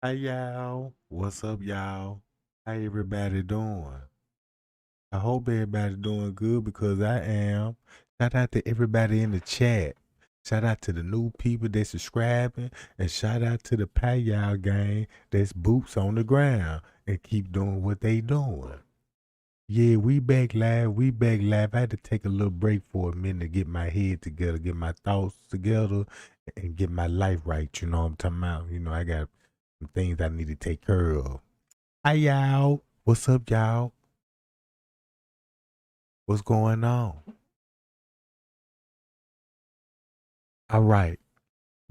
Hey y'all, what's up y'all? How everybody doing? I hope everybody doing good because I am. Shout out to everybody in the chat. Shout out to the new people that's subscribing and shout out to the Payal gang that's boots on the ground and keep doing what they doing. Yeah, we back live. We back live. I had to take a little break for a minute to get my head together, get my thoughts together, and get my life right. You know what I'm talking about? I got some things I need to take care of. Hi y'all. What's up, y'all? What's going on? All right.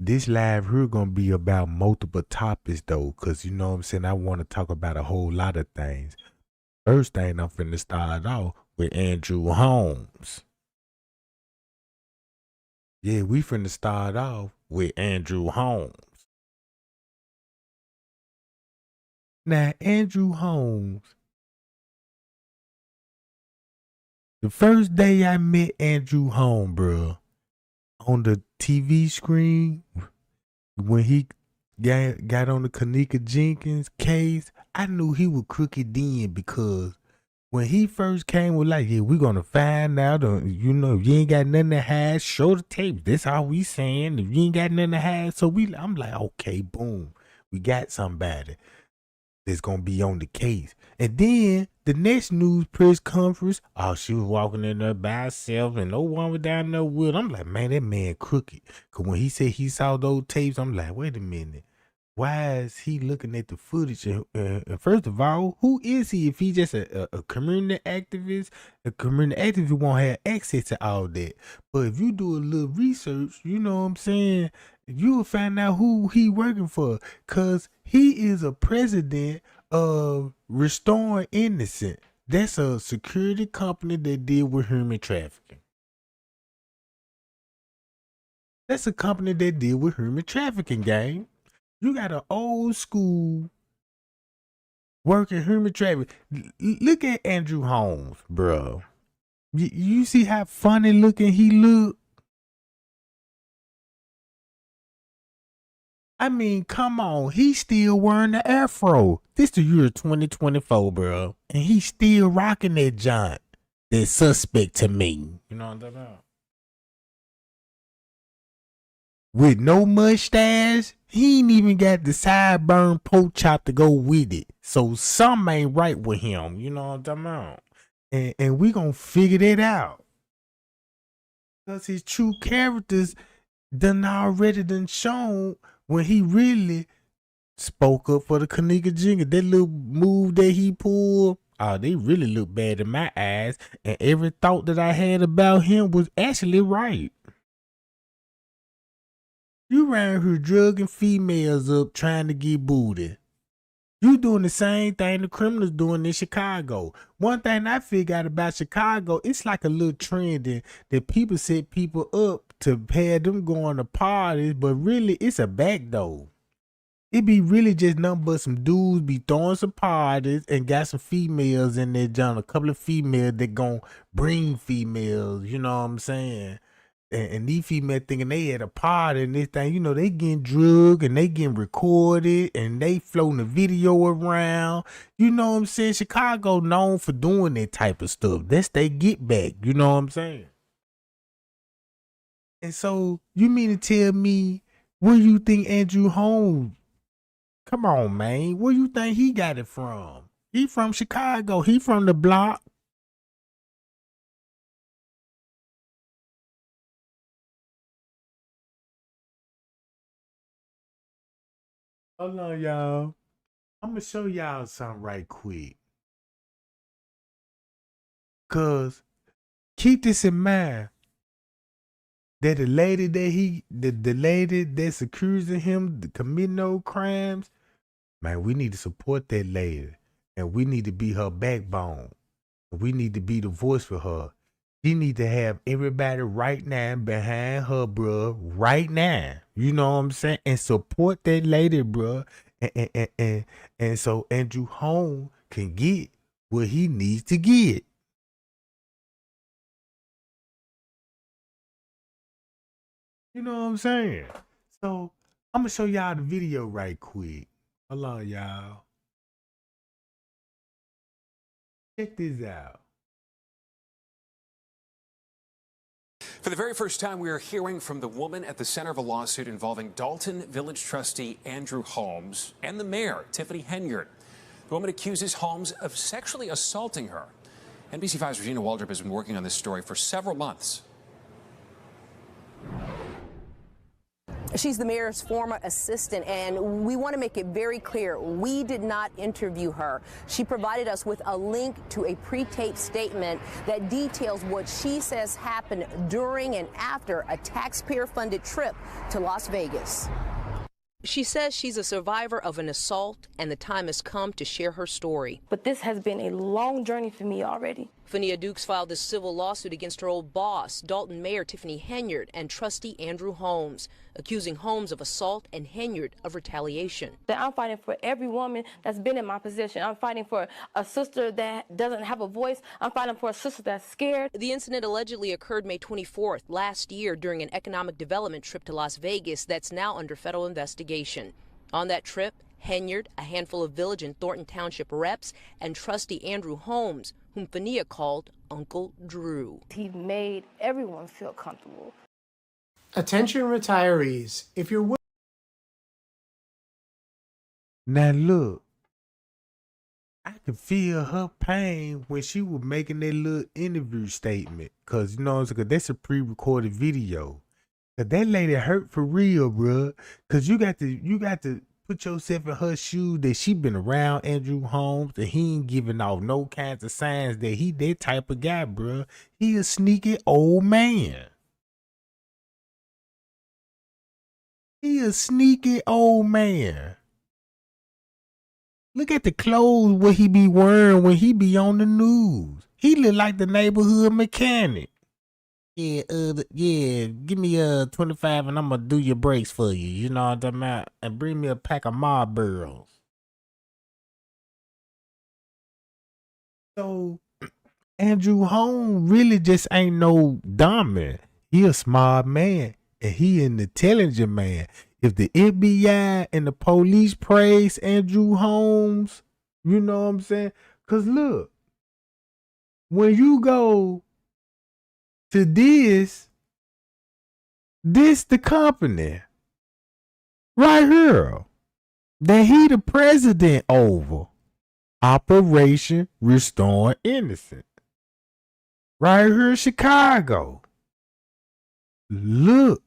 This live here gonna be about multiple topics though, cause you know what I'm saying. I want to talk about a whole lot of things. First thing I'm finna start off with Andrew Holmes. Yeah, we finna start off with Andrew Holmes. Now, Andrew Holmes, the first day I met Andrew Holmes, bro, on the TV screen, when he got on the Kanika Jenkins case, I knew he was crooked then because when he first came with like, yeah, we're gonna find out, if you ain't got nothing to hide, show the tapes. That's all we saying. If you ain't got nothing to hide, I'm like, okay, boom, we got somebody that's gonna be on the case. And then the next news press conference, oh, she was walking in there by herself and no one was down there with her. I'm like, man, that man crooked. Cause when he said he saw those tapes, I'm like, wait a minute. Why is he looking at the footage? And first of all, who is he? If he just a community activist, a community activist won't have access to all that. But if you do a little research, you know what I'm saying, you will find out who he working for. Cause he is a president of Restoring Innocent. That's a security company that deal with human trafficking. That's a company that deal with human trafficking, gang. You got an old school working human traffic. Look at Andrew Holmes, bro. You see how funny looking he look? I mean, come on. He's still wearing the afro. This the year 2024, bro. And he's still rocking that giant. That's suspect to me. You know what I'm talking about? With no mustache, he ain't even got the sideburn pork chop to go with it. So something ain't right with him. You know what I'm talking about? And we gonna figure that out. Because his true characters done shown when he really spoke up for the Kanika Jingle. That little move that he pulled, oh, they really look bad in my eyes. And every thought that I had about him was actually right. You around here drugging females up trying to get booty. You doing the same thing the criminals doing in Chicago. One thing I figured out about Chicago, it's like a little trend that people set people up to have them going to parties, but really it's a back door. It be really just nothing but some dudes be throwing some parties and got some females in there, John. A couple of females that gon' bring females, you know what I'm saying? And these females thinking they at a party and this thing, they getting drugged and they getting recorded and they floating the video around. You know what I'm saying? Chicago known for doing that type of stuff. That's they get back. You know what I'm saying? And so you mean to tell me where you think Andrew Holmes? Come on, man. Where you think he got it from? He from Chicago. He from the block. Hold on, y'all. I'm gonna show y'all something right quick. Cause keep this in mind that the lady that's accusing him of committing no crimes, man, we need to support that lady. And we need to be her backbone. We need to be the voice for her. She need to have everybody right now behind her, bruh, right now. You know what I'm saying? And support that lady, bruh. And so Andrew Holmes can get what he needs to get. You know what I'm saying? So I'm gonna show y'all the video right quick. Hold on, y'all. Check this out. For the very first time, we are hearing from the woman at the center of a lawsuit involving Dolton village trustee Andrew Holmes and the mayor, Tiffany Henyard. The woman accuses Holmes of sexually assaulting her. NBC5's Regina Waldrop has been working on this story for several months. She's the mayor's former assistant, and we want to make it very clear, we did not interview her. She provided us with a link to a pre-taped statement that details what she says happened during and after a taxpayer-funded trip to Las Vegas. She says she's a survivor of an assault, and the time has come to share her story. But this has been a long journey for me already. Fineia Dukes filed this civil lawsuit against her old boss, Dolton Mayor Tiffany Henyard, and trustee Andrew Holmes, accusing Holmes of assault and Henyard of retaliation. I'm fighting for every woman that's been in my position. I'm fighting for a sister that doesn't have a voice. I'm fighting for a sister that's scared. The incident allegedly occurred May 24th last year during an economic development trip to Las Vegas that's now under federal investigation. On that trip, Henyard, a handful of Village and Thornton Township reps, and trustee Andrew Holmes, whom Fineia called Uncle Drew. He made everyone feel comfortable. Attention retirees, if you're Now look, I could feel her pain when she was making that little interview statement. Cause you know what I'm saying? 'Cause that's a pre-recorded video. Cause that lady hurt for real, bruh. Cause you got to put yourself in her shoes that she been around Andrew Holmes and he ain't giving off no kinds of signs that he that type of guy, bruh. He a sneaky old man. He a sneaky old man. Look at the clothes what he be wearing when he be on the news. He look like the neighborhood mechanic. Yeah, give me 25 and I'm gonna do your brakes for you. You know what I'm talking about? And bring me a pack of Marlboros. So Andrew Holmes really just ain't no dummy. He a smart man and he an intelligent man. If the FBI and the police praise Andrew Holmes, you know what I'm saying? Cause look, when you go to this the company right here that he the president over, Operation Restoring Innocence, right here in Chicago. Look,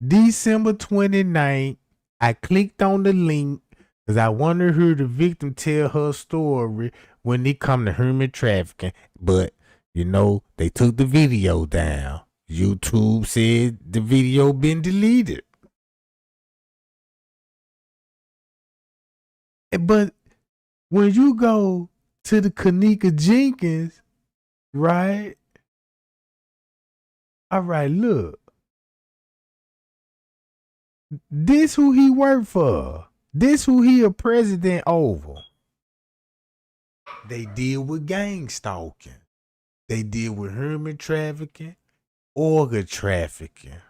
December 29th, I clicked on the link because I wanted to hear the victim tell her story when it come to human trafficking, but you know, they took the video down. YouTube said the video been deleted. But when you go to the Kanika Jenkins, right? All right, look. This who he worked for. This who he a president over. They deal with gang stalking. They deal with human trafficking, organ trafficking,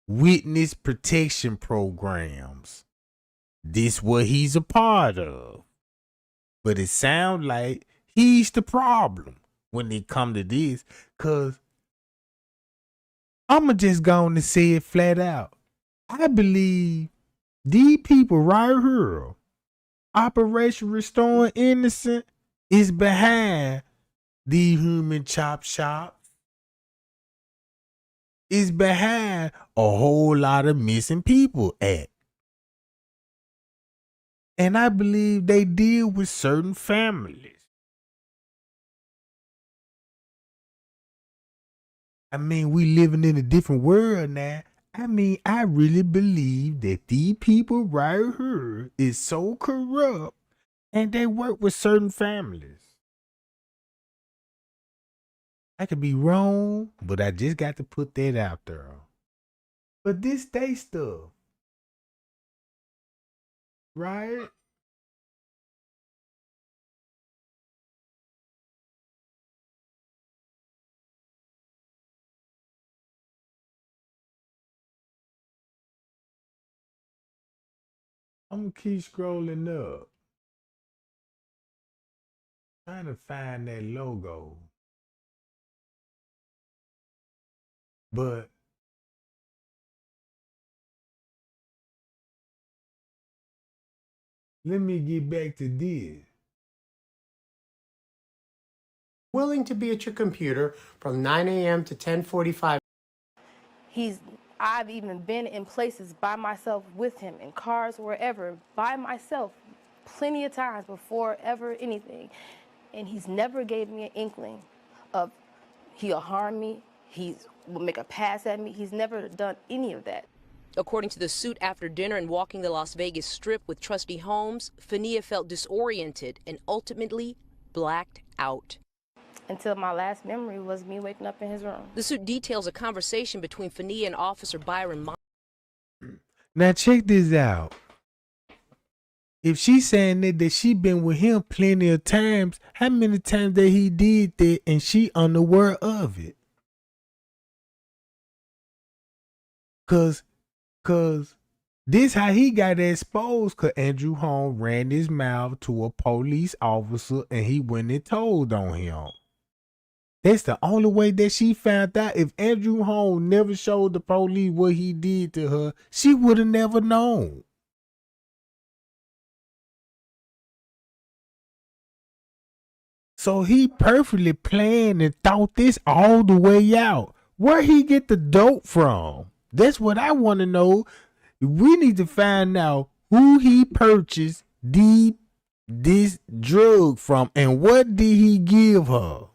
witness protection programs. This what he's a part of. But it sounds like he's the problem when they come to this. Cause I'ma just go on and say it flat out. I believe these people right here, Operation Restoring Innocence, is behind the human chop shops, is behind a whole lot of missing people act. And I believe they deal with certain families. I mean, we living in a different world now. I mean, I really believe that these people right here is so corrupt and they work with certain families. I could be wrong, but I just got to put that out there. But this day stuff, right? I'm gonna keep scrolling up, trying to find that logo. But let me get back to this. willing to be at your computer from 9 a.m. to 10:45. I've even been in places by myself with him, in cars, wherever, by myself, plenty of times before ever anything. And he's never gave me an inkling of he'll harm me, he will make a pass at me. He's never done any of that. According to the suit, after dinner and walking the Las Vegas Strip with Trustee Holmes, Fineia felt disoriented and ultimately blacked out. Until my last memory was me waking up in his room. The suit details a conversation between Fineia and Officer Byron Miles. Now check this out. If she's saying that she been with him plenty of times, how many times that he did that and she unaware of it? Cause this how he got exposed, cause Andrew Holmes ran his mouth to a police officer and he went and told on him. That's the only way that she found out. If Andrew Holmes never showed the police what he did to her, she would have never known. So he perfectly planned and thought this all the way out. Where he get the dope from? That's what I want to know. We need to find out who he purchased this drug from and what did he give her.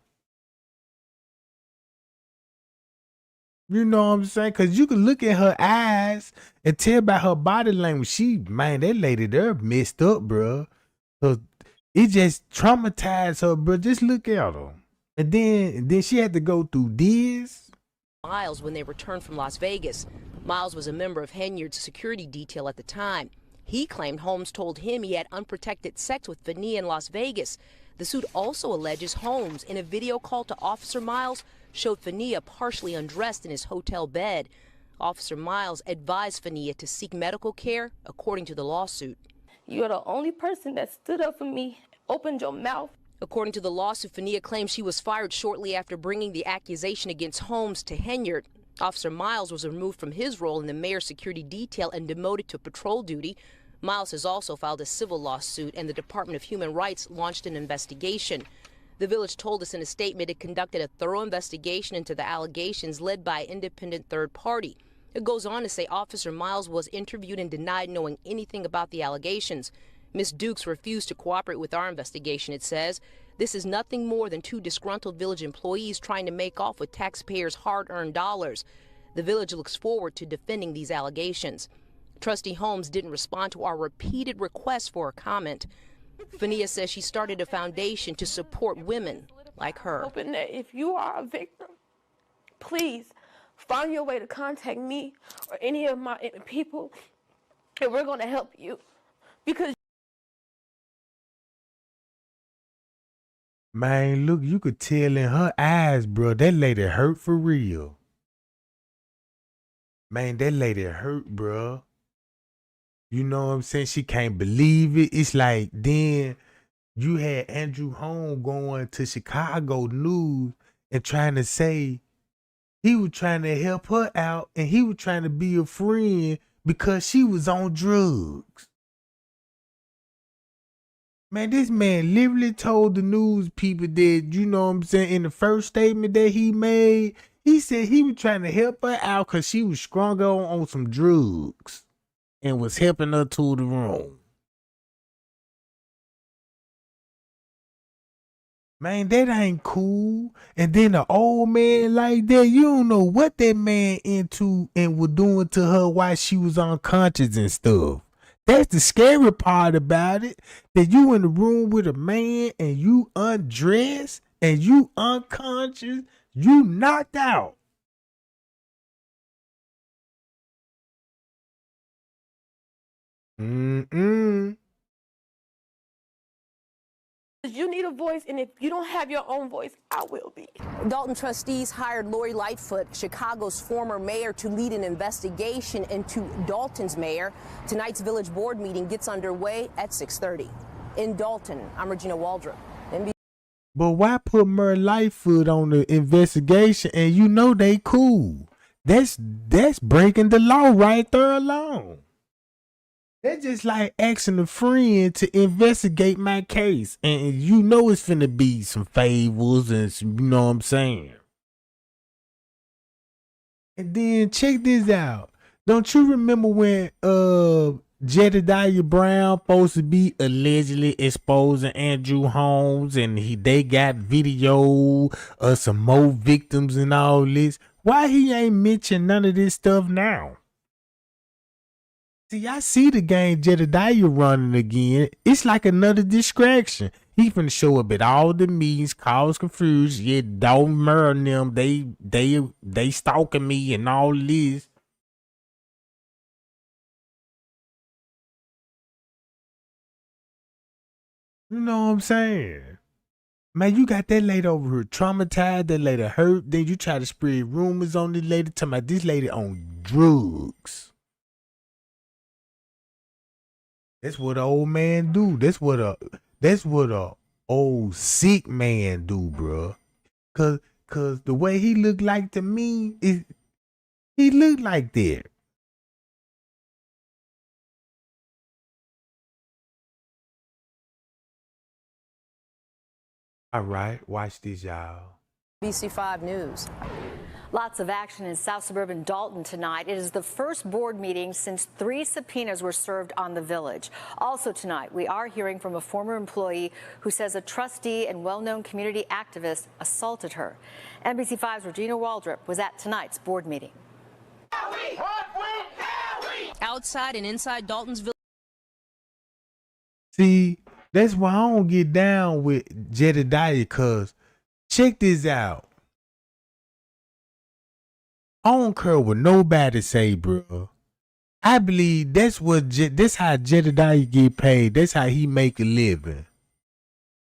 You know what I'm saying? Because you can look at her eyes and tell by her body language. Man, that lady there messed up, bro. So it just traumatized her, bro. Just look at her. And then she had to go through this. Miles when they returned from Las Vegas. Miles was a member of Henyard's security detail at the time. He claimed Holmes told him he had unprotected sex with Fineia in Las Vegas. The suit also alleges Holmes, in a video call to Officer Miles, showed Fineia partially undressed in his hotel bed. Officer Miles advised Fineia to seek medical care, according to the lawsuit. You're the only person that stood up for me, opened your mouth. According to the lawsuit, Fineia claims she was fired shortly after bringing the accusation against Holmes to Henyard. Officer Miles was removed from his role in the mayor's security detail and demoted to patrol duty. Miles has also filed a civil lawsuit, and the Department of Human Rights launched an investigation. The village told us in a statement it conducted a thorough investigation into the allegations led by an independent third party. It goes on to say Officer Miles was interviewed and denied knowing anything about the allegations. Ms. Dukes refused to cooperate with our investigation, it says. This is nothing more than two disgruntled village employees trying to make off with taxpayers' hard-earned dollars. The village looks forward to defending these allegations. Trustee Holmes didn't respond to our repeated requests for a comment. Fineia says she started a foundation to support women like her. Hoping that if you are a victim, please find your way to contact me or any of my people, and we're going to help you. Because Man, look, you could tell in her eyes, bro, that lady hurt for real. Man, that lady hurt, bro. You know what I'm saying? She can't believe it. It's like then you had Andrew Holmes going to Chicago News and trying to say he was trying to help her out and he was trying to be a friend because she was on drugs. Man, this man literally told the news people that, you know what I'm saying, in the first statement that he made, he said he was trying to help her out because she was strung on some drugs and was helping her to the room. Man, that ain't cool. And then an old man like that, you don't know what that man into and was doing to her while she was unconscious and stuff. That's the scary part about it. That you in the room with a man and you undressed and you unconscious, you knocked out. You need a voice, and if you don't have your own voice, I will be. Dolton trustees hired Lori Lightfoot, Chicago's former mayor, to lead an investigation into Dolton's mayor. Tonight's village board meeting gets underway at 6:30. In Dolton, I'm Regina Waldrop. But why put Murray Lightfoot on the investigation and you know they cool? That's breaking the law right there alone. That's just like asking a friend to investigate my case. And you know it's finna be some favors and some, you know what I'm saying? And then check this out. Don't you remember when Jedediah Brown supposed to be allegedly exposing Andrew Holmes and they got video of some more victims and all this? Why he ain't mentioned none of this stuff now? See, I see the game Jedediah running again. It's like another distraction. He finna show up at all the meetings, cause confusion. Yeah, don't murder them. They stalking me and all this. You know what I'm saying? Man, you got that lady over here traumatized, that lady hurt. Then you try to spread rumors on this lady, talking about this lady on drugs. That's what an old man do. That's what a old sick man do, bro. Cause the way he looked like to me is he looked like that. All right, watch this, y'all. BC5 News. Lots of action in South Suburban Dolton tonight. It is the first board meeting since 3 subpoenas were served on the village. Also tonight, we are hearing from a former employee who says a trustee and well-known community activist assaulted her. NBC5's Regina Waldrop was at tonight's board meeting. Outside and inside Dolton's village. See, that's why I don't get down with Jedediah, cause check this out. I don't care what nobody say, bro. I believe that's how Jedediah get paid. That's how he make a living.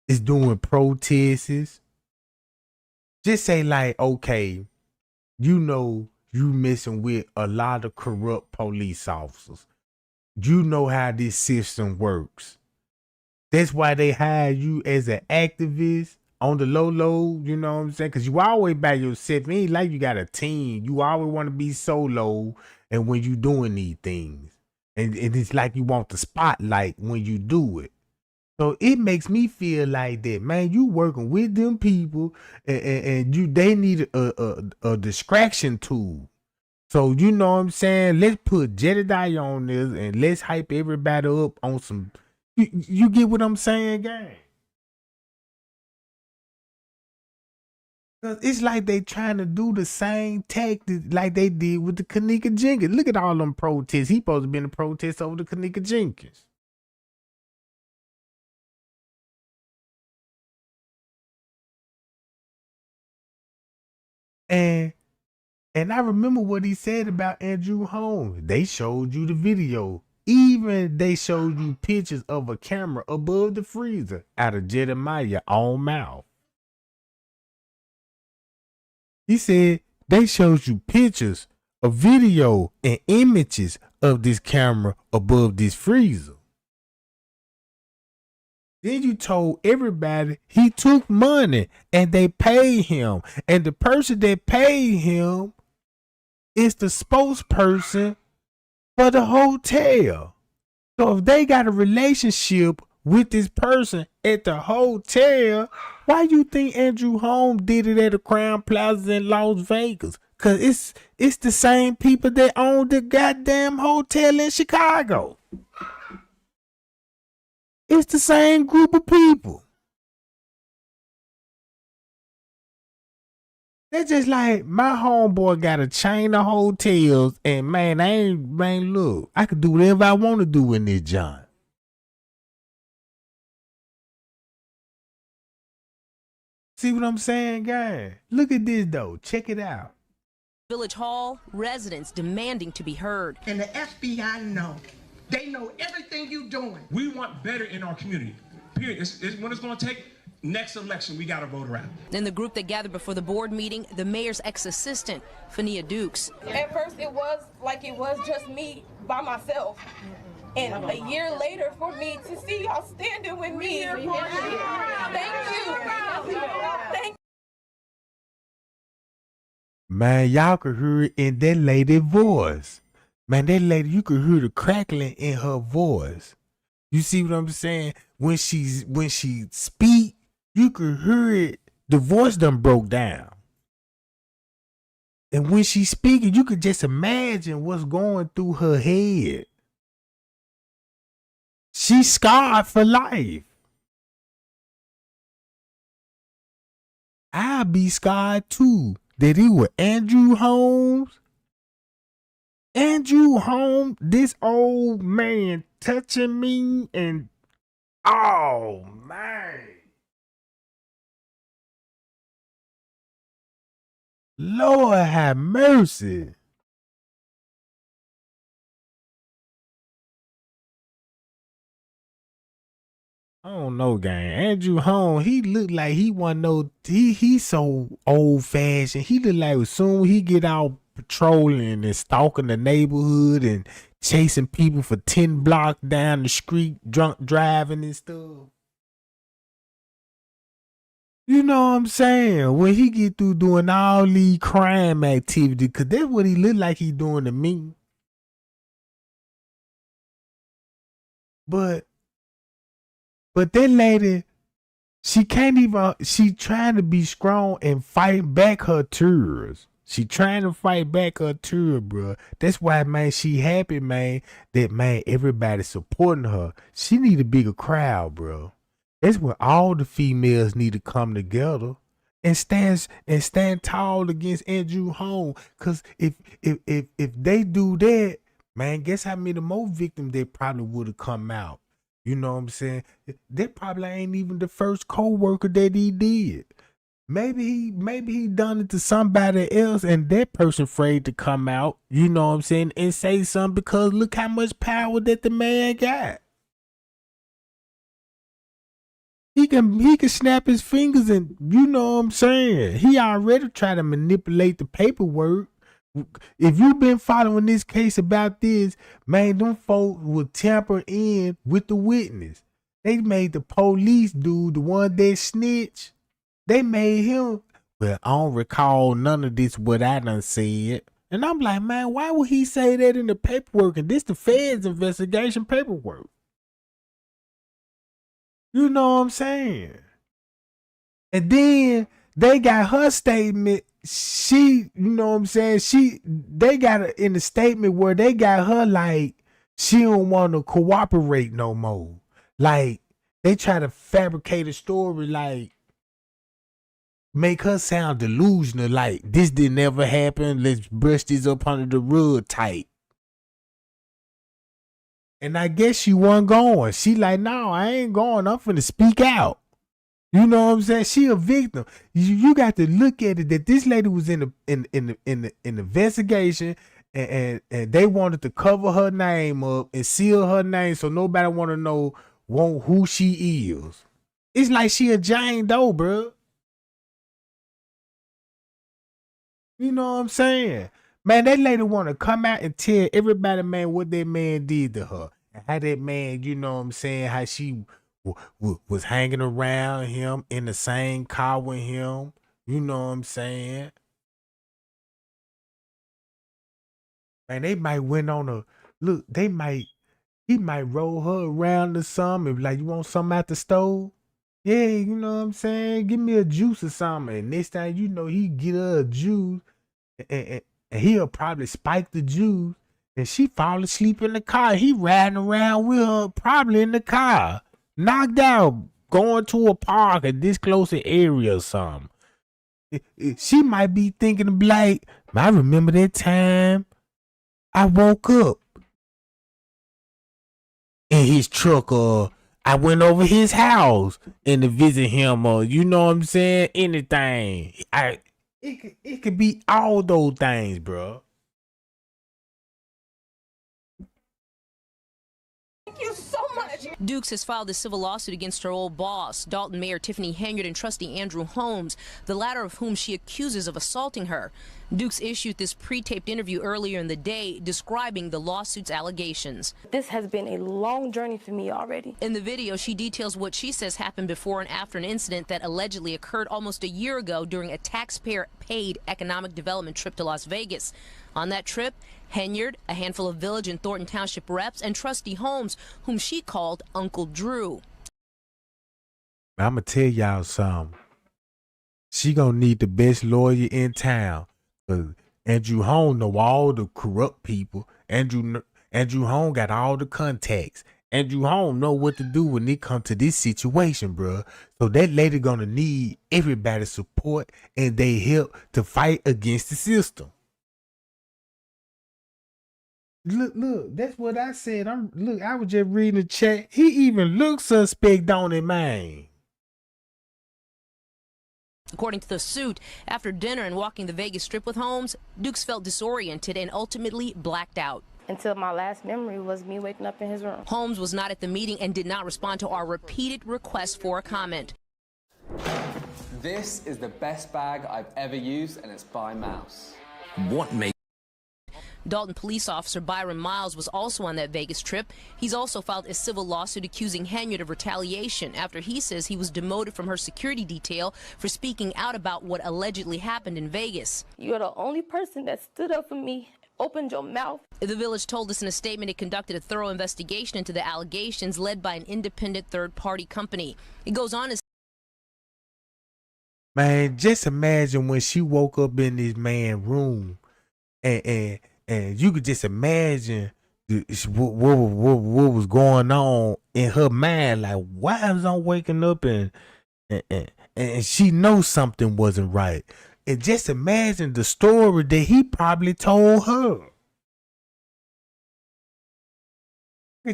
It's doing protests. Just say like, okay, you know you messing with a lot of corrupt police officers. You know how this system works. That's why they hire you as an activist on the low, you know what I'm saying? Because you always by yourself. It ain't like you got a team. You always want to be solo and when you doing these things. And it's like you want the spotlight when you do it. So it makes me feel like that, man, you working with them people and they need a distraction tool. So you know what I'm saying? Let's put Jedediah on this and let's hype everybody up on some. You get what I'm saying, gang? Cause it's like they trying to do the same tactics like they did with the Kanika Jenkins. Look at all them protests. He supposed to be in a protest over the Kanika Jenkins. And I remember what he said about Andrew Holmes. They showed you the video. Even they showed you pictures of a camera above the freezer out of Jedediah's own mouth. He said they showed you pictures, a video, and images of this camera above this freezer. Then you told everybody he took money and they paid him. And the person that paid him is the spokesperson for the hotel. So if they got a relationship with this person at the hotel, why you think Andrew Holmes did it at the Crown Plaza in Las Vegas? Cause it's the same people that own the goddamn hotel in Chicago. It's the same group of people. That's just like my homeboy got a chain of hotels, and man, look, I could do whatever I want to do in this joint. See what I'm saying, guys? Look at this though. Check it out. Village Hall, residents demanding to be heard. And the FBI know. They know everything you're doing. We want better in our community. period. It's when it's going to take. Next election, we got to vote her out. In the group that gathered before the board meeting, the mayor's ex-assistant, Fineia Dukes. At first, it was like it was just me by myself. And a year later, for me to see y'all standing with me, thank you. Thank you. Man, y'all could hear it in that lady's voice. Man, that lady, you could hear the crackling in her voice. You see what I'm saying? When she speak, you could hear it. The voice done broke down. And when she's speaking, you could just imagine what's going through her head. She's scarred for life. I'll be scarred too. That it was Andrew Holmes. Andrew Holmes, this old man touching me and oh man. Lord have mercy. I don't know, gang. Andrew Holmes, he looked like he wasn't no, he so old fashioned. He looked like as soon as he get out patrolling and stalking the neighborhood and chasing people for 10 blocks down the street, drunk driving and stuff. You know what I'm saying? When he get through doing all these crime activities, because that's what he look like he doing to me. But that lady, she can't even, she trying to be strong and fight back her tears. She trying to fight back her tears, bro. That's why, man, she happy, man, that, man, everybody supporting her. She need a bigger crowd, bro. That's where all the females need to come together and stand tall against Andrew Holmes. Cause if they do that, man, guess how many more victims they probably would have come out. You know what I'm saying? That probably ain't even the first co-worker that he did. Maybe he done it to somebody else and that person afraid to come out, you know what I'm saying, and say something because look how much power that the man got. He can snap his fingers and you know what I'm saying. He already tried to manipulate the paperwork. If you've been following this case about this, man, them folks will tamper in with the witness. They made the police dude, the one that snitched, they made him, well, I don't recall none of this what I done said. And I'm like, man, why would he say that in the paperwork? And this the Fed's investigation paperwork. You know what I'm saying? And then they got her statement. She, you know what I'm saying? They got her in the statement where they got her like, she don't want to cooperate no more. Like, they try to fabricate a story, like, make her sound delusional, like, this didn't ever happen. Let's brush this up under the rug tight. And I guess she wasn't going. She like, no, I ain't going. I'm finna speak out. You know what I'm saying? She a victim. You got to look at it that this lady was in the investigation and they wanted to cover her name up and seal her name so nobody want to know who she is. It's like she a Jane Doe, bro. You know what I'm saying? Man, that lady want to come out and tell everybody, man, what that man did to her. And how that man, you know what I'm saying, how she was hanging around him in the same car with him. You know what I'm saying? Man, they might went on a, look, he might roll her around or something. If like, you want something out the stove? Yeah, you know what I'm saying? Give me a juice or something. And next time you know, he get her a juice and he'll probably spike the juice and she fall asleep in the car. He riding around with her probably in the car, knocked out, going to a park in this closer area or something. She might be thinking like, I remember that time I woke up in his truck or I went over his house and to visit him or you know what I'm saying? Anything. It could be all those things, bro. Thank you so much. Dukes has filed a civil lawsuit against her old boss, Dolton Mayor Tiffany Henyard and trustee Andrew Holmes, the latter of whom she accuses of assaulting her. Dukes issued this pre-taped interview earlier in the day describing the lawsuit's allegations. This has been a long journey for me already. In the video, she details what she says happened before and after an incident that allegedly occurred almost a year ago during a taxpayer-paid economic development trip to Las Vegas. On that trip, Henyard, a handful of Village and Thornton Township reps, and trustee Holmes, whom she called Uncle Drew. I'm going to tell y'all something. She going to need the best lawyer in town. Andrew Holmes know all the corrupt people. Andrew Holmes got all the contacts. Andrew Holmes know what to do when it comes to this situation, bro. So that lady going to need everybody's support and they help to fight against the system. Look, that's what I said. I was just reading the chat. He even looks suspect on it, man. According to the suit, after dinner and walking the Vegas Strip with Holmes, Dukes felt disoriented and ultimately blacked out. Until my last memory was me waking up in his room. Holmes was not at the meeting and did not respond to our repeated requests for a comment. This is the best bag I've ever used, and it's by Mouse. What made Dolton police officer Byron Miles was also on that Vegas trip. He's also filed a civil lawsuit accusing Henyard of retaliation after he says he was demoted from her security detail for speaking out about what allegedly happened in Vegas. You're the only person that stood up for me. Opened your mouth. The Village told us in a statement it conducted a thorough investigation into the allegations led by an independent third-party company. It goes on to say, man, just imagine when she woke up in this man's room and you could just imagine what was going on in her mind. Like, why was I waking up and she knows something wasn't right. And just imagine the story that he probably told her.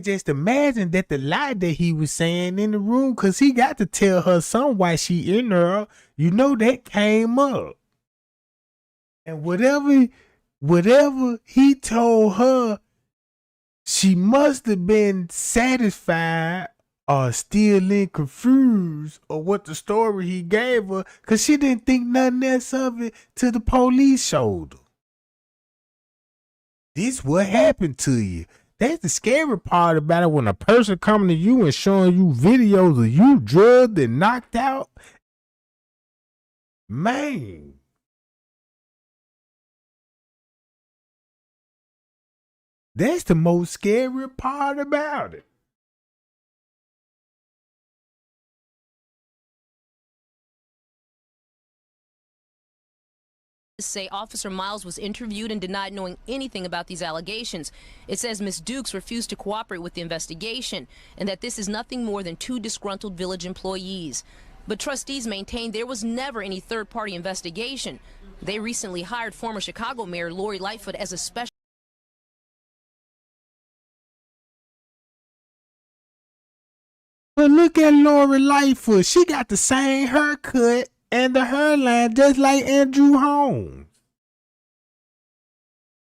Just imagine that the lie that he was saying in the room, because he got to tell her something why she in there. You know, that came up. And whatever he told her, she must have been satisfied or still in confused or what the story he gave her, because she didn't think nothing else of it till the police showed her. This what happened to you. That's the scary part about it, when a person coming to you and showing you videos of you drugged and knocked out. Man. That's the most scary part about it. Say Officer Miles was interviewed and denied knowing anything about these allegations. It says Ms. Dukes refused to cooperate with the investigation and that this is nothing more than two disgruntled Village employees. But trustees maintain there was never any third-party investigation. They recently hired former Chicago Mayor Lori Lightfoot as a special. But look at Lori Lightfoot. She got the same haircut and the hairline just like Andrew Holmes.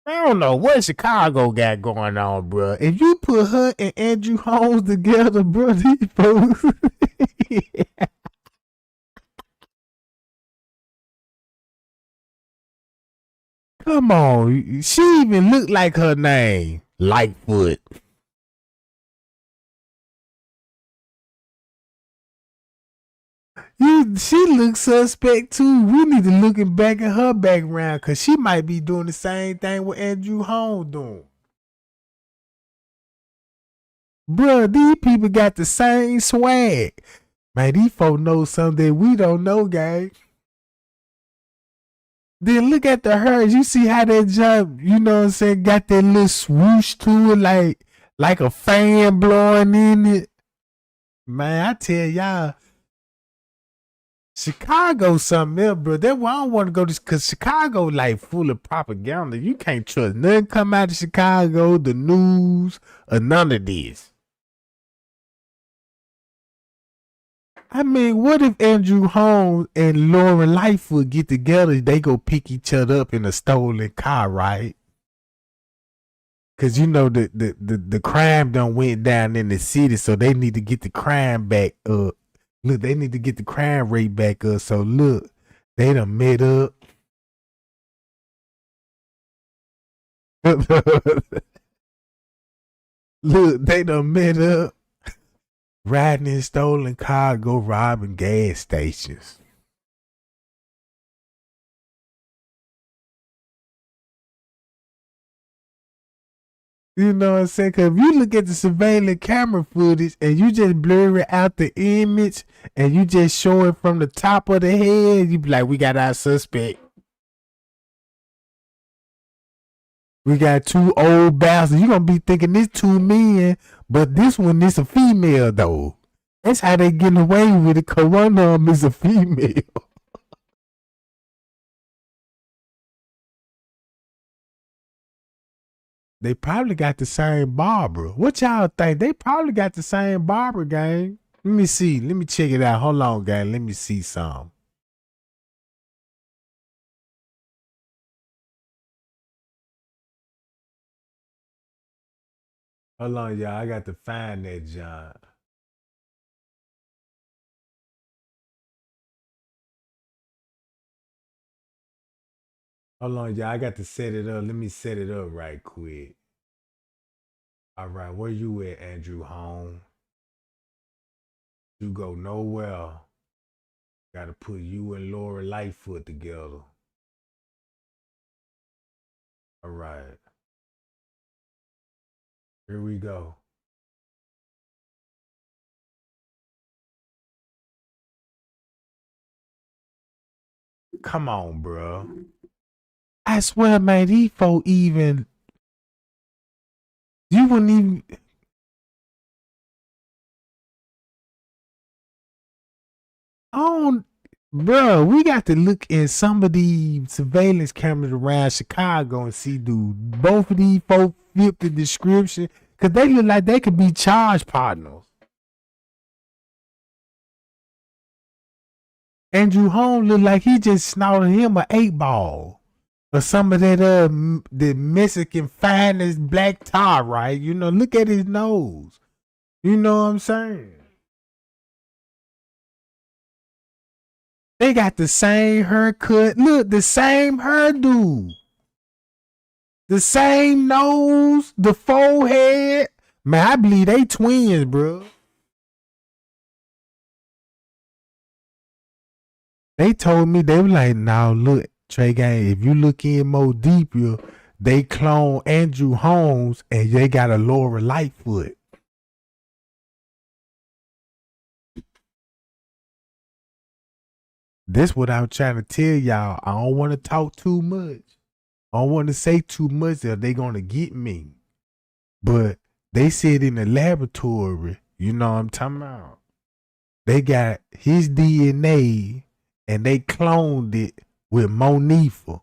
I don't know what Chicago got going on, bro. If you put her and Andrew Holmes together, bro, these folks. Come on. She even looked like her name, Lightfoot. She looks suspect too. We need to look back at her background, because she might be doing the same thing with Andrew Holmes doing. Bruh, these people got the same swag. Man, these folks know something that we don't know, gang. Then look at the hers. You see how that jump, you know what I'm saying, got that little swoosh to it, like a fan blowing in it. Man, I tell y'all, Chicago something else, bro. That's why I don't want to go to, because Chicago like full of propaganda. You can't trust nothing come out of Chicago, the news, or none of this. I mean, what if Andrew Holmes and Lori Lightfoot get together, they go pick each other up in a stolen car, right? Cause you know the crime done went down in the city, so they need to get the crime back up. Look, they need to get the crime rate back up. So look, they done met up. Look, they done met up, riding in stolen car, go robbing gas stations. You know what I'm saying? Cause if you look at the surveillance camera footage and you just blur out the image and you just show it from the top of the head, you be like, we got our suspect. We got two old bastards. You gonna be thinking this two men, but this one is a female though. That's how they getting away with it, cause one of them is a female. They probably got the same barber. What y'all think? They probably got the same barber, gang. Let me see. Let me check it out. Hold on, gang. Let me see some. Hold on, y'all. I got to find that John. Hold on, y'all. I got to set it up. Let me set it up right quick. All right, where you at, Andrew Holmes? You go nowhere. Got to put you and Laura Lightfoot together. All right. Here we go. Come on, bro. I swear, man, these folk even. You wouldn't even. Bro, we got to look in some of the surveillance cameras around Chicago and see, dude, both of these folks fit the description because they look like they could be charge partners. Andrew Holmes look like he just snorted him an 8-ball or some of that the Mexican finest black tar, right? You know, look at his nose. You know what I'm saying? They got the same haircut. Look, the same hairdo. The same nose, the forehead. Man, I believe they twins, bro. They told me, they were like, now look, TREGANG, if you look in more deeper, they clone Andrew Holmes and they got a Laura Lightfoot. This what I'm trying to tell y'all. I don't want to talk too much. I don't want to say too much or they gonna get me. But they said in the laboratory, you know what I'm talking about? They got his DNA and they cloned it with Monifa.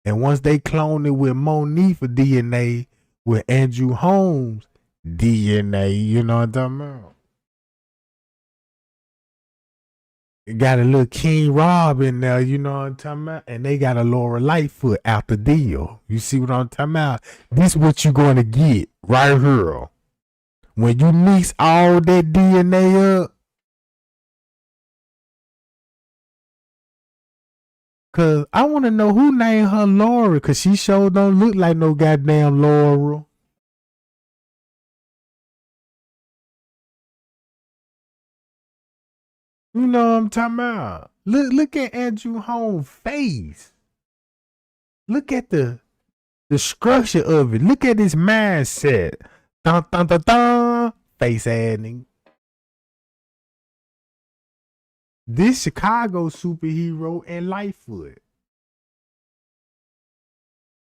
And once they cloned it with Monifa DNA with Andrew Holmes DNA, you know what I'm talking about? Got a little King Rob in there, you know what I'm talking about? And they got a Laura Lightfoot out the deal. You see what I'm talking about? This is what you're going to get right here. When you mix all that DNA up, because I want to know who named her Laura, because she sure don't look like no goddamn Laura. You know what I'm talking about? Look at Andrew Holmes' face. Look at the structure of it. Look at his mindset. Dun, dun, dun, dun. Face adding. This Chicago superhero and Lightfoot.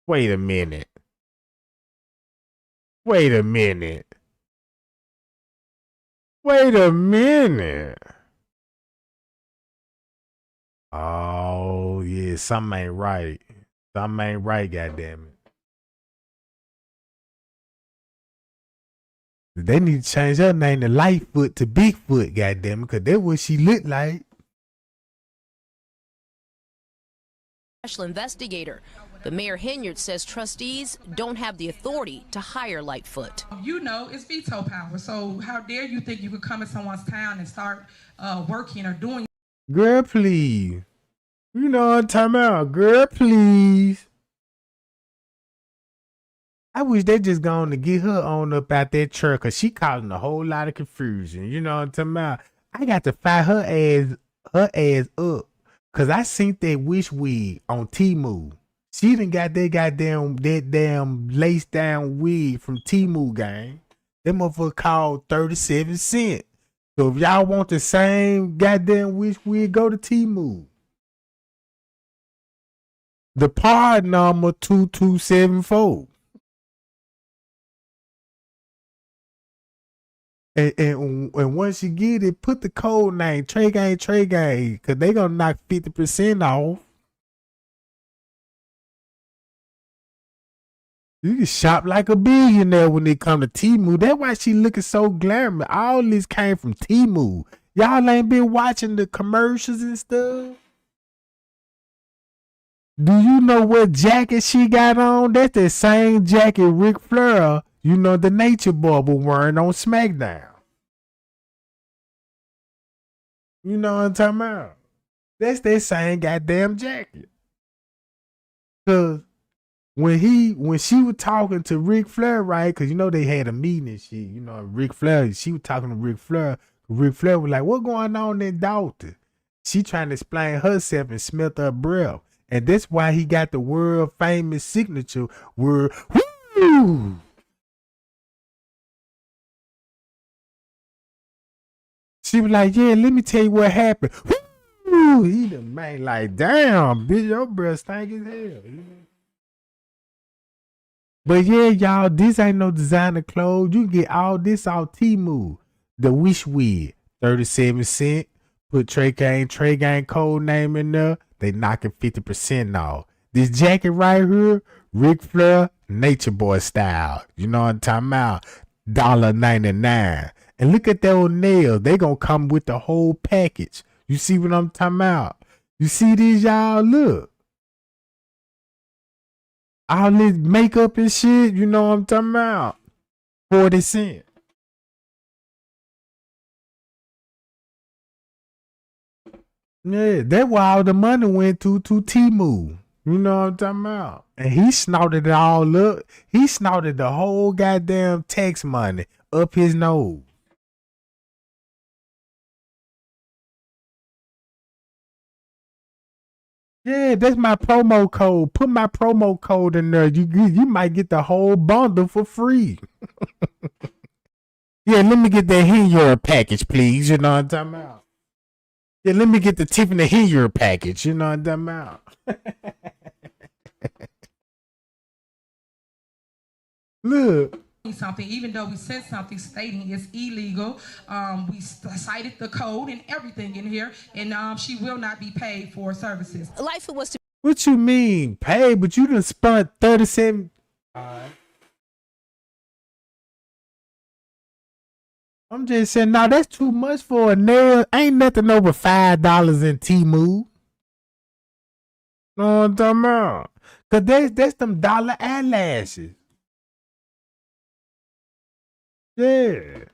Wait a minute. Wait a minute. Wait a minute. Oh, yeah, something ain't right. Something ain't right, goddammit. They need to change her name to Lightfoot to Bigfoot, goddammit, because that's what she looked like. Special investigator. But Mayor Henyard says trustees don't have the authority to hire Lightfoot. You know, it's veto power. So how dare you think you could come in someone's town and start working or doing? Girl, please. You know what I'm talking about. Girl, please. I wish they just gone to get her on up out that truck, because she causing a whole lot of confusion. You know what I'm talking about. I got to fire her ass up, because I seen that wish wig on Temu. She done got that damn lace down wig from Temu, gang. That motherfucker called 37 cents. So if y'all want the same goddamn wish wig, go to Temu. The part number 2274. And once you get it, put the code name TREGANG, because they gonna knock 50% off. You can shop like a billionaire when it come to Temu. That's why she looking so glamorous. All this came from Temu. Y'all ain't been watching the commercials and stuff? Do you know what jacket she got on? That's the same jacket Ric Flair, you know, the Nature Boy, was wearing on SmackDown. You know what I'm talking about? That's that same goddamn jacket. Cause when she was talking to Ric Flair, right? Cause you know they had a meeting and shit. You know, Ric Flair, she was talking to Ric Flair. Ric Flair was like, "What going on in Dolton?" She trying to explain herself and smelled her breath. And that's why he got the world famous signature word. Woo! She was like, "Yeah, let me tell you what happened." Woo! He the man like, "Damn, bitch, your breath stank as hell." But yeah, y'all, this ain't no designer clothes. You can get all this off Temu. The wish wig, 37 cents. Put TREGANG code name in there. They knocking 50% off. This jacket right here, Ric Flair, Nature Boy style. You know what I'm talking about? $1.99. And look at those nails. They gonna come with the whole package. You see what I'm talking about? You see these, y'all? Look. All this makeup and shit, you know what I'm talking about? 40 cents. Yeah, that's why all the money went to Temu. You know what I'm talking about? And he snorted it all up. He snorted the whole goddamn tax money up his nose. Yeah, that's my promo code. Put my promo code in there. You might get the whole bundle for free. Yeah, let me get that Henyard package, please. You know what I'm talking about? Yeah, let me get the Tiffany Henyard package. You know what I'm talking about? Look. Something, even though we sent something stating it's illegal. We cited the code and everything in here, and she will not be paid for services. Lightfoot was to. What you mean, pay? But you done spent 37. I'm just saying, nah, that's too much for a nail. Ain't nothing over $5 in Temu. Know what I'm talking about? Cause that's them dollar eyelashes. Yeah.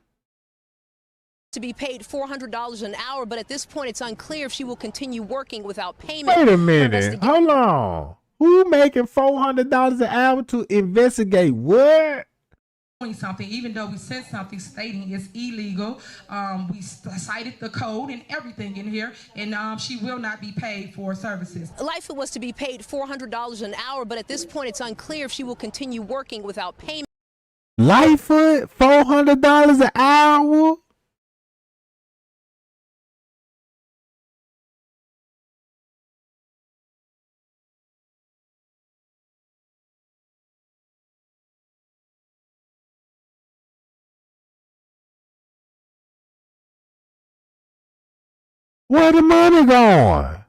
To be paid $400 an hour, but at this point it's unclear if she will continue working without payment. Wait a minute. Hold on. Who making $400 an hour to investigate what? Something, even though we sent something stating it's illegal. We cited the code and everything in here, and she will not be paid for services. Lightfoot was to be paid $400 an hour, but at this point it's unclear if she will continue working without payment. Lightfoot, $400 an hour? Where the money going?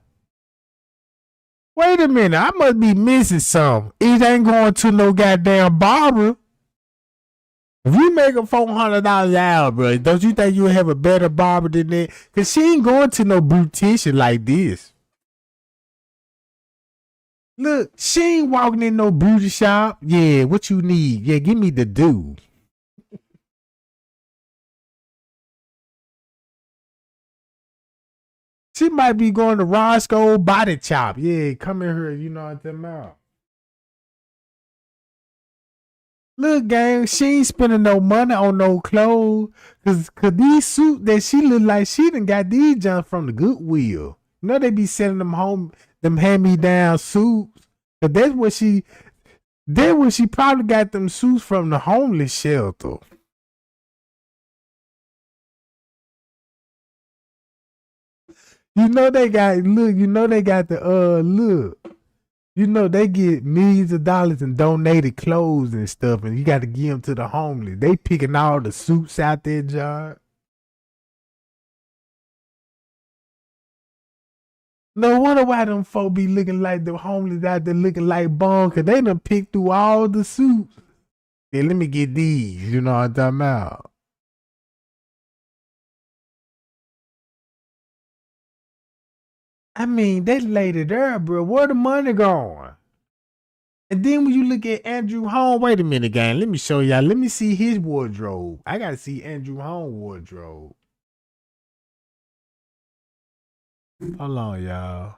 Wait a minute, I must be missing something. It ain't going to no goddamn barber. If you make a $400 an hour, bro, don't you think you'll have a better barber than that? Because she ain't going to no beautician like this. Look, she ain't walking in no beauty shop. Yeah, what you need? Yeah, give me the do. She might be going to Roscoe Body Chop. Yeah, come in here. You know what I'm talking about. Look, gang, she ain't spending no money on no clothes. Cause these suits that she look like she done got these jumps from the Goodwill. You know they be selling them home, them hand-me-down suits. Cause that's where she probably got them suits from the homeless shelter. You know they got the look. You know they get millions of dollars in donated clothes and stuff, and you got to give them to the homeless. They picking all the suits out there, John. No wonder why them folk be looking like the homeless out there looking like bum, cause they done picked through all the suits. Yeah, let me get these. You know what I'm talking about. I mean, they laid it there, bro. Where the money going? And then when you look at Andrew Holmes, wait a minute, gang. Let me show y'all. Let me see his wardrobe. I gotta see Andrew Holmes' wardrobe. Hold on, y'all.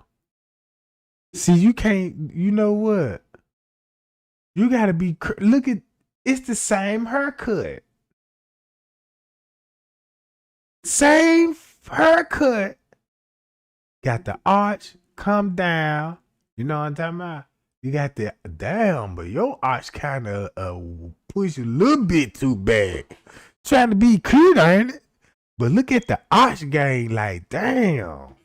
See, you can't. You know what? You gotta be. Look at. It's the same haircut. Same haircut. Got the arch come down. You know what I'm talking about? You got the down, but your arch kind of push a little bit too back. Trying to be cute, ain't it? But look at the arch game, like damn.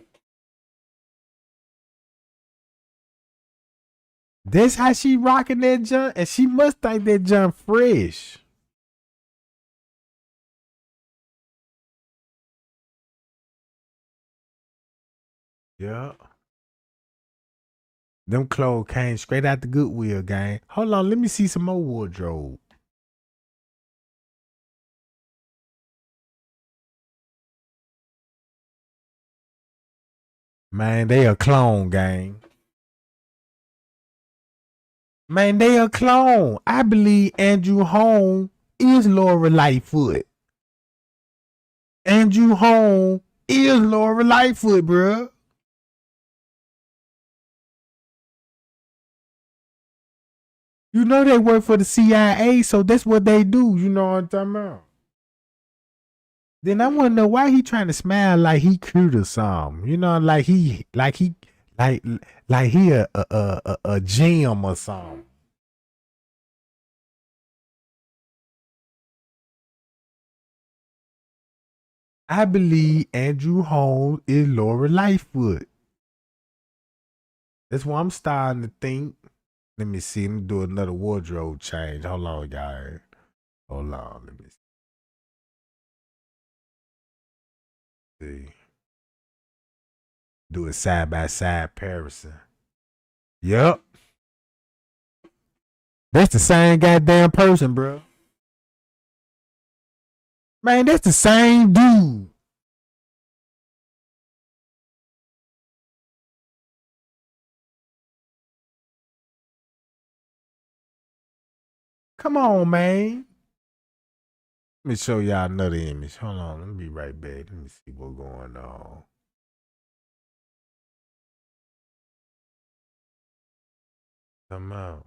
That's how she rocking that junk, and she must think that junk fresh. Yeah. Them clothes came straight out the Goodwill, gang. Hold on, let me see some more wardrobe. Man, they a clone, gang. Man, they a clone. I believe Andrew Holmes is Laura Lightfoot. Andrew Holmes is Laura Lightfoot, bruh. You know they work for the CIA, so that's what they do. You know what I'm talking about? Then I want to know why he trying to smile like he cute or something. You know, like he a gem or something. I believe Andrew Holmes is Laura Lightfoot. That's what I'm starting to think. Let me see. Let me do another wardrobe change. Hold on, guys. Hold on. Let me see. Do a side by side comparison. Yup. That's the same goddamn person, bro. Man, that's the same dude. Come on, man. Let me show y'all another image. Hold on. Let me be right back. Let me see what's going on. Come on.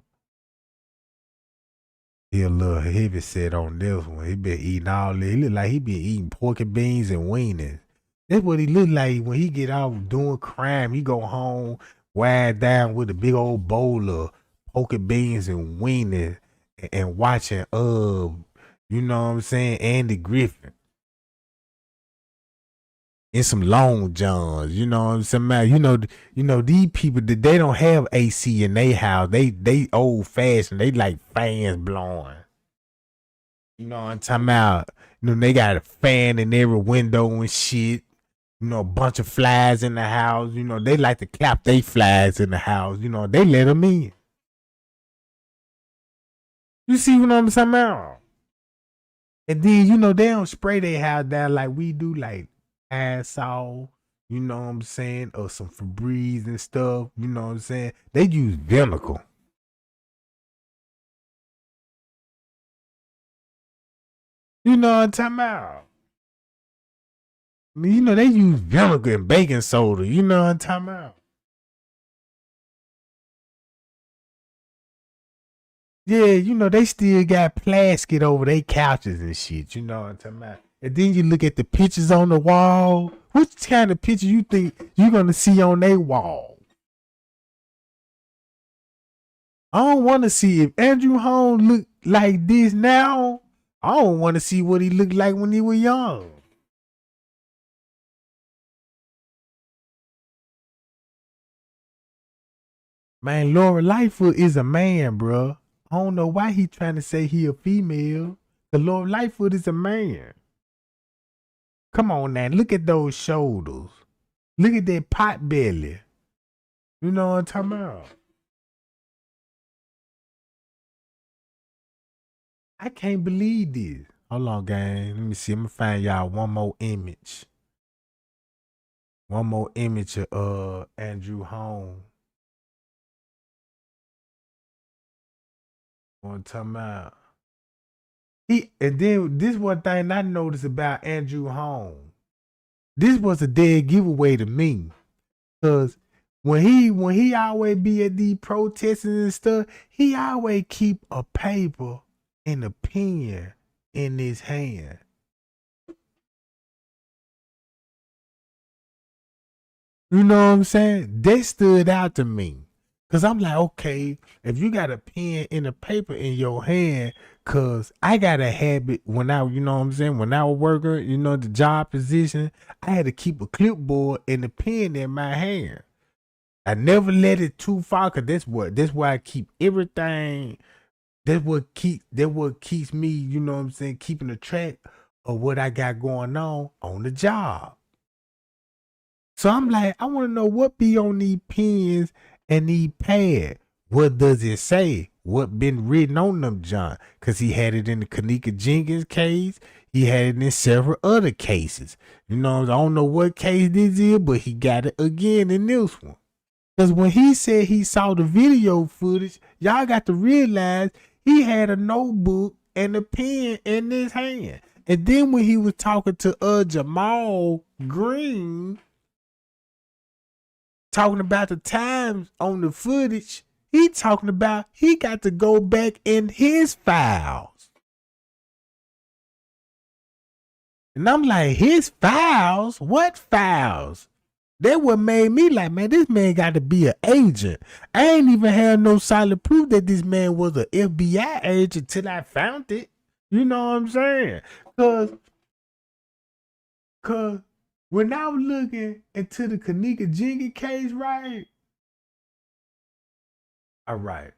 He a little heavy set on this one. He been eating all this. He look like he been eating pork and beans and wieners. That's what he look like when he get out doing crime. He go home, wide down with a big old bowl of pork and beans and wieners and watching you know what I'm saying, Andy Griffin. And some long johns, you know what I'm saying? You know these people that they don't have AC in their house. They old fashioned. They like fans blowing. You know what I'm talking about? You know they got a fan in every window and shit. You know, a bunch of flies in the house. You know they like to clap they flies in the house. You know they let them in. You see what I'm talking about? And then you know they don't spray their house down like we do, like Assal, you know what I'm saying, or some Febreze and stuff, you know what I'm saying? They use vinegar. You know what I'm talking about? I mean, you know, they use vinegar and baking soda. You know what I'm talking about? Yeah, you know, they still got plastic over their couches and shit. You know what I'm talking about? And then you look at the pictures on the wall. What kind of picture you think you're going to see on their wall? I don't want to see if Andrew Holmes look like this now. I don't want to see what he looked like when he was young. Man, Laura Lightfoot is a man, bro. I don't know why he trying to say he a female. The Laura Lightfoot is a man. Come on now, look at those shoulders. Look at that pot belly. You know what I'm talking about? I can't believe this. Hold on, gang. Let me see. I'm gonna find y'all one more image. One more image of Andrew Holmes. What I'm talking about. And then this one thing I noticed about Andrew Holmes. This was a dead giveaway to me. Cause when he always be at these protests and stuff, he always keep a paper and a pen in his hand. You know what I'm saying? That stood out to me. Cause I'm like, okay, if you got a pen and a paper in your hand, cause I got a habit when I, you know what I'm saying, when I was working, you know, the job position, I had to keep a clipboard and a pen in my hand. I never let it too far, cause that's why I keep everything. That's what keeps me, you know what I'm saying, keeping a track of what I got going on the job. So I'm like, I want to know what be on these pens and these pads. What does it say? What been written on them, John? Because he had it in the Kanika Jenkins case. He had it in several other cases. You know, I don't know what case this is, but he got it again in this one. Because when he said he saw the video footage, y'all got to realize he had a notebook and a pen in his hand. And then when he was talking to Jamal Green, talking about the times on the footage, he talking about he got to go back in his files. And I'm like, his files? What files? That what made me like, man, this man got to be an agent. I ain't even had no solid proof that this man was an FBI agent till I found it. You know what I'm saying? Cause when I was looking into the Kanika Jenkins case, right? All right.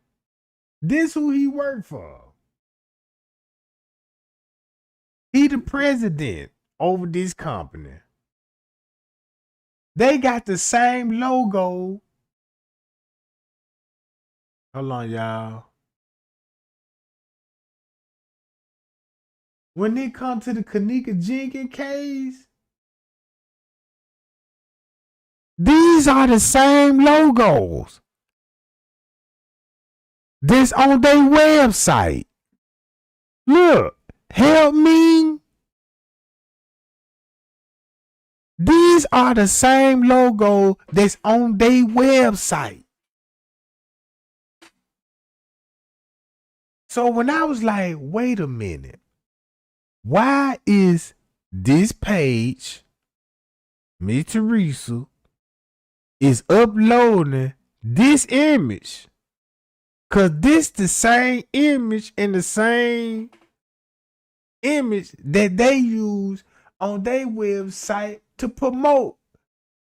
This who he worked for. He the president over this company. They got the same logo. Hold on, y'all. When it comes to the Kanika Jenkins case, these are the same logos that's on their website. Look, help me. These are the same logo that's on their website. So when I was like, wait a minute, why is this page, Miss Teresa, is uploading this image? Cause this the same image and the same image that they use on their website to promote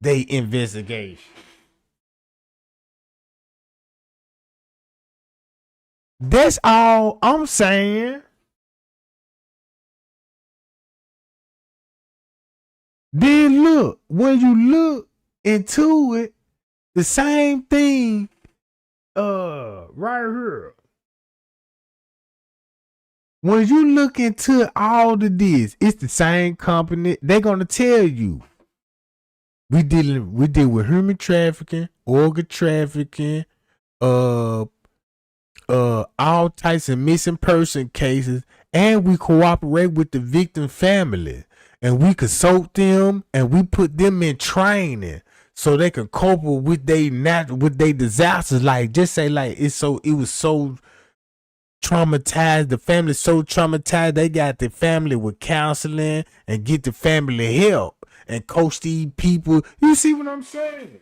their investigation. That's all I'm saying. Then look, when you look into it, the same thing right here. When you look into all of this, it's the same company. They're gonna tell you We deal with human trafficking, organ trafficking, all types of missing person cases, and we cooperate with the victim family, and we consult them, and we put them in training so they can cope with their disasters. Like, just say like it was so traumatized, the family so traumatized, they got the family with counseling and get the family help and coach these people. You see what I'm saying?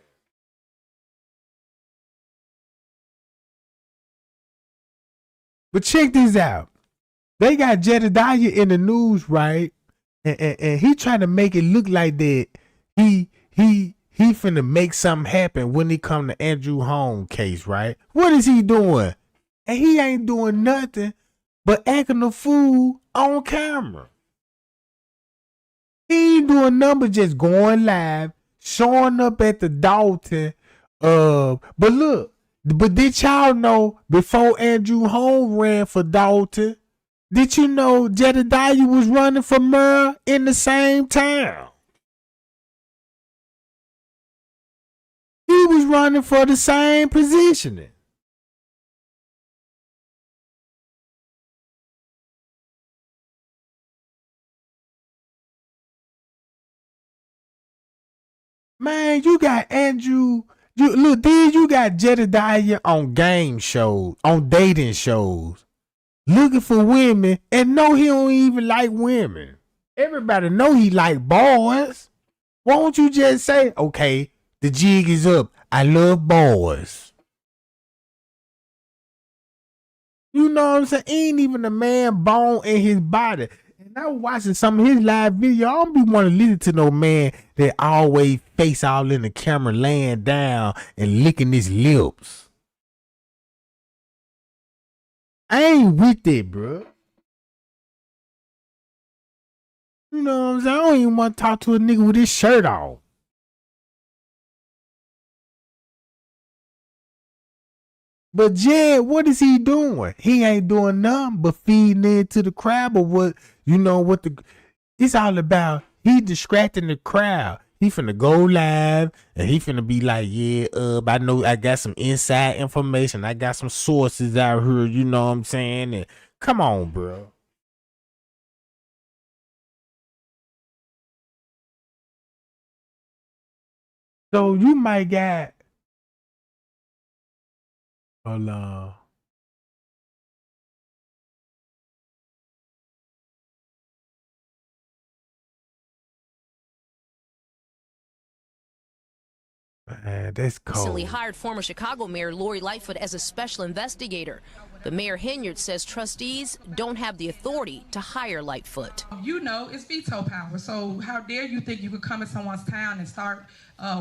But check this out. They got Jedediah in the news, right? And he trying to make it look like that he finna make something happen when it come to Andrew Holmes case, right? What is he doing? And he ain't doing nothing but acting a fool on camera. He ain't doing nothing but just going live, showing up at the Dolton. But look, but did y'all know before Andrew Holmes ran for Dolton, did you know Jedediah was running for mayor in the same town? He was running for the same positioning. Man, you got Andrew. You got Jedediah on game shows, on dating shows, looking for women, and know he don't even like women. Everybody know he like boys. Won't you just say, okay, the jig is up. I love boys. You know what I'm saying? Ain't even a man bone in his body. And I was watching some of his live video. I don't be want to listen to no man that always face all in the camera, laying down and licking his lips. I ain't with it, bro. You know what I'm saying? I don't even want to talk to a nigga with his shirt off. But Jed, what is he doing? He ain't doing nothing but feeding into the crowd. But what, you know what it's all about? He distracting the crowd. He finna go live and he finna be like, yeah, I know I got some inside information. I got some sources out here, you know what I'm saying? And come on, bro. So you might got, hold on. Man, that's cold. Recently hired former Chicago Mayor Lori Lightfoot as a special investigator. But Mayor Henyard says trustees don't have the authority to hire Lightfoot. You know, it's veto power. So how dare you think you could come in someone's town and start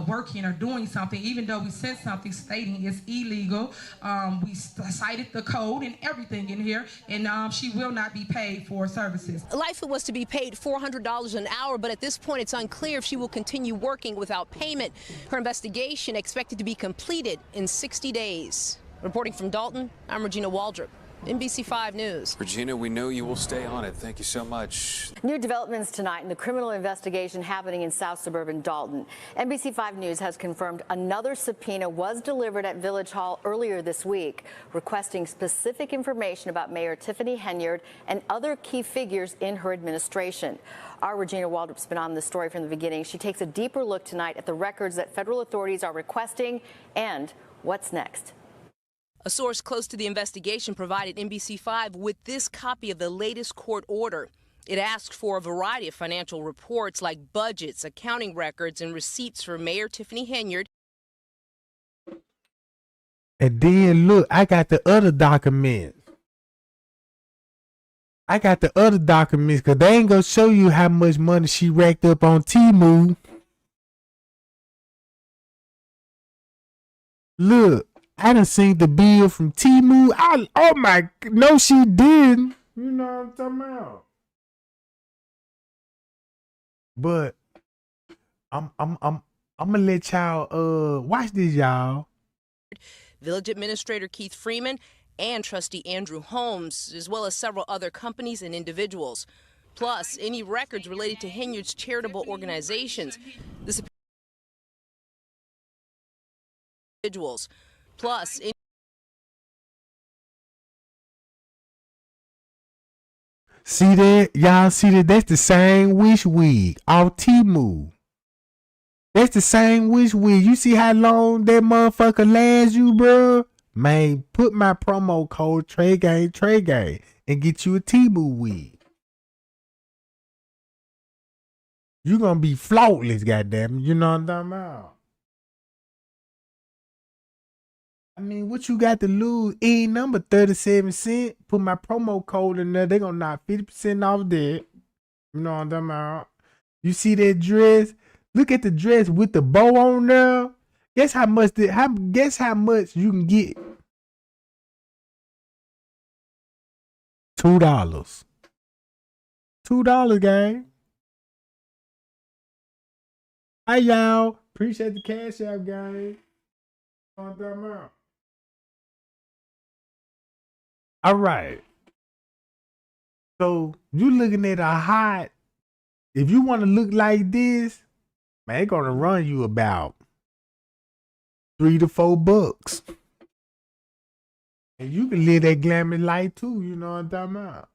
working or doing something, even though we sent something stating it's illegal. We cited the code and everything in here, and she will not be paid for services. Lightfoot was to be paid $400 an hour, but at this point it's unclear if she will continue working without payment. Her investigation expected to be completed in 60 days. Reporting from Dolton, I'm Regina Waldrop, NBC5 News. Regina, we know you will stay on it. Thank you so much. New developments tonight in the criminal investigation happening in South Suburban Dolton. NBC5 News has confirmed another subpoena was delivered at Village Hall earlier this week, requesting specific information about Mayor Tiffany Henyard and other key figures in her administration. Our Regina Waldrop's been on this story from the beginning. She takes a deeper look tonight at the records that federal authorities are requesting and what's next. A source close to the investigation provided NBC5 with this copy of the latest court order. It asked for a variety of financial reports like budgets, accounting records, and receipts for Mayor Tiffany Henyard. And then look, I got the other documents. Because they ain't going to show you how much money she racked up on Temu. Look. I done seen the bill from Temu. Oh my, no, she didn't. You know what I'm talking about. But I'm gonna let y'all watch this, y'all. Village Administrator Keith Freeman and Trustee Andrew Holmes, as well as several other companies and individuals. Plus, any records related to Henyard's charitable organizations. The individuals. Plus, see that? Y'all see that? That's the same wish wig off Temu. That's the same wish wig. You see how long that motherfucker lasts you, bro? Man, put my promo code TREGANG and get you a Temu wig. You gonna be flawless, goddamn. You know what I'm talking about? I mean, what you got to lose? Ain't number 37 cents. Put my promo code in there. They gonna knock 50% off that. You know what I'm talking about? You see that dress? Look at the dress with the bow on there. Guess how much guess how much you can get? $2. $2, gang. Hi, y'all. Appreciate the cash out, gang. You know what I'm talking about? All right. So you looking at a hot. If you want to look like this, man, it's gonna run you about $3 to $4. And you can live that glamorous life too, you know what I'm talking about.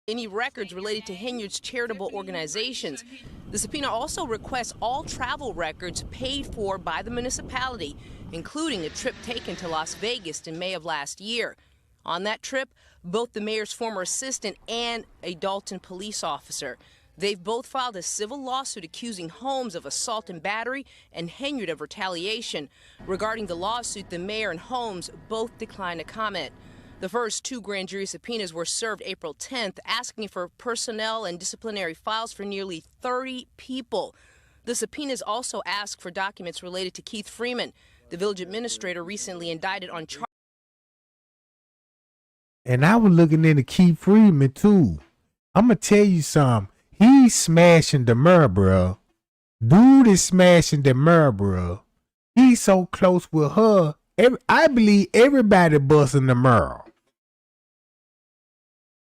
any records related to Henyard's charitable organizations. The subpoena also requests all travel records paid for by the municipality, including a trip taken to Las Vegas in May of last year. On that trip, both the mayor's former assistant and a Dolton police officer. They've both filed a civil lawsuit accusing Holmes of assault and battery and Henyard of retaliation. Regarding the lawsuit, the mayor and Holmes both declined to comment. The first two grand jury subpoenas were served April 10th, asking for personnel and disciplinary files for nearly 30 people. The subpoenas also ask for documents related to Keith Freeman, the village administrator recently indicted on charges. And I was looking into Keith Freeman too. I'm going to tell you something. He's smashing the mirror, bro. Dude is smashing the mirror, bro. He's so close with her. I believe everybody busting the mirror.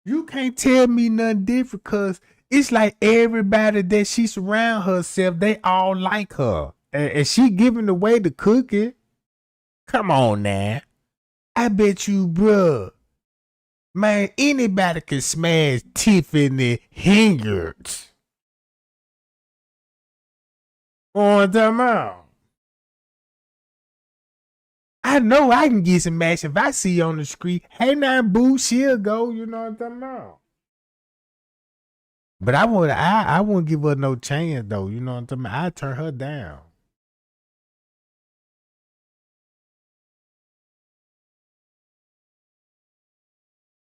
You can't tell me nothing different because it's like everybody that she surround herself, they all like her. And she giving away the cookie. Come on now. I bet you, bro. Man, anybody can smash Tiffany Henyard. On time out. I know I can get some action if I see you on the street. Hey, now, boo, she'll go. You know what I'm talking about? But I won't give her no chance, though. You know what I'm talking about? I turn her down.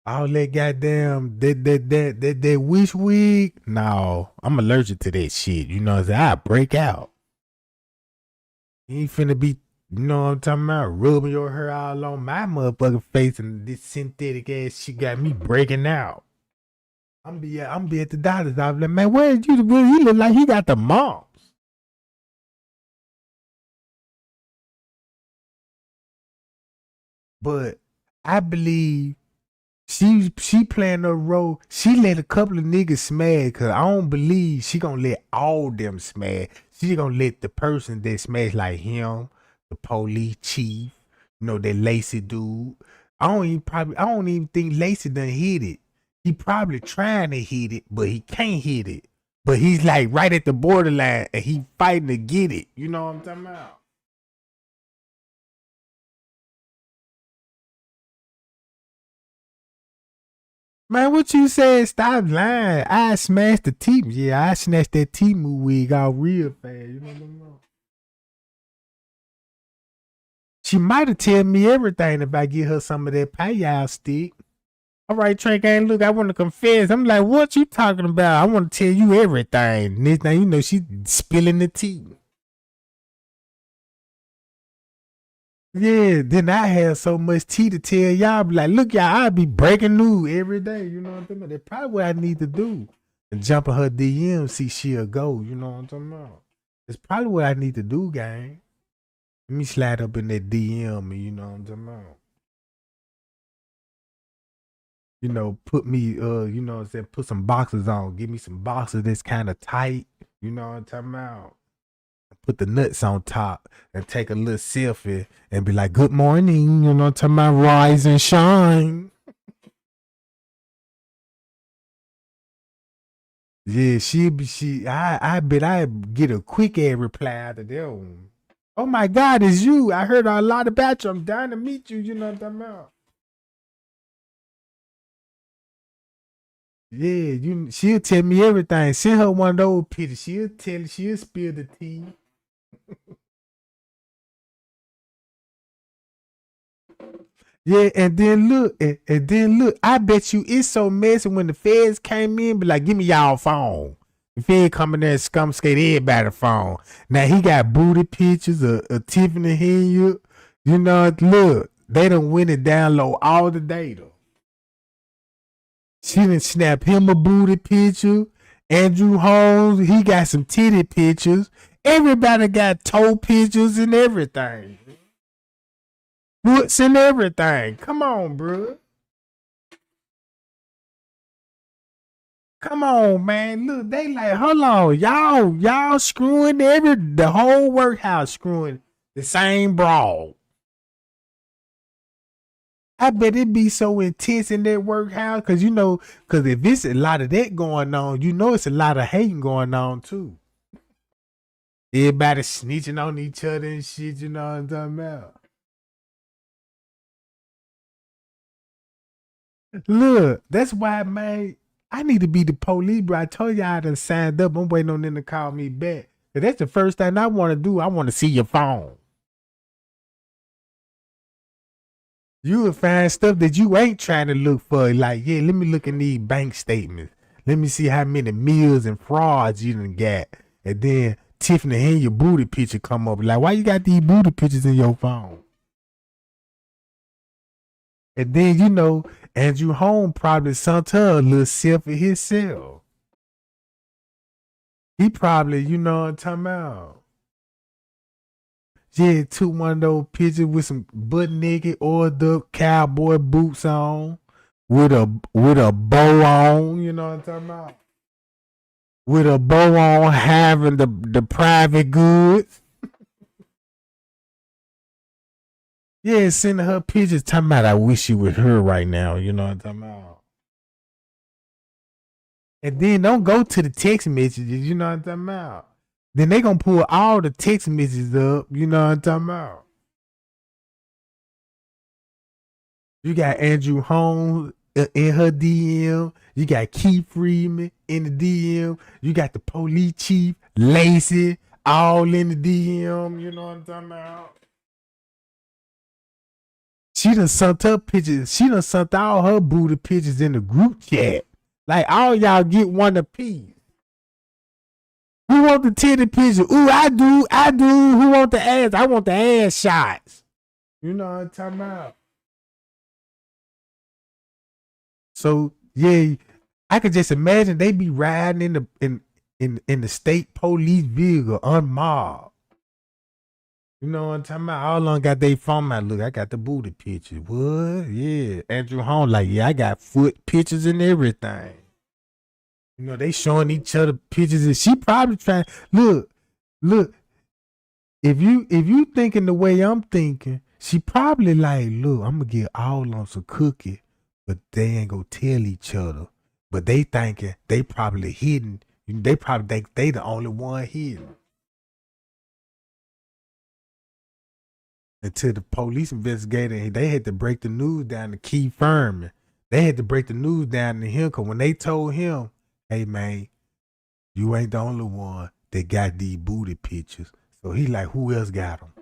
All that goddamn that wish wig. No, I'm allergic to that shit. You know what I'm saying? I break out. You ain't finna be, you know what I'm talking about, rubbing your hair all on my motherfucking face and this synthetic ass shit got me breaking out. I'm be at the doctor's office like, man, where is you? He look like he got the mumps. But I believe she playing her role. She let a couple of niggas smash because I don't believe she gonna let all them smash. She gonna let the person that smash like him, the police chief, you know, that Lacey dude. I don't even think Lacey done hit it. He probably trying to hit it, but he can't hit it. But he's like right at the borderline and he fighting to get it. You know what I'm talking about? Man, what you said? Stop lying. I smashed the team. Yeah, I snatched that Temu wig out real fast. You know what I'm talking about? She might have tell me everything if I get her some of that payout stick. All right, TREGANG, look, I want to confess. I'm like, what you talking about? I want to tell you everything. This now, you know, she spilling the tea. Yeah, then I have so much tea to tell y'all. Be like, look, y'all, I be breaking news every day. You know what I'm talking about? That's probably what I need to do. And jump in her DM, see she'll go. You know what I'm talking about? It's probably what I need to do, gang. Let me slide up in that DM and you know what I'm talking about. You know, put me, you know what I'm saying, put some boxes on. Give me some boxes that's kind of tight. You know what I'm talking about? put the nuts on top and take a little selfie and be like, good morning, you know, to my rise and shine. Yeah, I bet I get a quick ass reply out of that one. Oh my God, it's you. I heard a lot about you. I'm dying to meet you, you know what I'm talking about. Yeah, she'll tell me everything. Send her one of those pictures. She'll spill the tea. Yeah, and then look, I bet you it's so messy when the feds came in, be like, give me y'all phone. The fed come in there and scum skate everybody's phone. Now he got booty pictures of Tiffany Henyard. You know, look, they done went and download all the data. She done snap him a booty picture. Andrew Holmes, he got some titty pictures. Everybody got toe pictures and everything. Boots and everything. Come on, bro. Come on, man. Look, they like, hold on. Y'all screwing the whole workhouse screwing the same broad. I bet it be so intense in that workhouse because, because if it's a lot of that going on, it's a lot of hating going on too. Everybody snitching on each other and shit, you know what I'm talking about? Look, that's why, man, I need to be the police, bro. I told y'all I done signed up. I'm waiting on them to call me back. That's the first thing I want to do. I want to see your phone. You will find stuff that you ain't trying to look for. Like, yeah, let me look in these bank statements. Let me see how many meals and frauds you done got. And then Tiffany and your booty picture come up. Like, why you got these booty pictures in your phone? And then, Andrew Holmes probably sent her a little selfie himself. He probably, you know what I'm talking about. Yeah, took one of those pictures with some butt naked, oiled up cowboy boots on, with a bow on, you know what I'm talking about? With a bow on, having the private goods. Yeah, sending her pictures talking about I wish you were her right now, you know what I'm talking about? And then don't go to the text messages, you know what I'm talking about? Then they gonna pull all the text messages up, you know what I'm talking about? You got Andrew Holmes in her DM. You got Keith Freeman in the DM. You got the police chief, Lacey, all in the DM, you know what I'm talking about? She done sent her pictures. She done sent all her booty pictures in the group chat. Like, all y'all get one apiece. Who want the titty picture? Ooh, I do. Who want the ass? I want the ass shots. You know what I'm talking about? So, yeah, I could just imagine they be riding in the state police vehicle unmarked. You know what I'm talking about? All on got they phone out. Look, I got the booty picture. What? Yeah. Andrew Holmes like, yeah, I got foot pictures and everything. They showing each other pictures and she probably trying. Look. If you thinking the way I'm thinking, she probably like, look, I'm gonna get all on some cookie, but they ain't gonna tell each other. But they thinking they probably hidden. They probably think they the only one hidden. Until the police investigator, they had to break the news down to Keith Furman. They had to break the news down to him because when they told him, hey, man, you ain't the only one that got these booty pictures. So he like, who else got them?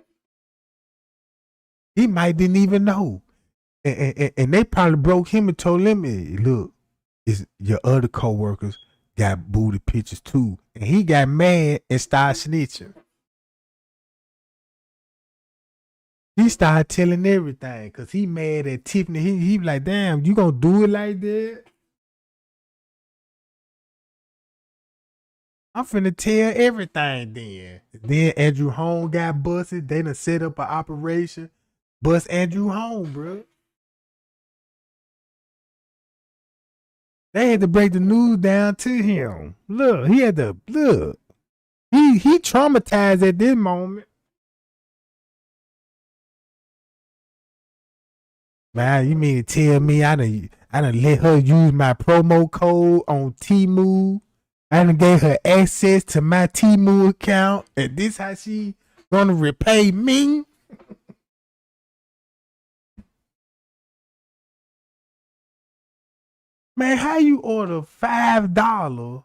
He might didn't even know. And they probably broke him and told him, hey, look, it's your other coworkers got booty pictures too. And he got mad and started snitching. He started telling everything because he mad at Tiffany. He like, damn, you gonna do it like that? I'm finna tell everything then. Then Andrew Holmes got busted. They done set up an operation. Bust Andrew Holmes, bro. They had to break the news down to him. Look, he had to, look. He traumatized at this moment. Man, you mean to tell me I done let her use my promo code on Temu? I done gave her access to my Temu account, and this how she gonna repay me? Man, how you order $5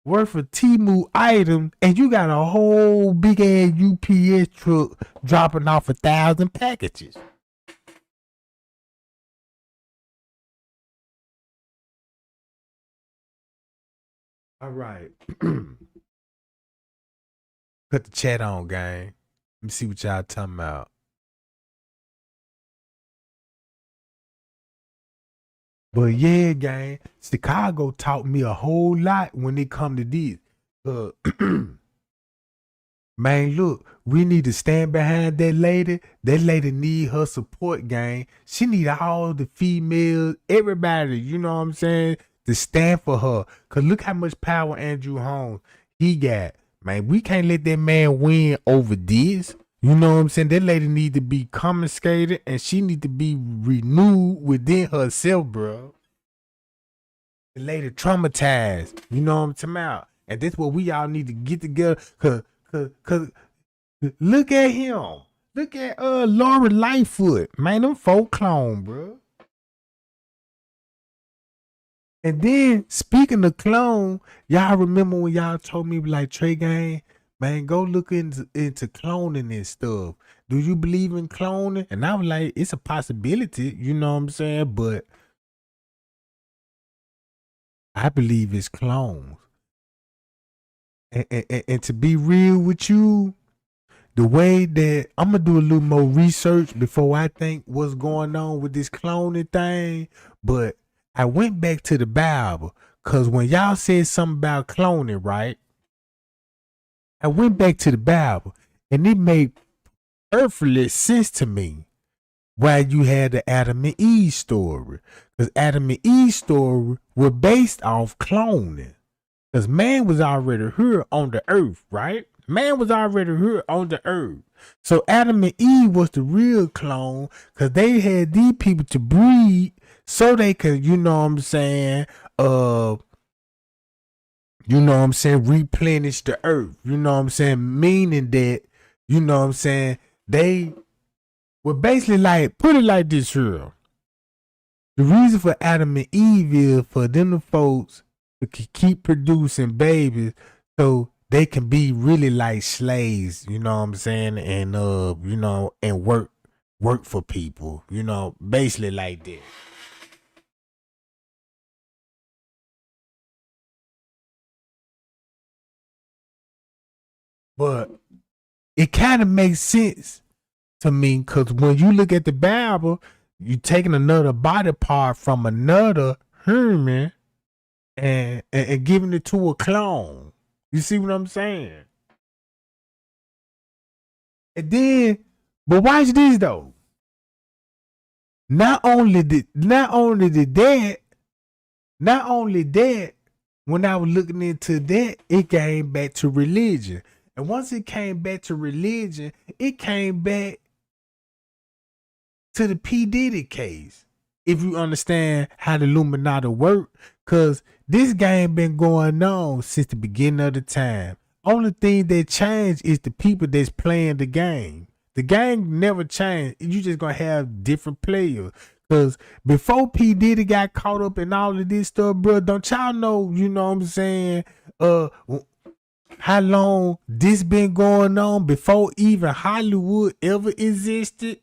worth of Temu items and you got a whole big ass UPS truck dropping off 1,000 packages? All right. Put the chat on, gang. Let me see what y'all talking about. But yeah, gang, Chicago taught me a whole lot when it come to this. Man, look, we need to stand behind that lady. That lady need her support, gang. She need all the females, everybody, you know what I'm saying, to stand for her. Cause look how much power Andrew Holmes he got. Man, we can't let that man win over this. You know what I'm saying? That lady need to be confiscated and she need to be renewed within herself, bro. The lady traumatized. You know what I'm talking about? And that's what we all need to get together. Cause look at him. Look at Laura Lightfoot. Man, them folk clone, bro. And then speaking of clone, y'all remember when y'all told me like TREGANG, man, go look into cloning and stuff. Do you believe in cloning? And I was like, it's a possibility, you know what I'm saying? But I believe it's clones. And to be real with you, the way that I'm going to do a little more research before I think what's going on with this cloning thing. But I went back to the Bible because when y'all said something about cloning, right? I went back to the Bible and it made perfectly sense to me why you had the Adam and Eve story. Because Adam and Eve story were based off cloning. Because man was already here on the earth, right? Man was already here on the earth. So Adam and Eve was the real clone because they had these people to breed so they could, you know what I'm saying, replenish the earth. You know what I'm saying? Meaning that, you know what I'm saying, they were basically like, put it like this here. The reason for Adam and Eve is for them the folks to keep producing babies so they can be really like slaves, you know what I'm saying, and and work for people, you know, basically like that. But it kind of makes sense to me because when you look at the Bible, you taking another body part from another human and giving it to a clone. You see what I'm saying? And then, but watch this though. Not only that, when I was looking into that, it came back to religion. And once it came back to religion, it came back to the P. Diddy case. If you understand how the Illuminati work, because this game been going on since the beginning of the time. Only thing that changed is the people that's playing the game. The game never changed. You just gonna have different players. Because before P. Diddy got caught up in all of this stuff, bro, don't y'all know, you know what I'm saying, how long this been going on before even Hollywood ever existed?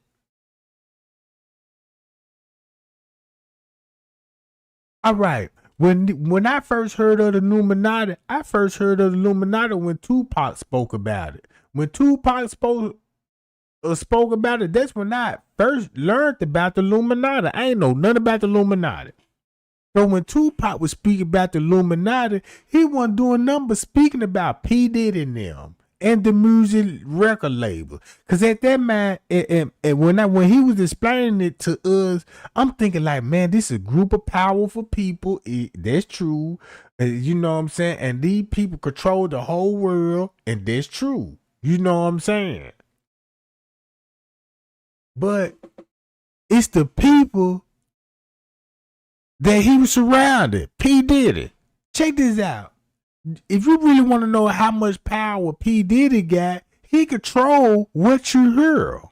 All right. When I first heard of the Illuminati, when Tupac spoke about it. When Tupac spoke about it, that's when I first learned about the Illuminati. I ain't know nothing about the Illuminati. So when Tupac was speaking about the Illuminati, he wasn't doing nothing but speaking about P. Diddy and them and the music record label. Cause at that man, and when he was explaining it to us, I'm thinking like, man, this is a group of powerful people. That's true. You know what I'm saying? And these people control the whole world, and that's true. You know what I'm saying? But it's the people that he was surrounded. P. Diddy. Check this out. If you really want to know how much power P. Diddy got, he control what you hear.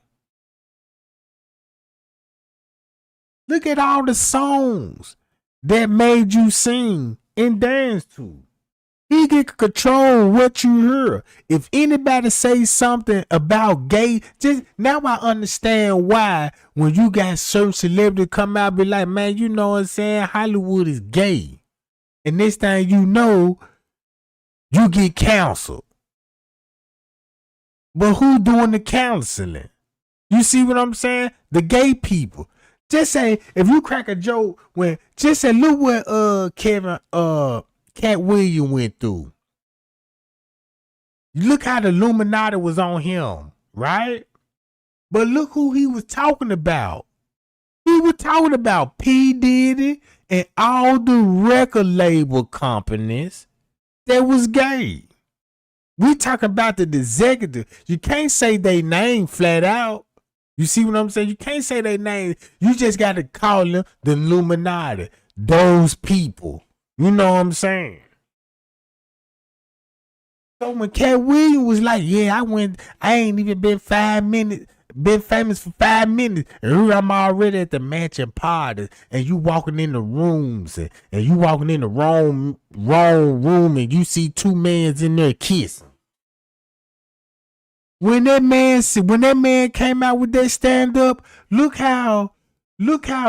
Look at all the songs that made you sing and dance to. He can control what you hear. If anybody say something about gay, just now I understand why when you got certain celebrities come out and be like, man, you know what I'm saying? Hollywood is gay. And next thing you know, you get counseled. But who doing the counseling? You see what I'm saying? The gay people. Just say, if you crack a joke when, just say, look what Cat Williams went through. Look how the Illuminati was on him, right? But look who he was talking about. He was talking about P. Diddy and all the record label companies that was gay. We talking about the executive. You can't say they name flat out. You see what I'm saying? You can't say they name. You just got to call them the Illuminati. Those people. You know what I'm saying? So when Cat Williams was like, yeah, I ain't even been 5 minutes, been famous for 5 minutes, and here I'm already at the mansion party, and you walking in the rooms, and you walking in the wrong room, and you see 2 men in there kissing. When that man came out with that stand up, look how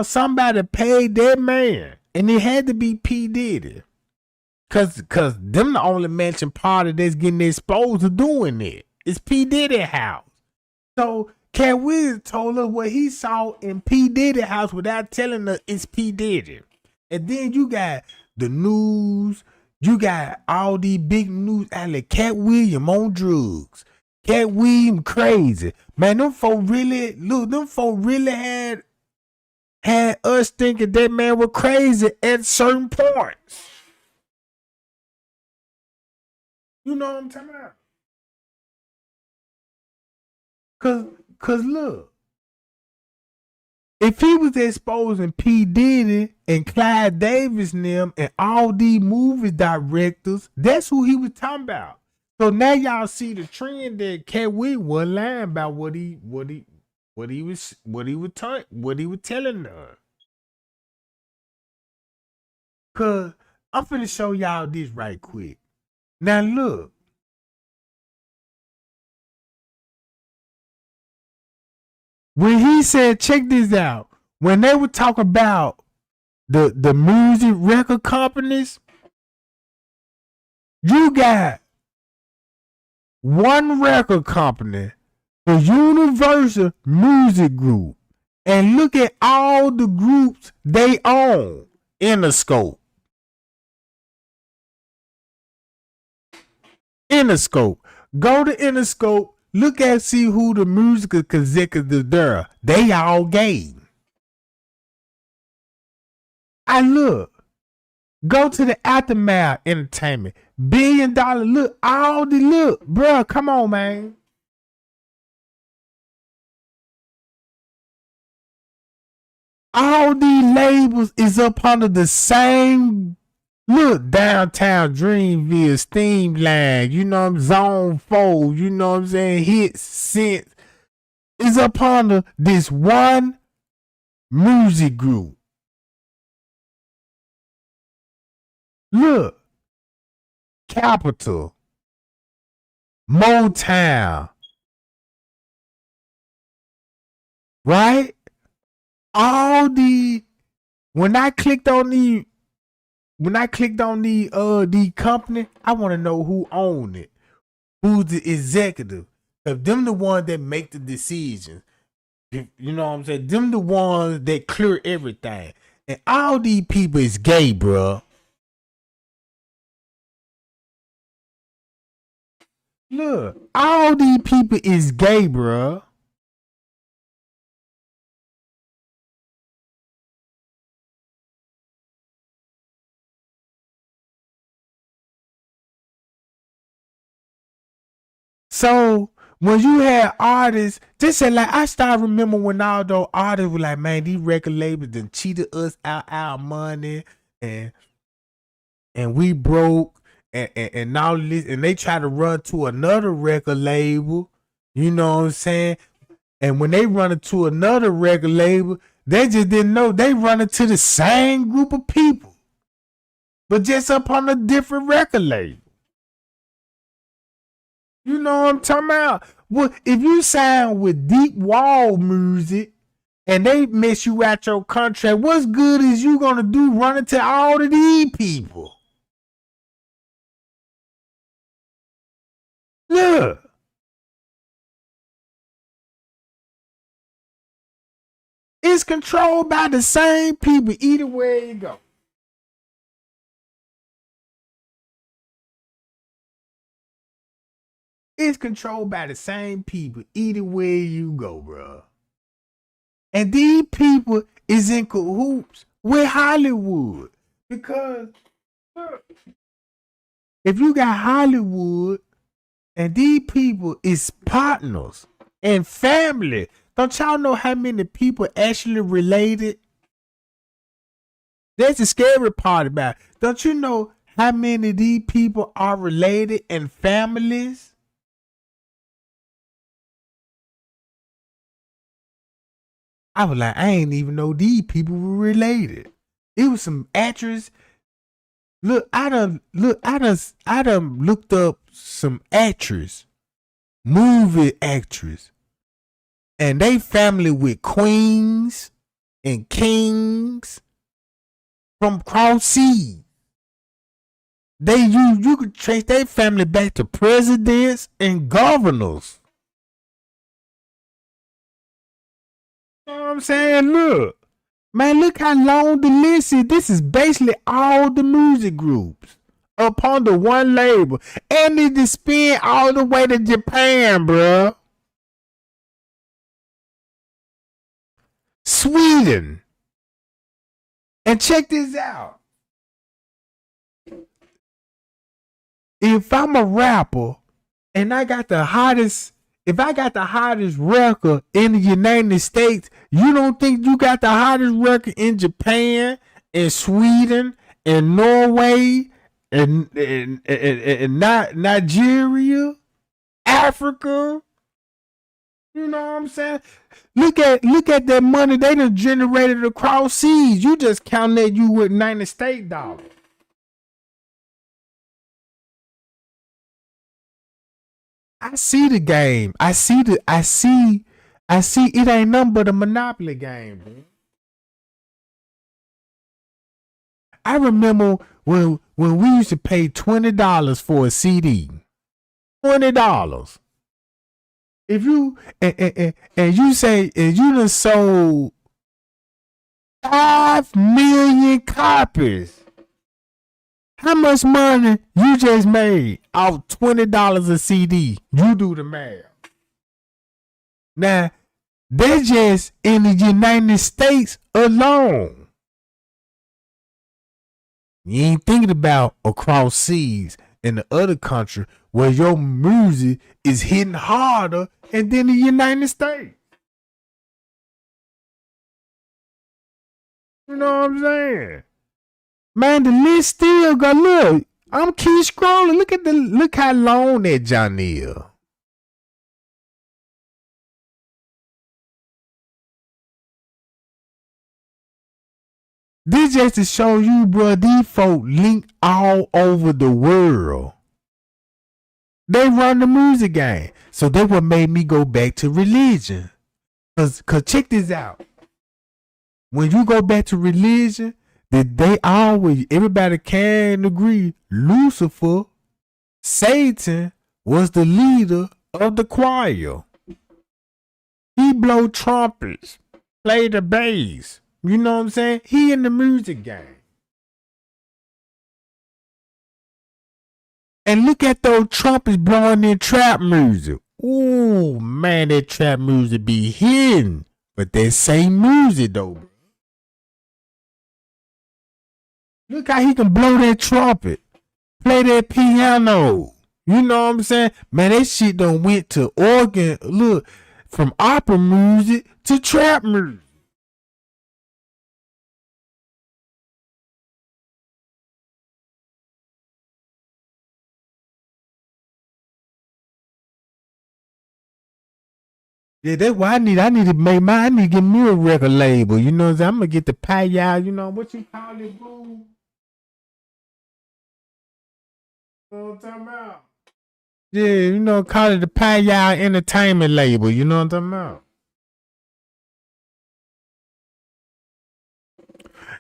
somebody paid that man, and it had to be P. Diddy. Cause them the only mansion party that's getting exposed to doing it. It's P. Diddy house. So Cat Williams told us what he saw in P. Diddy house without telling us it's P. Diddy. And then you got the news, you got all these big news outlets. Cat Williams on drugs. Cat Williams crazy. Man, them folk really had us thinking that man was crazy at certain points. You know what I'm talking about? Cause look, if he was exposing P. Diddy and Clyde Davis and them and all these movie directors, that's who he was talking about. So now y'all see the trend that Cat Williams was lying about what he was telling her. Cause I'm finna show y'all this right quick. Now look. When he said, check this out, when they were talking about the music record companies, you got one record company, the Universal Music Group, and look at all the groups they own. Interscope. Go to Interscope. Look at see who the music executives there. They all gay. I look. Go to the Aftermath Entertainment. $1 billion. Look, all the look, bruh. Come on, man. All these labels is up under the same. Look, Downtown Dreamville, Steam Line, you know what I'm Zone 4, you know what I'm saying? Hits, Sense. Is up under this one music group. Look. Capitol. Motown. Right? All the when I clicked on the company, I want to know who owned it. Who's the executive? If them the ones that make the decisions. You know what I'm saying? Them the ones that clear everything. And all these people is gay, bro. Look, all these people is gay, bruh. So when you had artists, just say like I start remember when all those artists were like, man, these record labels done cheated us out our money and we broke and all this, and they try to run to another record label, you know what I'm saying? And when they run into another record label, they just didn't know they run into the same group of people, but just up on a different record label. You know what I'm talking about? Well, if you sign with Deep Wall Music and they mess you out your contract, what's good is you gonna do running to all of these people? Look. It's controlled by the same people either way you go. It's controlled by the same people either way you go, bro. And these people is in cahoots with Hollywood. Because look, if you got Hollywood and these people is partners and family, don't y'all know how many people actually related? That's the scary part about it. Don't you know how many of these people are related and families? I was like, I ain't even know these people were related. It was some actress. Look, I done looked up some actress, movie actress, and they family with queens and kings from cross seas. You could trace their family back to presidents and governors. You know what I'm saying? Look, man, look how long the list is. This is basically all the music groups up under one label. And it just spin all the way to Japan, bruh. Sweden. And check this out. If I'm a rapper and I got the hottest record in the United States, you don't think you got the hottest record in Japan and Sweden and Norway and not Nigeria, Africa? You know what I'm saying? Look at that money they done generated across seas. You just counting that you with United States dollars. I see the game. I see it ain't nothing but a monopoly game, bro. I remember when we used to pay $20 for a CD. $20. If you and you say you done sold 5 million copies, how much money you just made off $20 a CD? You do the math. Now, they're just in the United States alone. You ain't thinking about across seas in the other country where your music is hitting harder than the United States. You know what I'm saying? Man, the list still go. Look, I'm keep scrolling. Look how long that John is. This just to show you, bro, these folk link all over the world. They run the music game. So that's what made me go back to religion. Cause check this out. When you go back to religion, everybody can agree, Lucifer, Satan, was the leader of the choir. He blow trumpets, play the bass. You know what I'm saying? He in the music game. And look at those trumpets blowing in trap music. Ooh, man, that trap music be hidden. But that same music, though. Look how he can blow that trumpet. Play that piano. You know what I'm saying? Man, that shit done went to organ. Look, from opera music to trap music. Yeah, that's why I need to make mine. I need to get me a record label. You know what I'm saying? I'm gonna get the payal. You know what you call it, boo? You know what I'm talking about? Yeah, you know, call it the payal entertainment label. You know what I'm talking about?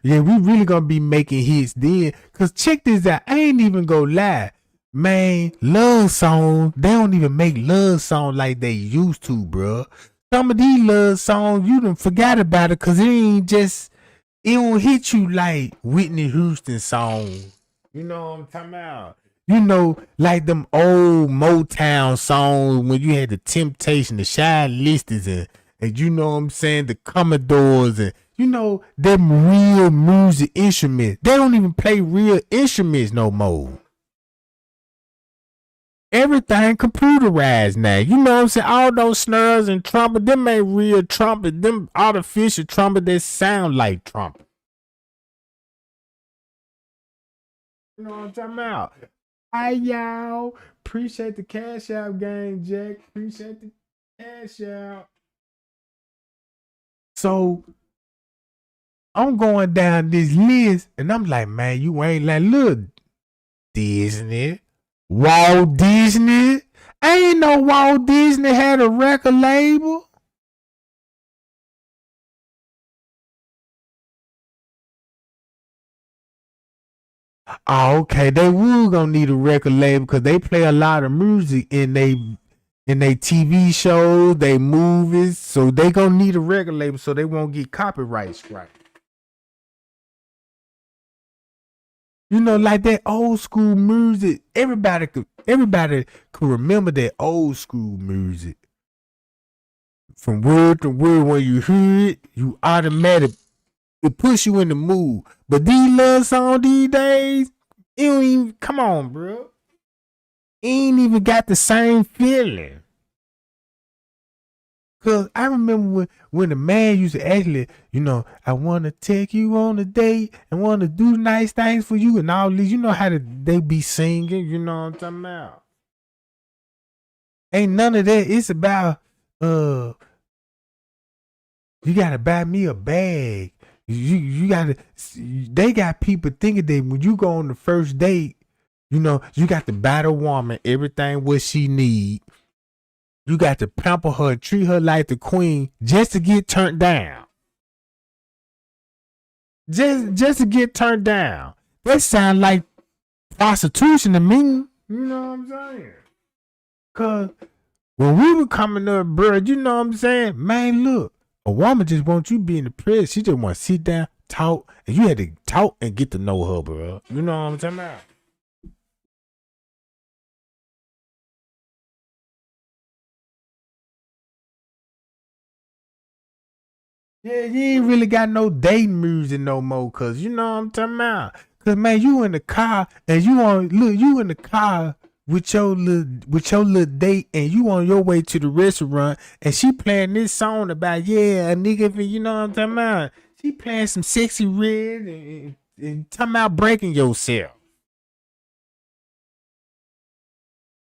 Yeah, we really gonna be making hits then. Cause check this out. I ain't even gonna lie. Man, love song, they don't even make love song like they used to, bro. Some of these love songs, you done forgot about it cause it don't hit you like Whitney Houston songs. You know what I'm talking about? You know, like them old Motown songs when you had the Temptation, the Shy Listers, and you know what I'm saying, the Commodores, and you know, them real music instruments. They don't even play real instruments no more. Everything computerized now. You know what I'm saying? All those snares and trumpet, them ain't real trumpet. Them artificial trumpet that sound like trumpet. You know what I'm talking about? Hi, y'all. Appreciate the cash out gang, Jack. Appreciate the cash out. So I'm going down this list and I'm like, man, you ain't like, look, Disney, Walt Disney. Ain't no Walt Disney had a record label. Oh, okay. They would gonna need a record label because they play a lot of music in they TV shows, they movies. So they gonna need a record label so they won't get copyright strike. You know, like that old school music. Everybody could remember that old school music. From word to word, when you hear it, you automatic it push you in the mood. But these love songs these days, it don't even come on, bro. It ain't even got the same feeling. Cause I remember when the man used to actually, you know, I wanna take you on a date and wanna do nice things for you and all these, you know how they be singing, you know what I'm talking about? Ain't none of that. It's about you gotta buy me a bag. You gotta. They got people thinking that when you go on the first date, you know you got to buy the woman everything what she need. You got to pamper her, treat her like the queen, just to get turned down. Just to get turned down. That sound like prostitution to me. You know what I'm saying? Cause when we were coming up, bro, you know what I'm saying? Man, look. A woman just wants you to be in the press. She just want to sit down, talk, and you had to talk and get to know her, bro. You know what I'm talking about? Yeah, you ain't really got no dating music no more, cause you know what I'm talking about. Cause man, you in the car and you in the car with your little date and you on your way to the restaurant and she playing this song about a nigga, you know what I'm talking about. She playing some sexy red and talking about breaking yourself.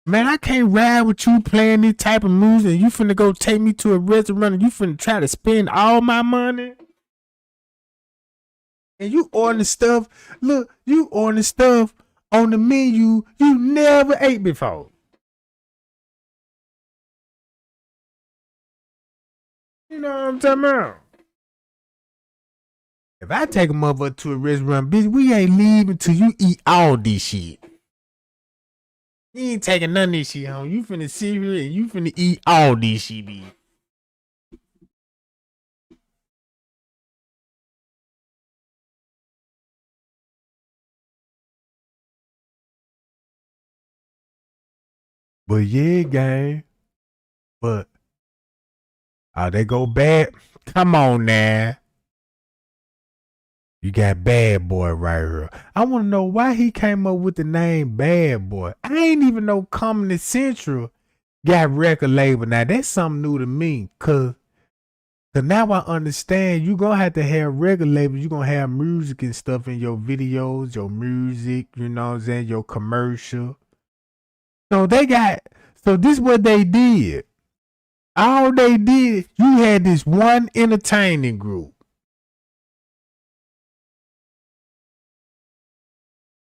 Man, I can't ride with you playing this type of music and you finna go take me to a restaurant and you finna try to spend all my money. And you ordering stuff, look, you ordering stuff on the menu you never ate before. You know what I'm talking about? If I take a motherfucker to a restaurant, bitch, we ain't leaving till you eat all this shit. You ain't taking none of this shit home. You finna sit here and you finna eat all this shit, bitch. But yeah, gang. But they go bad. Come on now. You got Bad Boy right here. I want to know why he came up with the name Bad Boy. I ain't even know Comedy Central got record label. Now that's something new to me. Cause now I understand you gonna have to have record labels. You gonna have music and stuff in your videos, your music, you know what I'm saying, your commercial. So this is what they did. All they did, you had this one entertaining group.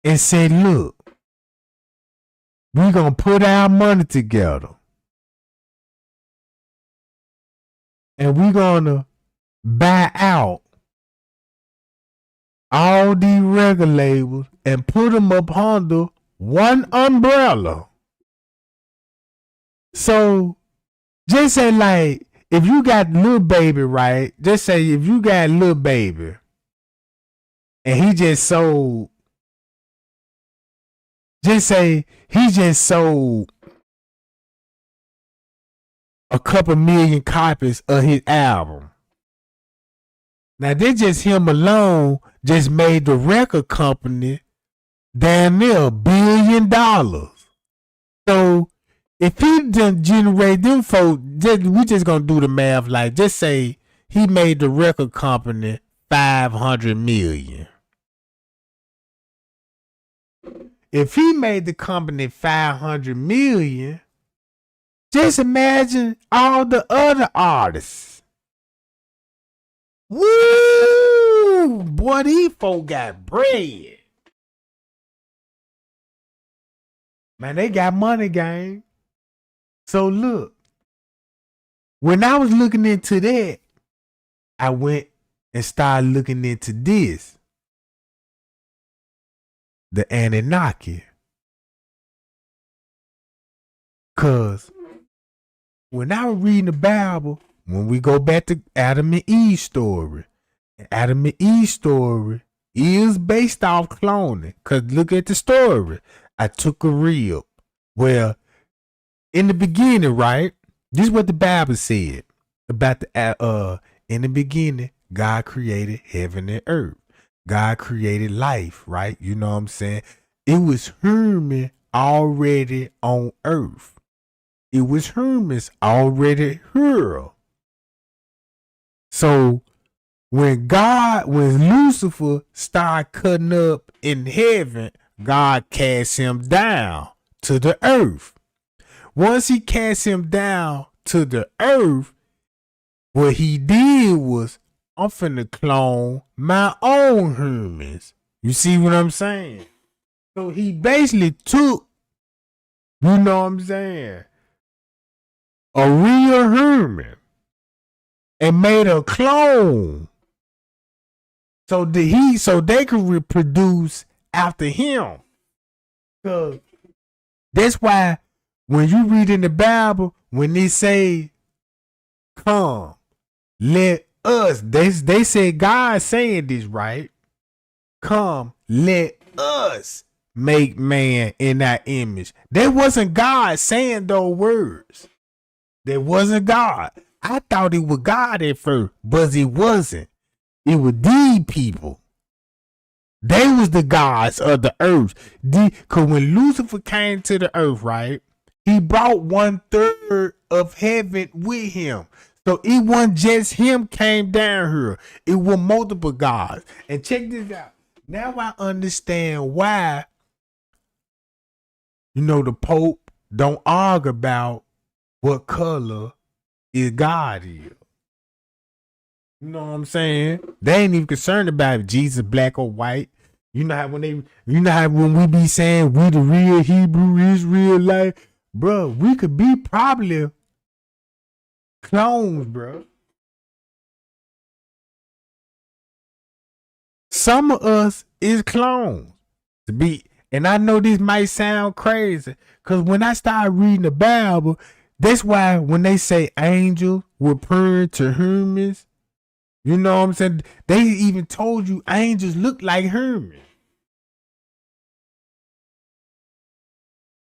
And said, look, we're going to put our money together. And we're going to buy out all these record labels and put them up under one umbrella. So, just say like, if you got Lil Baby, right? Just say if you got Lil Baby and he just sold, just say he just sold a couple million copies of his album. Now, they just him alone just made the record company damn near $1 billion. So, if he done generate them folks, we just gonna do the math. Like, just say he made the record company $500 million. If he made the company $500 million, just imagine all the other artists. Woo! Boy, these folk got bread. Man, they got money, gang. So look, when I was looking into that, I went and started looking into this. The Anunnaki. Cause when I was reading the Bible, when we go back to Adam and Eve story, Adam and Eve story is based off cloning. Cause look at the story. I took a rib. Well, in the beginning, right? This is what the Bible said about the in the beginning, God created heaven and earth. God created life, right? You know what I'm saying? It was human already on earth. It was humans already here. So when Lucifer started cutting up in heaven, God cast him down to the earth. Once he cast him down to the earth, what he did was, I'm finna clone my own humans. You see what I'm saying? So he basically took, you know what I'm saying, a real human and made a clone so they could reproduce after him. Cause that's why when you read in the Bible, when they say, come, let us, they say God saying this, right? Come, let us make man in our image. That wasn't God saying those words. That wasn't God. I thought it was God at first, but it wasn't. It was these people. They was the gods of the earth. Because when Lucifer came to the earth, right, he brought 1/3 of heaven with him. So it wasn't just him came down here. It was multiple gods. And check this out. Now I understand why, the Pope don't argue about what color is God is. You know what I'm saying? They ain't even concerned about if Jesus black or white. You know how when we be saying we the real Hebrew Israelite, bro, we could be probably clones, bro. Some of us is clones. And I know this might sound crazy, because when I started reading the Bible, that's why when they say angels were referring to humans, you know what I'm saying? They even told you angels look like humans.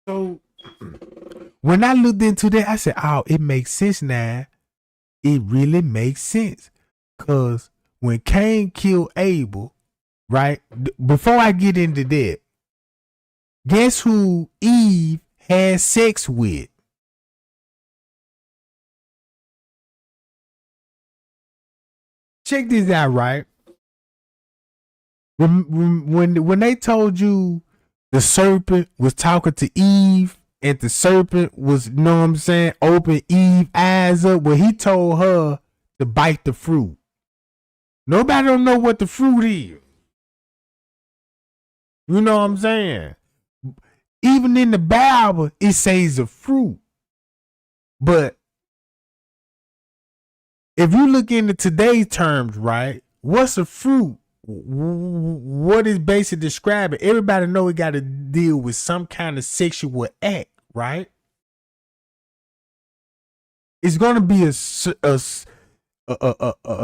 So when I looked into that, I said, oh, it makes sense now. It really makes sense. Because when Cain killed Abel, right? Before I get into that, guess who Eve had sex with? Check this out, right? When they told you the serpent was talking to Eve and the serpent was, you know what I'm saying, open Eve eyes up, when he told her to bite the fruit. Nobody don't know what the fruit is. You know what I'm saying? Even in the Bible, it says a fruit. But if you look into today's terms, right, what's a fruit? What is basically describing? Everybody know we got to deal with some kind of sexual act, right? It's going to be a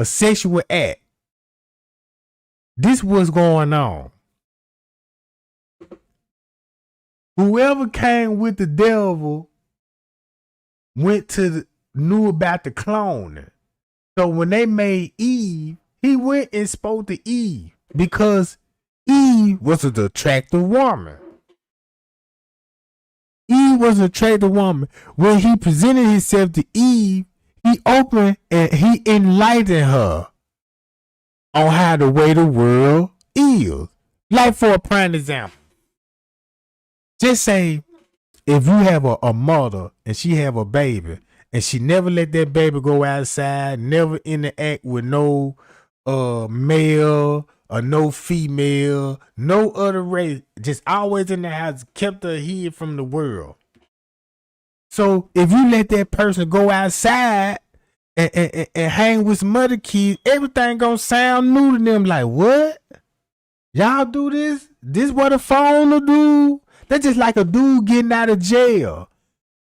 sexual act. This what's going on. Whoever came with the devil knew about the cloning. So when they made Eve, he went and spoke to Eve because Eve was an attractive woman. Eve was an attractive woman. When he presented himself to Eve, he opened and he enlightened her on how the way the world is. Like for a prime example, just say if you have a mother and she have a baby and she never let that baby go outside, never interact with no male or no female, no other race, just always in the house, kept her hid from the world. So if you let that person go outside and hang with some other kids, everything gonna sound new to them. Like, what? Y'all do this? This what a phone will do? That's just like a dude getting out of jail.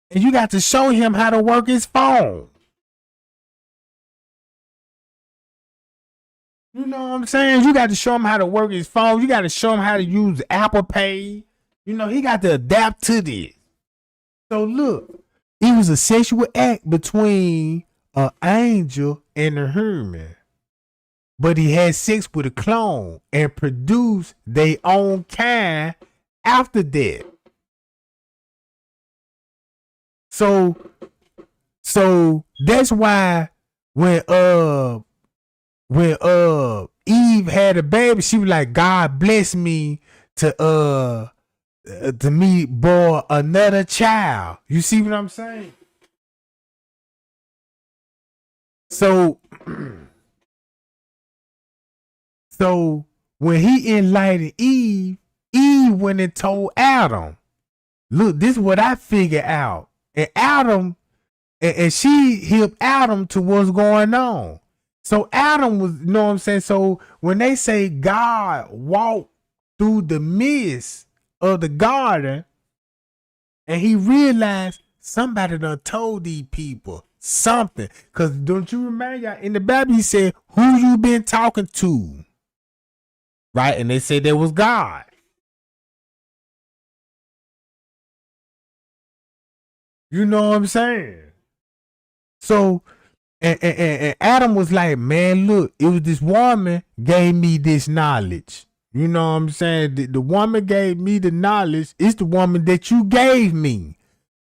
And you got to show him how to work his phone. You know what I'm saying? You got to show him how to work his phone. You got to show him how to use Apple Pay. You know, he got to adapt to this. So look, it was a sexual act between an angel and a human. But he had sex with a clone and produced their own kind after that. So that's why when Eve had a baby, she was like, God bless me to me born another child. You see what I'm saying? So when he enlightened Eve, Eve went and told Adam, look, this is what I figured out. And Adam, and she helped Adam to what's going on. So Adam was, you know what I'm saying? So when they say God walked through the mist of the garden and he realized somebody done told these people something. Because don't you remember, y'all, in the Bible he said, who you been talking to? Right? And they said there was God. You know what I'm saying? So, and Adam was like, man, look, it was this woman gave me this knowledge. You know what I'm saying? The woman gave me the knowledge. It's the woman that you gave me.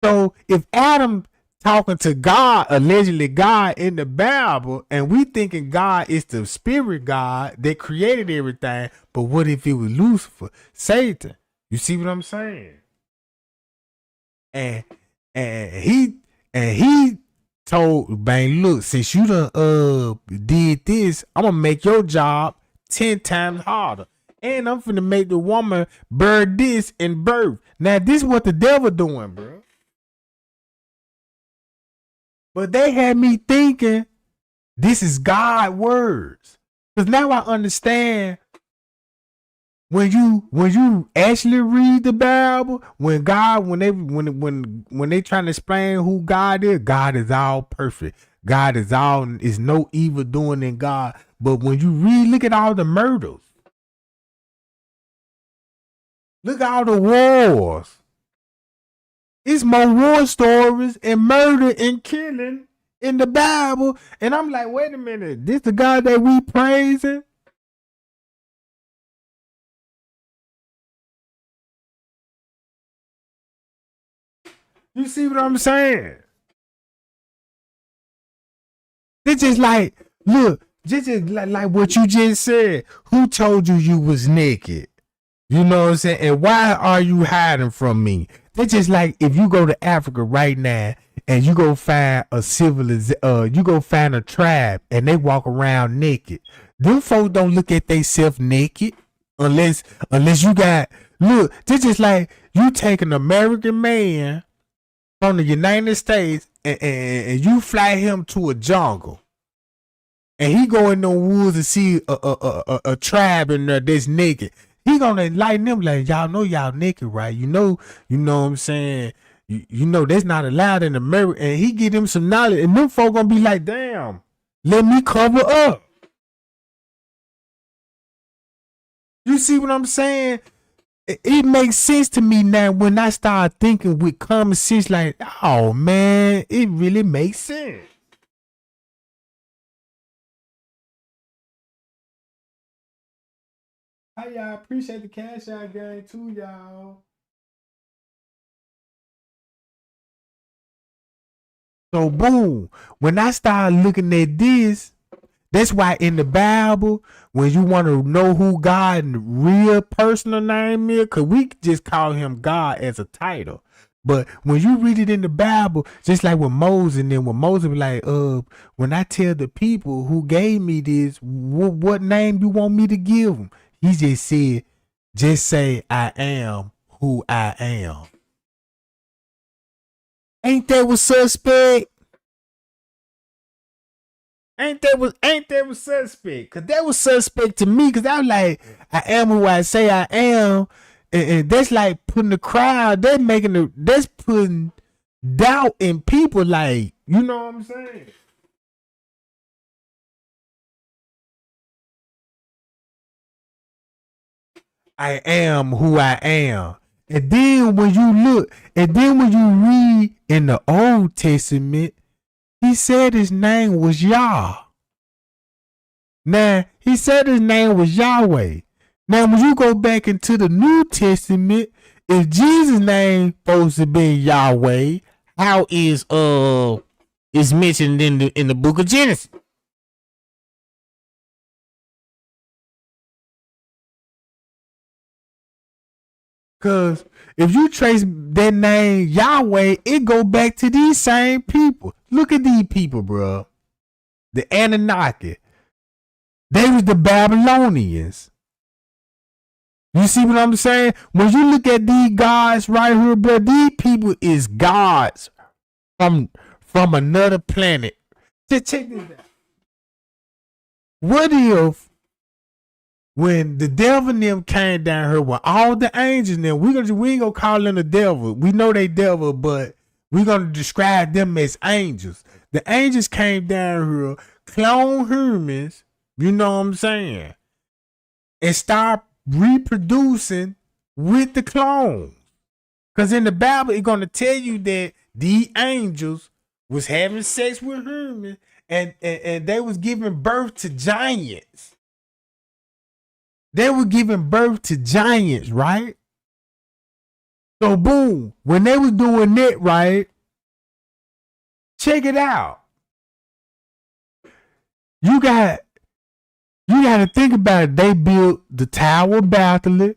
So if Adam talking to God, allegedly God in the Bible, and we thinking God is the spirit God that created everything, but what if it was Lucifer, Satan? You see what I'm saying? And he told Bang, look, since you done did this, I'm gonna make your job 10 times harder. And I'm finna make the woman bear this in birth. Now, this is what the devil doing, bro. But they had me thinking this is God words. Because now I understand when you actually read the Bible, when they trying to explain who God is all perfect. God is no evil doing in God. But when you read, look at all the murders. Look at all the wars. It's more war stories and murder and killing in the Bible. And I'm like, wait a minute, this the God that we praising? You see what I'm saying? It's just like, look, just like what you just said. Who told you you was naked? You know what I'm saying? And why are you hiding from me? It's just like if you go to Africa right now and you go find a you go find a tribe and they walk around naked. Them folks don't look at themselves naked unless you got, look, this just like you take an American man from the United States and you fly him to a jungle. And he go in the woods to see a tribe in there that's naked. He gonna enlighten them like, y'all know y'all naked, right? You know what I'm saying? You know that's not allowed in America. And he give them some knowledge. And them folk gonna be like, damn, let me cover up. You see what I'm saying? It makes sense to me now when I start thinking with common sense, like, oh man, it really makes sense. Hi y'all, appreciate the cash out gang too, y'all. So boom, when I start looking at this, that's why in the Bible, when you want to know who God's real personal name is, because we just call him God as a title. But when you read it in the Bible, just like with Moses, and then when Moses was like, when I tell the people who gave me this, what name you want me to give them? He just said, just say I am who I am. Ain't that was suspect? Ain't that was suspect? Cause that was suspect to me. Cause I was like, I am who I say I am, and that's like putting the crowd. That's putting doubt in people. Like, you know what I'm saying? I am who I am. And then when you read in the Old Testament, he said his name was Yah. Now, he said his name was Yahweh. Now, when you go back into the New Testament, if Jesus' name supposed to be Yahweh, how is it's mentioned in the book of Genesis? Because if you trace that name Yahweh, it go back to these same people. Look at these people, bro. The Anunnaki. They was the Babylonians. You see what I'm saying? When you look at these gods right here, bro, these people is gods from another planet. Just check this out. What if when the devil and them came down here with all the angels and them, we ain't gonna call them the devil. We know they devil, but we're gonna describe them as angels. The angels came down here, clone humans, you know what I'm saying, and start reproducing with the clones. Because in the Bible, it's gonna tell you that the angels was having sex with humans and they was giving birth to giants. They were giving birth to giants, right? So boom, when they was doing that, right? Check it out. You got to think about it. They built the Tower of Babel. You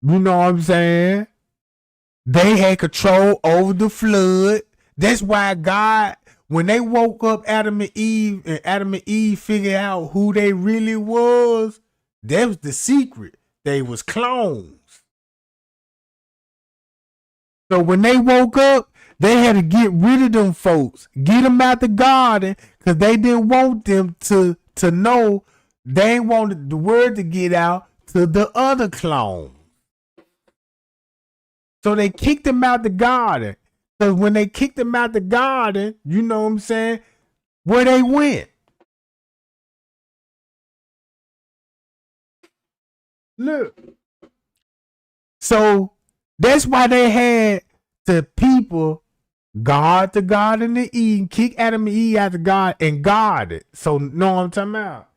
know what I'm saying? They had control over the flood. That's why God, when they woke up Adam and Eve figured out who they really was, that was the secret. They was clones. So when they woke up, they had to get rid of them folks, get them out the garden, because they didn't want them to know. They wanted the word to get out to the other clones. So they kicked them out the garden. So when they kicked them out the garden, you know what I'm saying, where they went. Look. So that's why they had to people, guard the Garden of Eden, kick Adam and Eve out of God and guard it. So know what I'm talking about?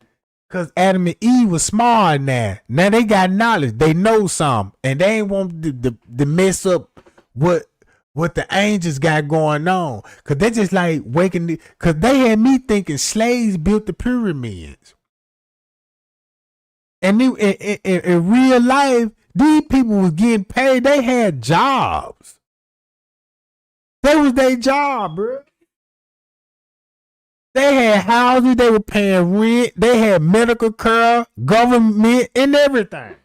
Because Adam and Eve was smart now. Now they got knowledge. They know something. And they ain't want to mess up what the angels got going on. Because they just like waking. Because they had me thinking slaves built the pyramids. And in real life, these people was getting paid. They had jobs. That was their job, bro. They had houses, they were paying rent, they had medical care, government, and everything.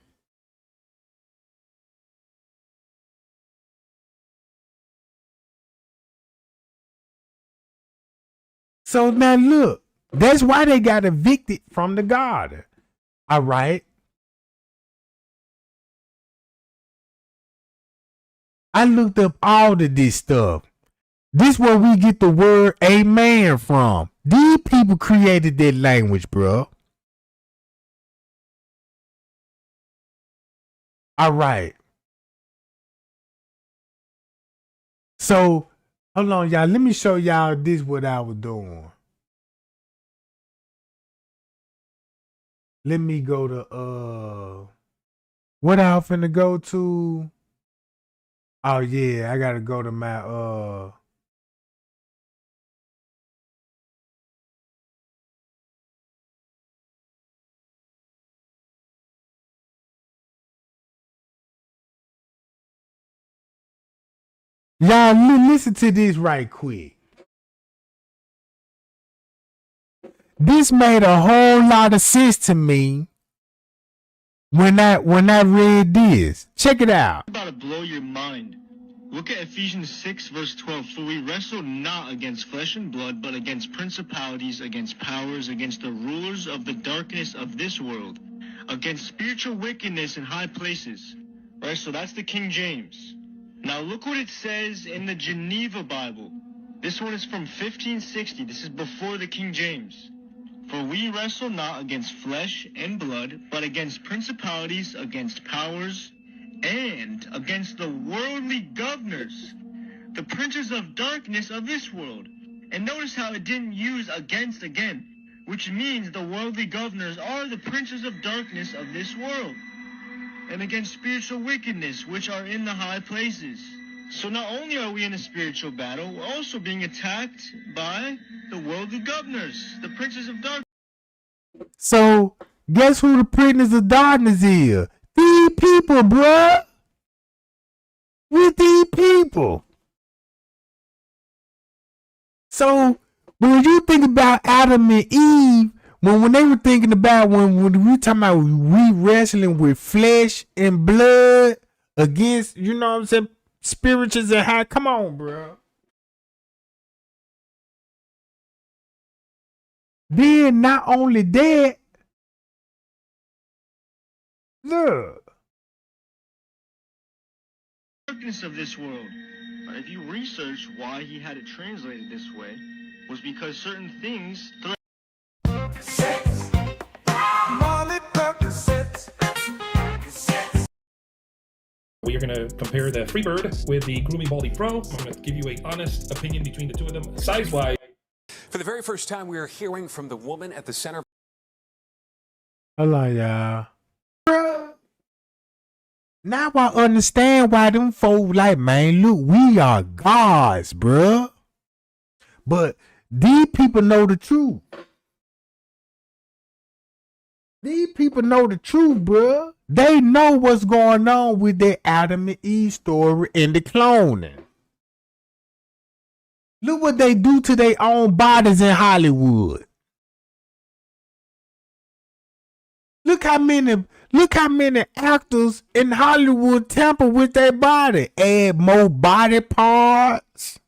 So now look, that's why they got evicted from the garden. All right. I looked up all of this stuff. This where we get the word amen from. These people created that language, bro. All right. So, hold on, y'all. Let me show y'all this what I was doing. Let me go to what I finna go to. Oh yeah, I gotta go to my y'all listen to this right quick. This made a whole lot of sense to me when I read this. Check it out. I'm about to blow your mind. Look at Ephesians 6 verse 12. For we wrestle not against flesh and blood, but against principalities, against powers, against the rulers of the darkness of this world, against spiritual wickedness in high places. Right, so that's the King James. Now look what it says in the Geneva Bible. This one is from 1560. This is before the King James. For we wrestle not against flesh and blood, but against principalities, against powers, and against the worldly governors, the princes of darkness of this world. And notice how it didn't use against again, which means the worldly governors are the princes of darkness of this world, and against spiritual wickedness, which are in the high places. So not only are we in a spiritual battle, we're also being attacked by the worldly governors, the princes of darkness. So, guess who the princes of darkness is? These people, bruh. With these people. So, when you think about Adam and Eve, when they were thinking about when we talking about we wrestling with flesh and blood against, you know what I'm saying, spirituals and high. Come on, bro. Then not only that, look. Darkness of this world. If you research why he had it translated this way, was because certain things We are going to compare the Freebird with the Gloomy Baldy Pro. I'm going to give you an honest opinion between the two of them, size-wise. For the very first time, we are hearing from the woman at the center. Hello, y'all. Bruh. Now I understand why them folk like, man, look, we are gods, bruh. But these people know the truth. These people know the truth, bruh. They know what's going on with their Adam and Eve story and the cloning. Look what they do to their own bodies in Hollywood. Look how many actors in Hollywood tamper with their body. Add more body parts.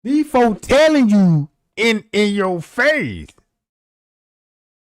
These folks telling you in your face.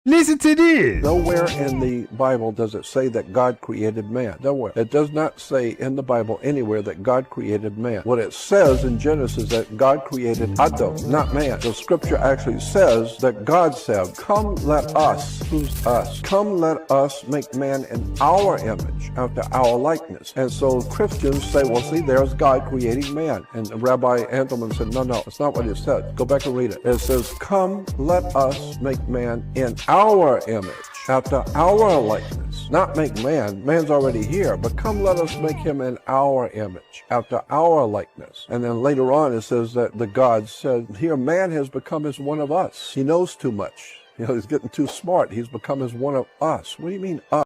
Listen to this. Nowhere in the Bible does it say that God created man. Nowhere. It does not say in the Bible anywhere that God created man. What it says in Genesis is that God created Adam, not man. The scripture actually says that God said, come let us, who's us? Come let us make man in our image, after our likeness. And so Christians say, well, see, there's God creating man. And Rabbi Andelman said, no, that's not what it said. Go back and read it. It says, come let us make man in our image, after our likeness. Not make man. Man's already here. But come let us make him in our image, after our likeness. And then later on it says that the God said, here man has become as one of us. He knows too much. He's getting too smart. He's become as one of us. What do you mean us?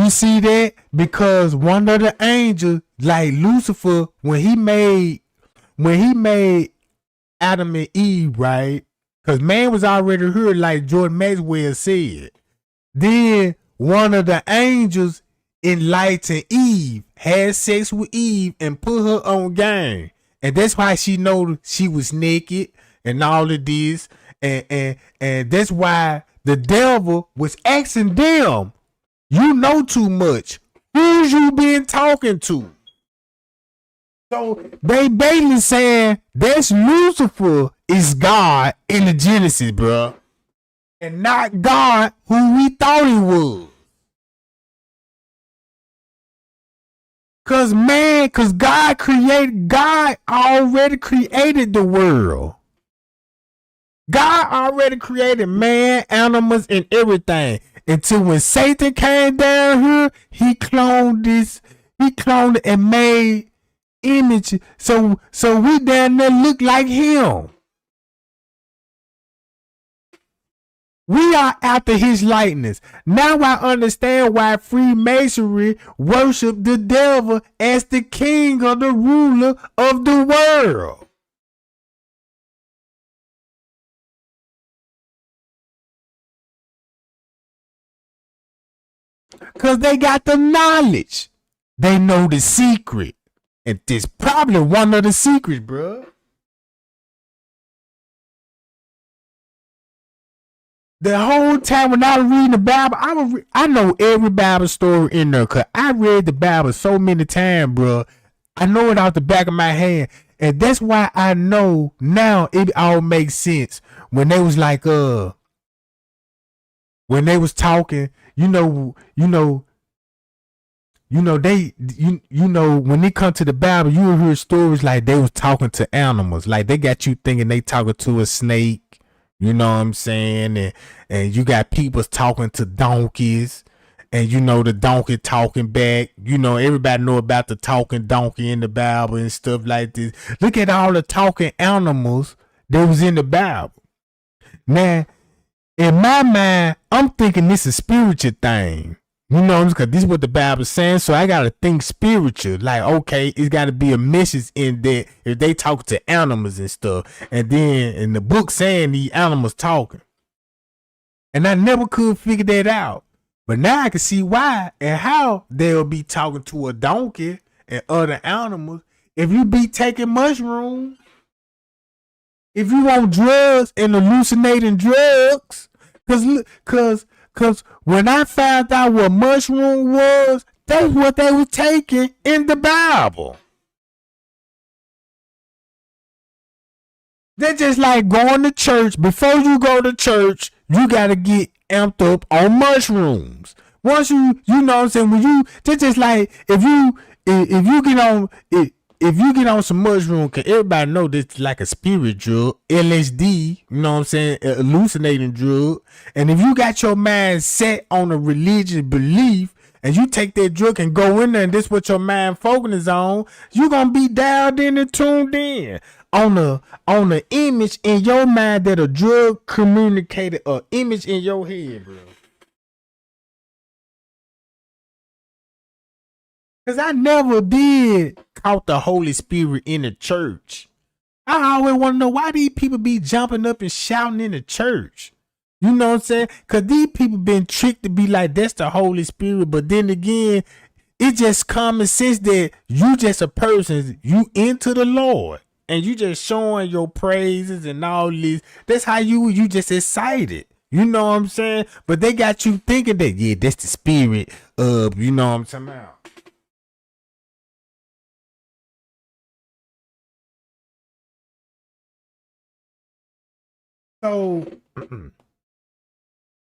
You see that? Because one of the angels, like Lucifer, when he made Adam and Eve, right? Because man was already here, like Jordan Maxwell said. Then one of the angels enlightened Eve, had sex with Eve, and put her on game. And that's why she know she was naked and all of this. And that's why the devil was asking them, you know too much. Who's you been talking to? So they basically saying that's Lucifer is God in the Genesis, bro. And not God who we thought he was. Cause God already created the world. God already created man, animals, and everything. Until when Satan came down here, he cloned it and made image. So we down there look like him. We are after his likeness. Now I understand why Freemasonry worship the devil as the king or the ruler of the world. Because they got the knowledge. They know the secret. And this probably one of the secrets, bro. The whole time when I was reading the Bible, I know every Bible story in there. Because I read the Bible so many times, bro. I know it out the back of my hand. And that's why I know now it all makes sense. When they was like, when they was talking, when they come to the Bible, you will hear stories like they was talking to animals. Like they got you thinking they talking to a snake. You know what I'm saying? And you got people talking to donkeys. And the donkey talking back. Everybody know about the talking donkey in the Bible and stuff like this. Look at all the talking animals that was in the Bible. Now, in my mind, I'm thinking this is a spiritual thing. Because this is what the Bible's saying. So I got to think spiritual. Like, okay, it's got to be a message in there if they talk to animals and stuff. And then in the book saying these animals talking. And I never could figure that out. But now I can see why and how they'll be talking to a donkey and other animals. If you be taking mushrooms, if you want drugs and hallucinating drugs, Cause when I found out what mushroom was, that's what they were taking in the Bible. They're just like going to church. Before you go to church, you gotta get amped up on mushrooms. Once you know what I'm saying, when you, they're just like if you get on some mushroom, cause everybody know this like a spirit drug, LSD, you know what I'm saying, a hallucinating drug. And if you got your mind set on a religious belief and you take that drug and go in there and this what your mind focuses on, you gonna be dialed in and tuned in on the image in your mind that a drug communicated an image in your head, bro. Because I never did caught the Holy Spirit in the church. I always want to know why these people be jumping up and shouting in the church. You know what I'm saying? Because these people been tricked to be like, that's the Holy Spirit. But then again, it's just common sense that you just a person, you into the Lord. and you just showing your praises and all this. That's how you just excited. You know what I'm saying? But they got you thinking that, yeah, that's the spirit of, you know what I'm talking about.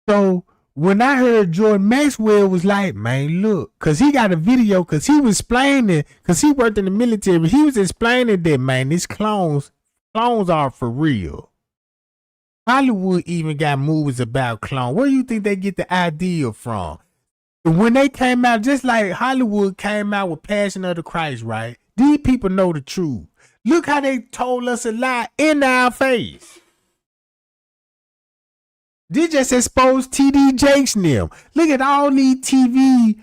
So when I heard Jordan Maxwell was like, man, look, cause he got a video, cause he was explaining, cause he worked in the military, he was explaining that, man, these clones are for real. Hollywood even got movies about clones. Where do you think they get the idea from? When they came out, just like Hollywood came out with Passion of the Christ, right? These people know the truth. Look how they told us a lie in our face. They just exposed TD Jakes and them. Look at all these TV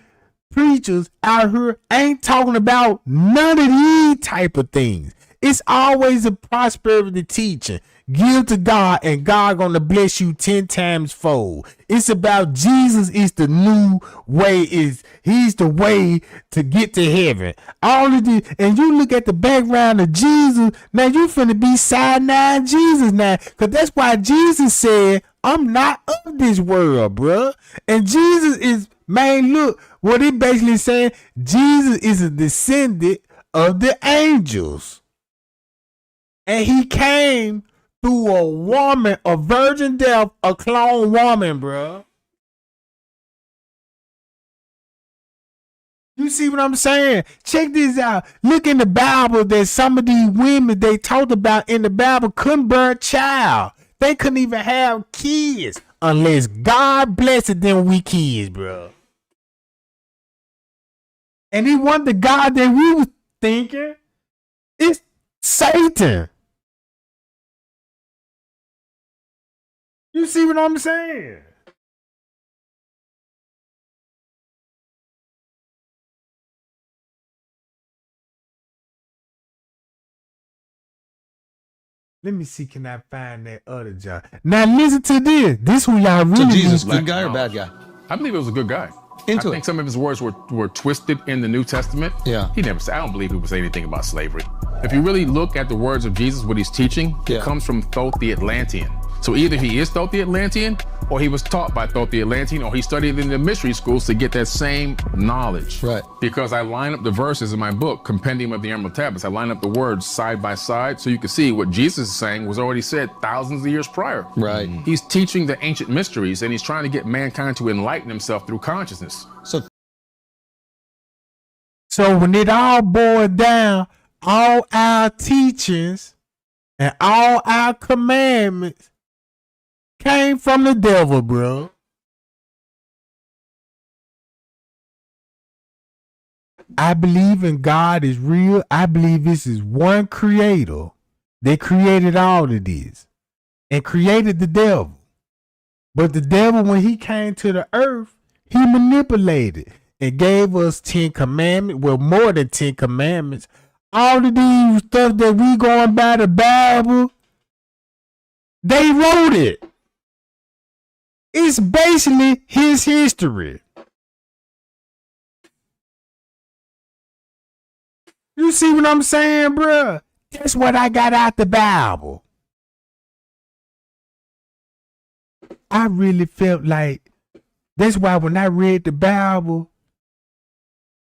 preachers out here ain't talking about none of these type of things. It's always a prosperity teaching. Give to God and God gonna bless you 10 times fold. It's about Jesus is the new way. He's the way to get to heaven. All of this, and you look at the background of Jesus, now you finna be Sinai Jesus now. Cause that's why Jesus said, I'm not of this world, bruh. And Jesus is, man, look, what it basically saying, Jesus is a descendant of the angels. And he came through a woman, a virgin death, a clone woman, bruh. You see what I'm saying? Check this out. Look in the Bible that some of these women they talked about in the Bible couldn't bear a child. They couldn't even have kids unless God blessed them with kids, bro. And he wasn't the God that we was thinking. It's Satan. You see what I'm saying? Let me see, can I find that other job? Now listen to this. This who y'all really. So Jesus, good guy or bad guy? I believe it was a good guy. I think some of his words were twisted in the New Testament. Yeah. He never said, I don't believe he would say anything about slavery. If you really look at the words of Jesus, what he's teaching, it comes from Thoth the Atlantean. So either he is Thoth the Atlantean, or he was taught by Thoth the Atlantean, or he studied in the mystery schools to get that same knowledge. Right. Because I line up the verses in my book, Compendium of the Emerald Tablets. I line up the words side by side so you can see what Jesus is saying was already said thousands of years prior. Right. He's teaching the ancient mysteries, and he's trying to get mankind to enlighten himself through consciousness. So when it all boiled down, all our teachings and all our commandments came from the devil, bro. I believe in God is real. I believe this is one creator that created all of this and created the devil. But the devil, when he came to the earth, he manipulated and gave us 10 commandments, well, more than 10 commandments. All of these stuff that we going by the Bible, they wrote it. It's basically his history. You see what I'm saying, bruh? That's what I got out the Bible. I really felt like, that's why when I read the Bible,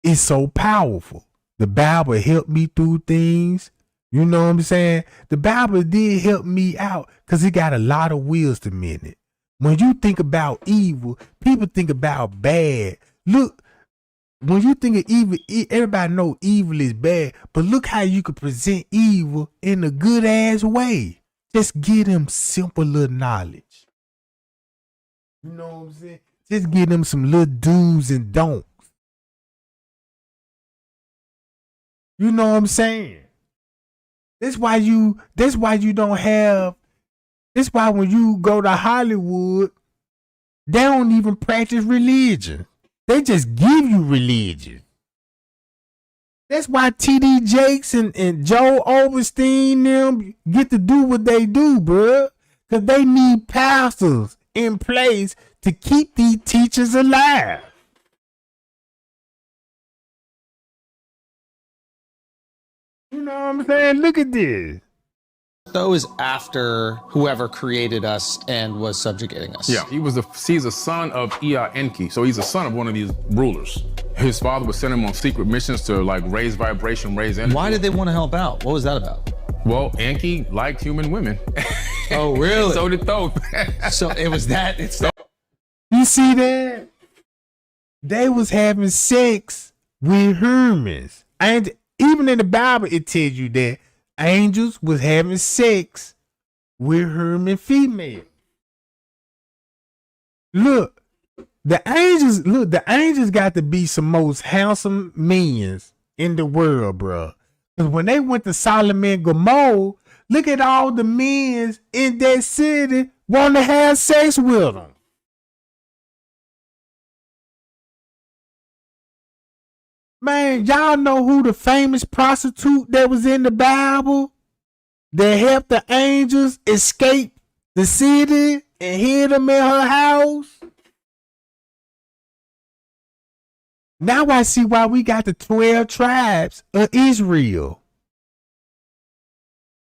it's so powerful. The Bible helped me through things. You know what I'm saying? The Bible did help me out because it got a lot of wisdom in it. When you think about evil, people think about bad. Look, when you think of evil, everybody know evil is bad, but look how you could present evil in a good ass way. Just give them simple little knowledge. You know what I'm saying? Just give them some little do's and don'ts. You know what I'm saying? That's why you don't have, that's why when you go to Hollywood, they don't even practice religion. They just give you religion. That's why TD Jakes and Joe Overstein them get to do what they do, bruh. Because they need pastors in place to keep these teachers alive. You know what I'm saying? Look at this. Though is after whoever created us and was subjugating us. Yeah, he's a son of Ea Enki, so he's a son of one of these rulers. His father would send him on secret missions to like raise vibration, raise energy. Why did they want to help out? What was that about? Well, Enki liked human women. Oh, really? So did Thoth. So it was that. It's that. You see that? They was having sex with humans. And even in the Bible, it tells you that angels was having sex with human female. Look, the angels got to be some most handsome men in the world, bro. Because when they went to Solomon and Gomorrah, look at all the men in that city want to have sex with them. Man, y'all know who the famous prostitute that was in the Bible that helped the angels escape the city and hid them in her house? Now I see why we got the 12 tribes of Israel.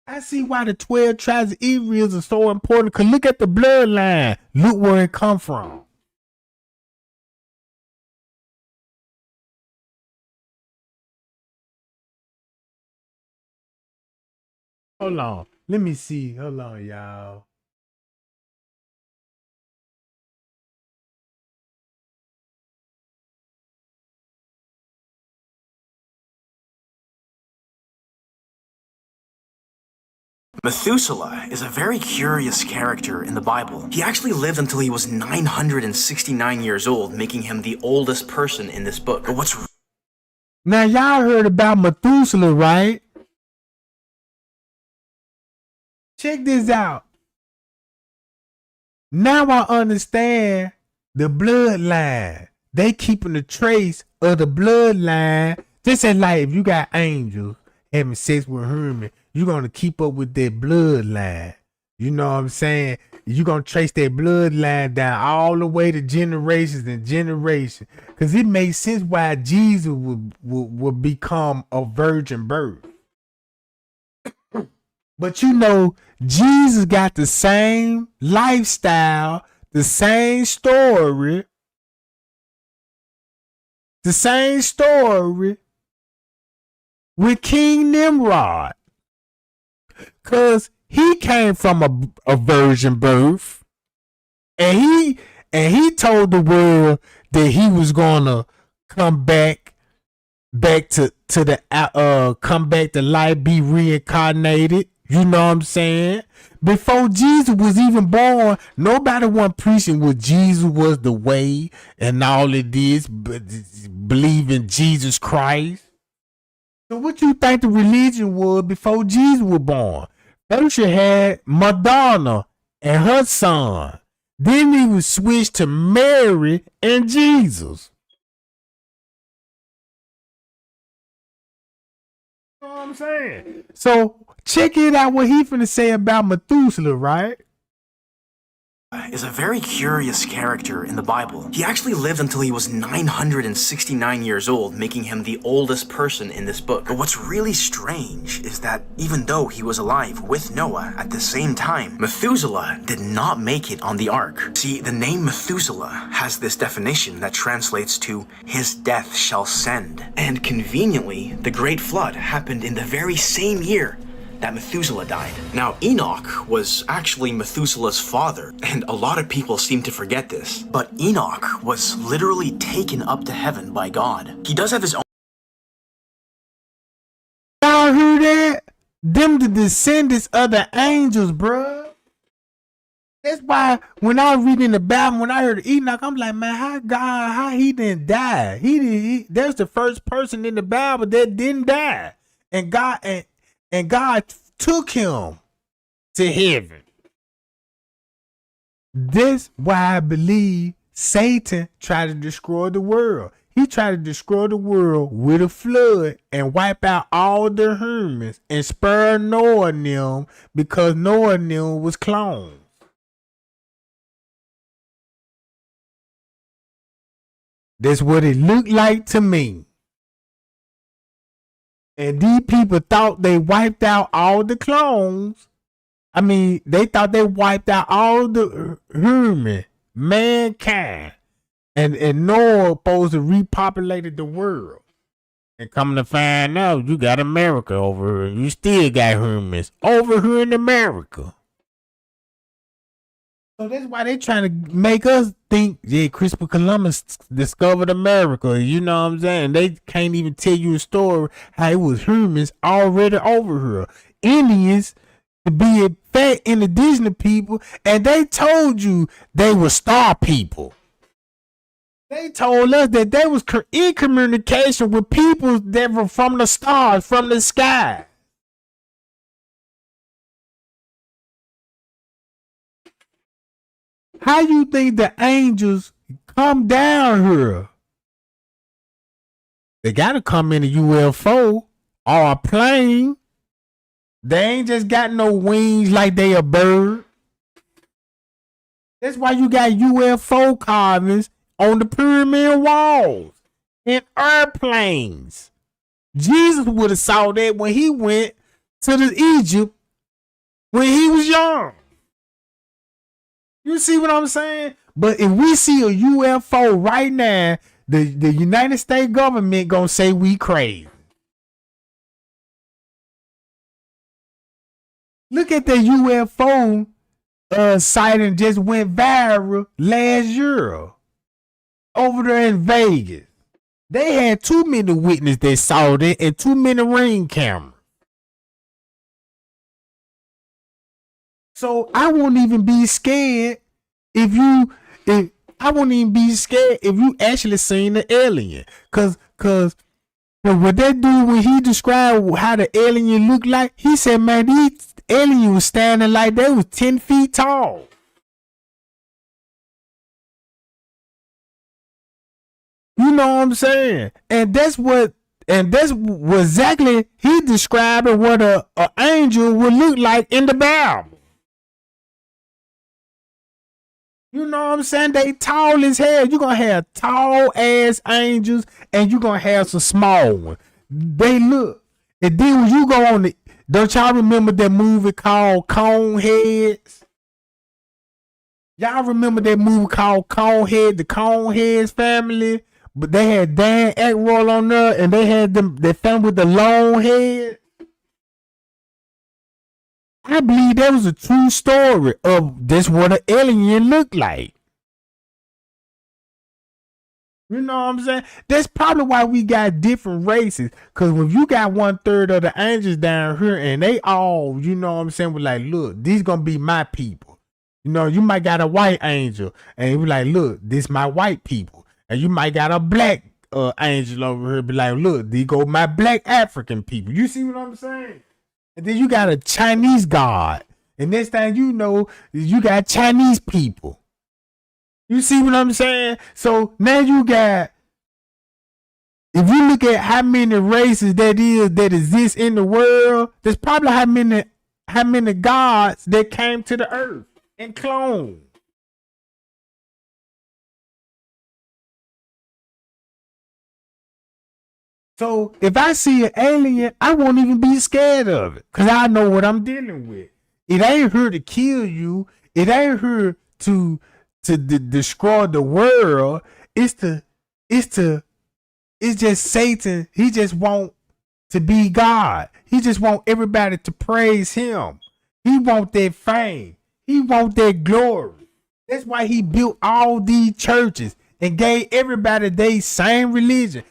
I see why the 12 tribes of Israel are so important. Because look at the bloodline. Look where it come from. Hold on. Let me see. Hold on, y'all. Methuselah is a very curious character in the Bible. He actually lived until he was 969 years old, making him the oldest person in this book. But what's... Now, y'all heard about Methuselah, right? Check this out. Now I understand the bloodline. They keeping the trace of the bloodline. Just as like if you got angels having sex with humans, you're going to keep up with their bloodline. You know what I'm saying? You're going to trace their bloodline down all the way to generations and generations. Because it makes sense why Jesus would become a virgin birth. But you know, Jesus got the same lifestyle, the same story with King Nimrod. Cause he came from a virgin birth, and he told the world that he was gonna come back to the come back to life, be reincarnated. You know what I'm saying? Before Jesus was even born, nobody was preaching what Jesus was the way and all of this, but believe in Jesus Christ. So what you think the religion was before Jesus was born? First you had Madonna and her son. Then he was switched to Mary and Jesus. You know what I'm saying? So check it out what he finna say about Methuselah, right? Is a very curious character in the Bible. He actually lived until he was 969 years old, making him the oldest person in this book. But what's really strange is that even though he was alive with Noah at the same time, Methuselah did not make it on the ark. See, the name Methuselah has this definition that translates to "his death shall send." And conveniently, the Great Flood happened in the very same year that Methuselah died. Now, Enoch was actually Methuselah's father, and a lot of people seem to forget this. But Enoch was literally taken up to heaven by God. He does have his own... Y'all hear that? Them the descendants of the angels, bruh. That's why when I read in the Bible, when I heard Enoch, I'm like, man, how he didn't die? There's the first person in the Bible that didn't die. And God took him to heaven. This why I believe Satan tried to destroy the world. He tried to destroy the world with a flood and wipe out all the humans and spare Noah and them because Noah and them was clones. That's what it looked like to me. And these people thought they wiped out all the clones. I mean, they thought they wiped out all the human, mankind. And Noah supposed to repopulated the world. And come to find out, you got America over here. You still got humans over here in America. So that's why they trying to make us think, yeah, Christopher Columbus discovered America. You know what I'm saying? They can't even tell you a story how it was humans already over here. Indians to be a fat indigenous people, and they told you they were star people. They told us that they was in communication with people that were from the stars, from the sky. How you think the angels come down here? They gotta come in a UFO or a plane. They ain't just got no wings like they a bird. That's why you got UFO carvings on the pyramid walls and airplanes. Jesus would have saw that when he went to the Egypt when he was young. You see what I'm saying? But if we see a UFO right now, the United States government gonna say we crazy. Look at the UFO sighting just went viral last year over there in Vegas. They had too many witnesses that saw that and too many ring cameras. So I won't even be scared if you actually seen the alien. Cause what that dude, when he described how the alien looked like, he said, man, these aliens was standing like they was 10 feet tall. You know what I'm saying? And that's what exactly he described what a angel would look like in the Bible. You know what I'm saying? They tall as hell. You're going to have tall ass angels and you're going to have some small ones. They look. And then when you go on the, don't y'all remember that movie called Coneheads? Y'all remember that movie called Conehead, the Coneheads family? But they had Dan Aykroyd on there and they had them, they family with the long head. I believe that was a true story of this what an alien looked like. You know what I'm saying? That's probably why we got different races. Because when you got 1/3 of the angels down here and they all, you know what I'm saying, was like, look, these gonna be my people. You know, you might got a white angel and you be like, look, this my white people. And you might got a black angel over here be like, look, these go my black African people. You see what I'm saying? And then you got a Chinese god. And next thing you know, you got Chinese people. You see what I'm saying? So now you got, if you look at how many races that exist in the world, there's probably how many gods that came to the earth and cloned. So if I see an alien, I won't even be scared of it because I know what I'm dealing with. It ain't here to kill you. It ain't here to destroy the world. It's just Satan. He just want to be God. He just want everybody to praise him. He want that fame. He want that glory. That's why he built all these churches and gave everybody their same religion.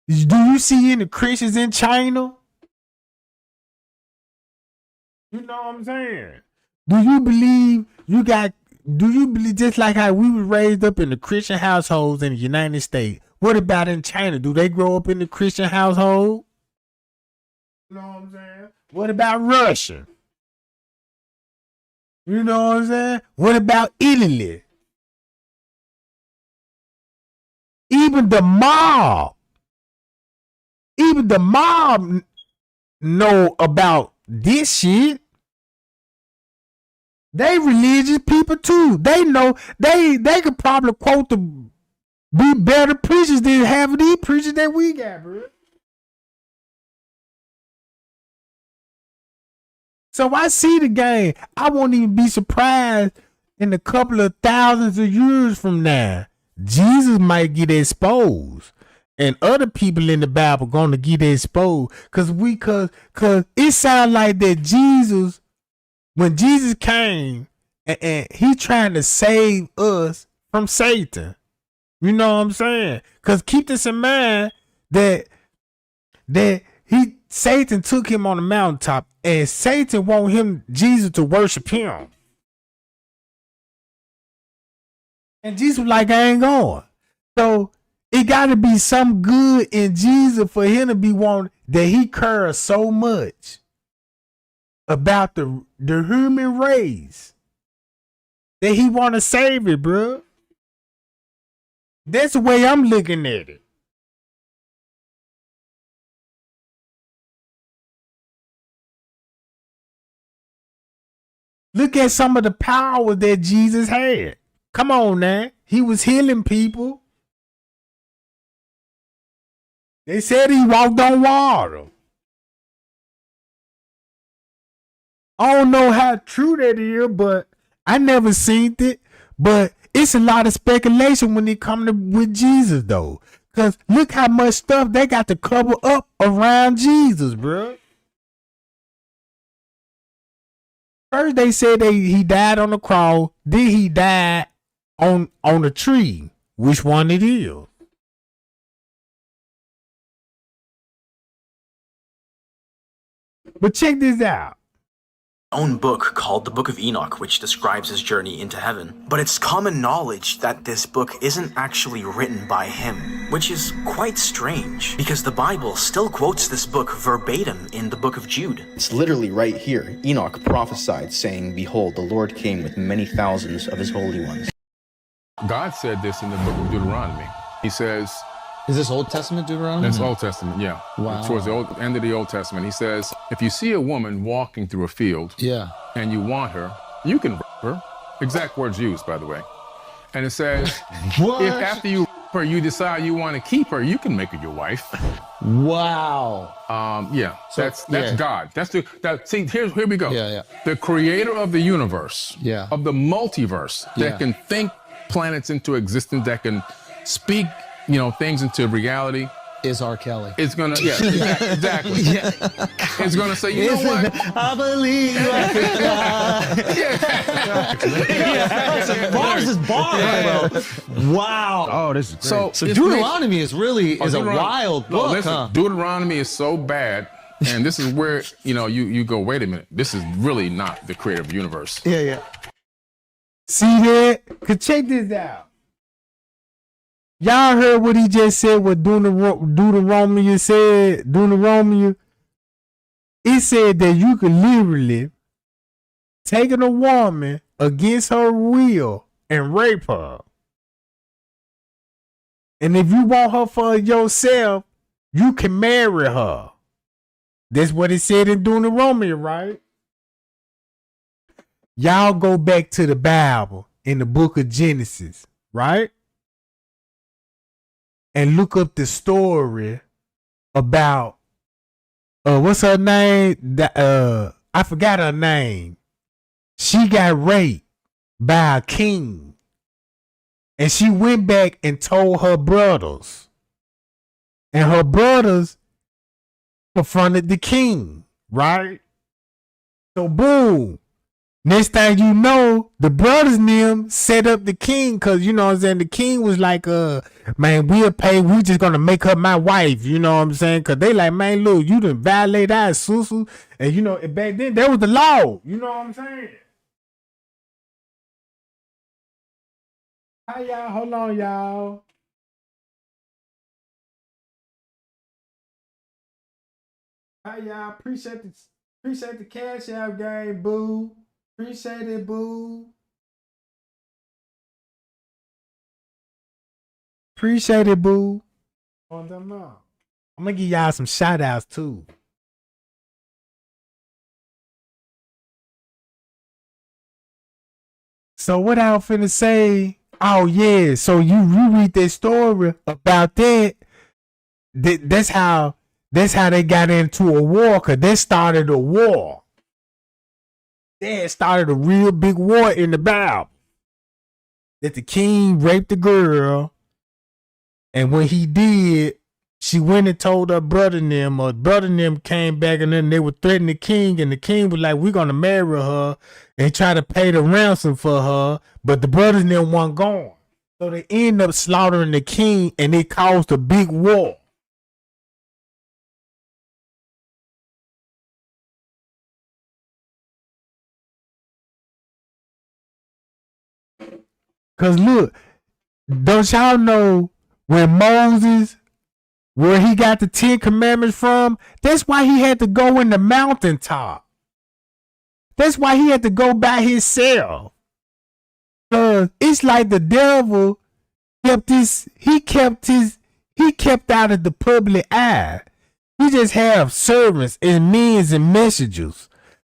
Do you see any Christians in China? You know what I'm saying? Do you believe just like how we were raised up in the Christian households in the United States? What about in China? Do they grow up in the Christian household? You know what I'm saying? What about Russia? You know what I'm saying? What about Italy? Even the mob know about this shit. They religious people too. They know they could probably quote be better preachers than half of these preachers that we got, bro. So I see the game. I won't even be surprised in a couple of thousands of years from now. Jesus might get exposed. And other people in the Bible gonna get exposed. Cause it sounds like that Jesus, when Jesus came and he trying to save us from Satan. You know what I'm saying? Cause keep this in mind that Satan took him on the mountaintop, and Satan want Jesus to worship him. And Jesus was like, I ain't going. So it got to be some good in Jesus for him to be wanting, that he cares so much about the human race that he want to save it, bro. That's the way I'm looking at it. Look at some of the power that Jesus had. Come on now. He was healing people. They said he walked on water. I don't know how true that is, but I never seen it. But it's a lot of speculation when it comes with Jesus, though. Because look how much stuff they got to cover up around Jesus, bro. First they said he died on the cross, then he died on a tree. Which one it is? But check this out. Own book called the Book of Enoch, which describes his journey into heaven. But it's common knowledge that this book isn't actually written by him, which is quite strange, because the Bible still quotes this book verbatim in the Book of Jude. It's literally right here. Enoch prophesied, saying, "Behold, the Lord came with many thousands of his holy ones." God said this in the book of Deuteronomy. He says, is this Old Testament Deuteronomy? That's Old Testament, yeah. Wow. Towards the end of the Old Testament, he says, if you see a woman walking through a field, and you want her, you can her. Exact words used, by the way. And it says, if after you her, you decide you want to keep her, you can make her your wife. Wow. Yeah. So, that's God. See, here we go. Yeah. The creator of the universe, of the multiverse, that can think planets into existence, that can speak things into reality, is R. Kelly. It's gonna, exactly. It's gonna say, you know what? I believe. Bars is bars, bro. Wow. Oh, this is great. So Deuteronomy is a wild book. Listen, huh? Deuteronomy is so bad, and this is where you go. Wait a minute. This is really not the creator of the universe. Yeah. See that? Cause check this out. Y'all heard what he just said, what Deuteronomy said? Deuteronomy, it said that you could literally take a woman against her will and rape her. And if you want her for yourself, you can marry her. That's what it said in Deuteronomy, right? Y'all go back to the Bible in the book of Genesis, right? And look up the story about what's her name? I forgot her name. She got raped by a king. And she went back and told her brothers. And her brothers confronted the king, right? So boom. Next thing you know, the brothers and them set up the king, because, you know what I'm saying, the king was like, man, we'll pay, we just going to make her my wife, you know what I'm saying? Because they like, man, look, you done violate our susu. And, you know, back then, that was the law. You know what I'm saying? Hi, y'all. Hold on, y'all. Hi, y'all. Appreciate the cash out game, boo. Appreciate it, boo. Appreciate it, boo. I'm gonna give y'all some shout outs too. So what I was finna say, oh yeah, so you read that story about that. That's how they got into a war, cause they started a war. dad started a real big war in the Bible. That the king raped the girl, and when he did, she went and told her brother and them. Her brother and them came back, and then they were threatening the king, and the king was like, "We're gonna marry her and try to pay the ransom for her," but the brothers and them weren't gone. So they end up slaughtering the king, and it caused a big war. Cause look, don't y'all know when Moses, where he got the 10 Commandments from? That's why he had to go in the mountaintop. That's why he had to go by himself. Cause it's like the devil kept out of the public eye. He just have servants and men and messengers.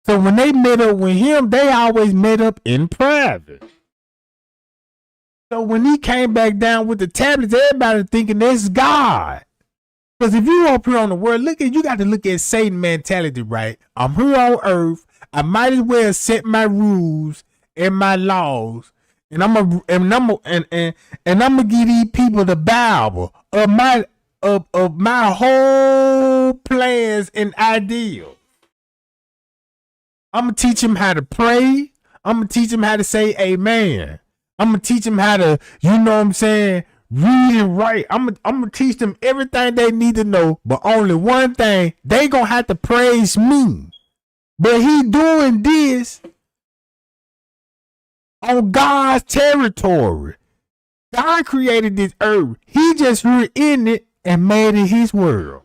So when they met up with him, they always met up in private. So when he came back down with the tablets, everybody thinking that's God. Because if you up here on the world, you got to look at Satan mentality, right? I'm here on earth. I might as well set my rules and my laws, and I'm gonna give these people the Bible of my whole plans and ideals. I'm gonna teach them how to pray. I'm gonna teach them how to say amen. I'm gonna teach them how to, you know what I'm saying, read and write. I'm gonna teach them everything they need to know, but only one thing, they gonna have to praise me. But he doing this on God's territory. God created this earth. He just here in it and made it his world.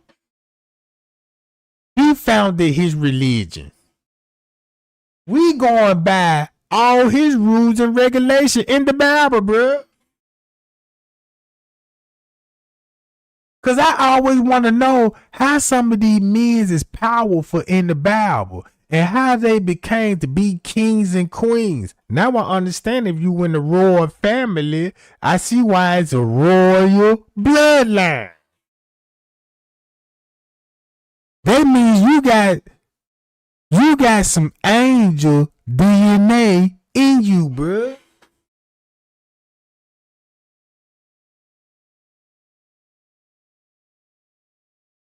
He founded his religion. We going by all his rules and regulations in the Bible, bro. Cause I always want to know how some of these men is powerful in the Bible and how they became to be kings and queens. Now I understand if you in the royal family, I see why it's a royal bloodline. That means you got some angel DNA in you, bruh.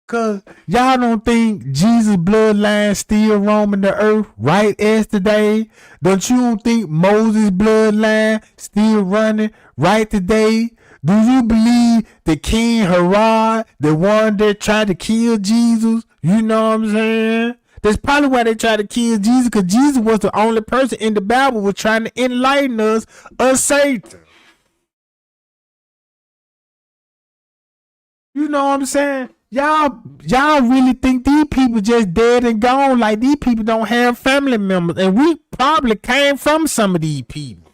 Cause y'all don't think Jesus' bloodline still roaming the earth right as today? Don't you think Moses' bloodline still running right today? Do you believe the King Herod, the one that tried to kill Jesus? You know what I'm saying? That's probably why they tried to kill Jesus, because Jesus was the only person in the Bible was trying to enlighten us of Satan. You know what I'm saying? Y'all really think these people just dead and gone, like these people don't have family members, and we probably came from some of these people.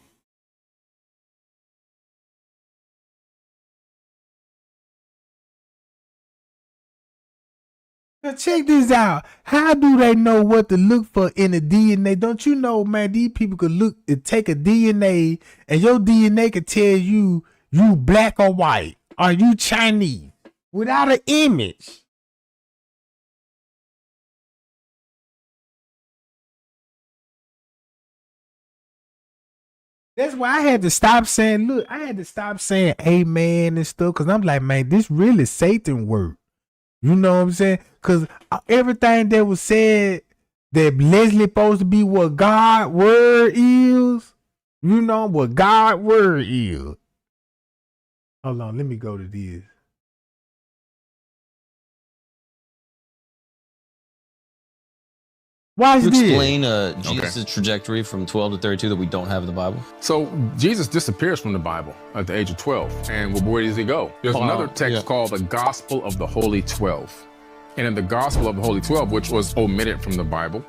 Now check this out. How do they know what to look for in the DNA? Don't you know, man, these people could take a DNA, and your DNA could tell you black or white, or you Chinese, without an image. That's why I had to stop saying, amen and stuff, because I'm like, man, this really Satan work. You know what I'm saying? Because everything that was said that Leslie supposed to be what God word is, you know what God word is. Hold on, let me go to this. Can you explain Jesus' trajectory from 12 to 32 that we don't have in the Bible? So Jesus disappears from the Bible at the age of 12. And where does he go? There's another text called the Gospel of the Holy 12. And in the Gospel of the Holy 12, which was omitted from the Bible,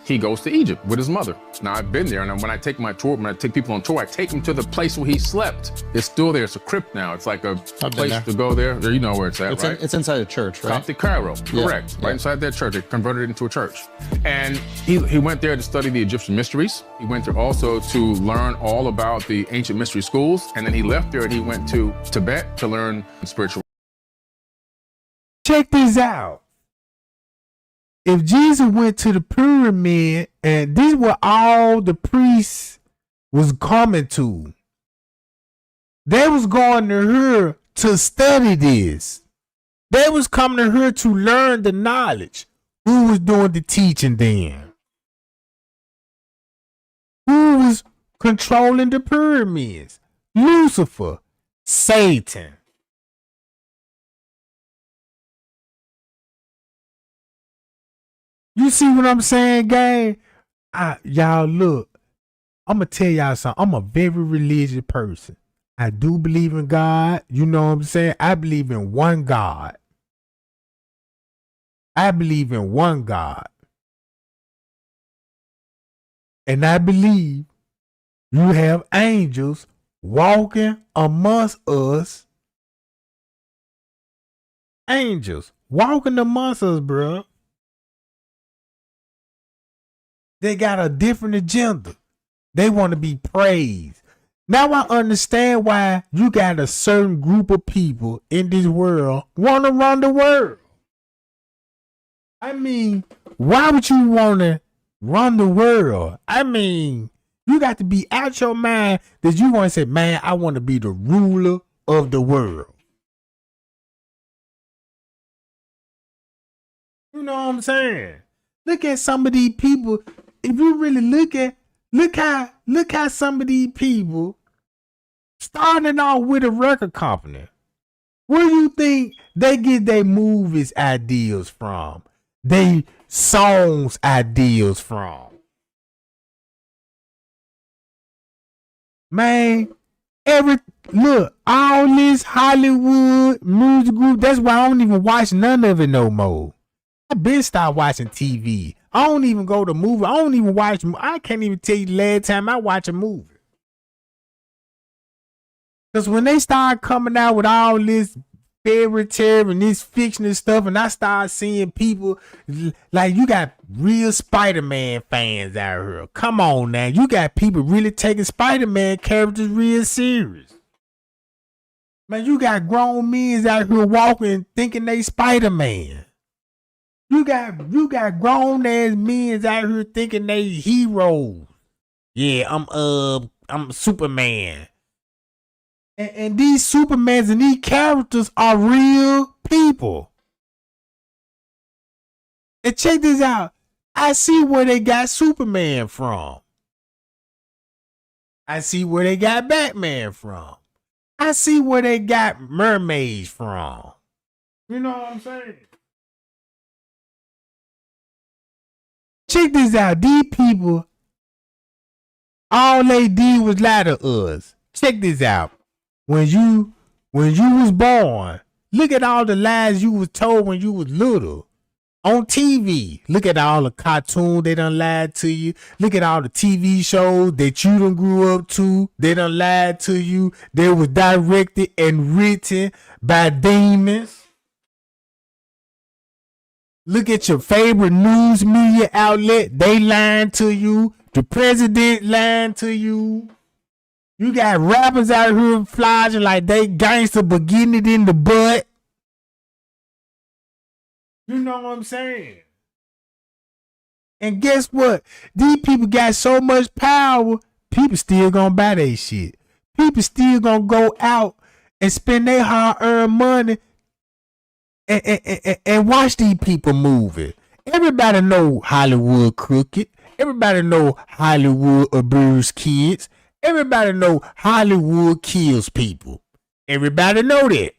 he goes to Egypt with his mother. Now, I've been there, and when I take people on tour, I take them to the place where he slept. It's still there. It's a crypt now. It's like a place to go there. You know where it's at, right? It's inside a church, right? Coptic Cairo, correct. Right inside that church. They converted it into a church. And he went there to study the Egyptian mysteries. He went there also to learn all about the ancient mystery schools. And then he left there and he went to Tibet to learn spiritual. Check this out. if Jesus went to the pyramid and this is what all the priests was coming to, they was going to her to study this. They was coming to her to learn the knowledge. Who was doing the teaching then? Who was controlling the pyramids? Lucifer, Satan. You see what I'm saying, gang? Y'all look, I'm going to tell y'all something. I'm a very religious person. I do believe in God. You know what I'm saying? I believe in one God. I believe in one God. And I believe you have angels walking amongst us. Angels walking amongst us, bro. They got a different agenda. They want to be praised. Now I understand why you got a certain group of people in this world want to run the world. I mean, why would you want to run the world? I mean, you got to be out your mind that you want to say, man, I want to be the ruler of the world. You know what I'm saying? Look at some of these people. If you really look how some of these people starting off with a record company. Where do you think they get their movies ideas from? They songs ideas from? Man, all this Hollywood music group, that's why I don't even watch none of it no more. I've been stopped watching TV. I don't even go to movie. I don't even watch. I can't even tell you the last time I watched a movie. Because when they start coming out with all this fairy tale and this fictional stuff, and I start seeing people, like you got real Spider-Man fans out here. Come on now. You got people really taking Spider-Man characters real serious. Man, you got grown men out here walking thinking they Spider-Man. You got grown ass men out here thinking they heroes. Yeah, I'm Superman. And these Supermans and these characters are real people. And check this out. I see where they got Superman from. I see where they got Batman from. I see where they got mermaids from. You know what I'm saying? Check this out. These people, all they did was lie to us. Check this out. When you was born, look at all the lies you was told when you was little. On TV, look at all the cartoons they done lied to you. Look at all the TV shows that you done grew up to. They done lied to you. They was directed and written by demons. Look at your favorite news media outlet. They lying to you. The president lying to you. You got rappers out here flogging like they gangster but getting it in the butt. You know what I'm saying? And guess what? These people got so much power, people still gonna buy their shit. People still gonna go out and spend their hard-earned money and watch these people moving. Everybody know Hollywood crooked. Everybody know Hollywood abuse kids. Everybody know Hollywood kills people. Everybody know that.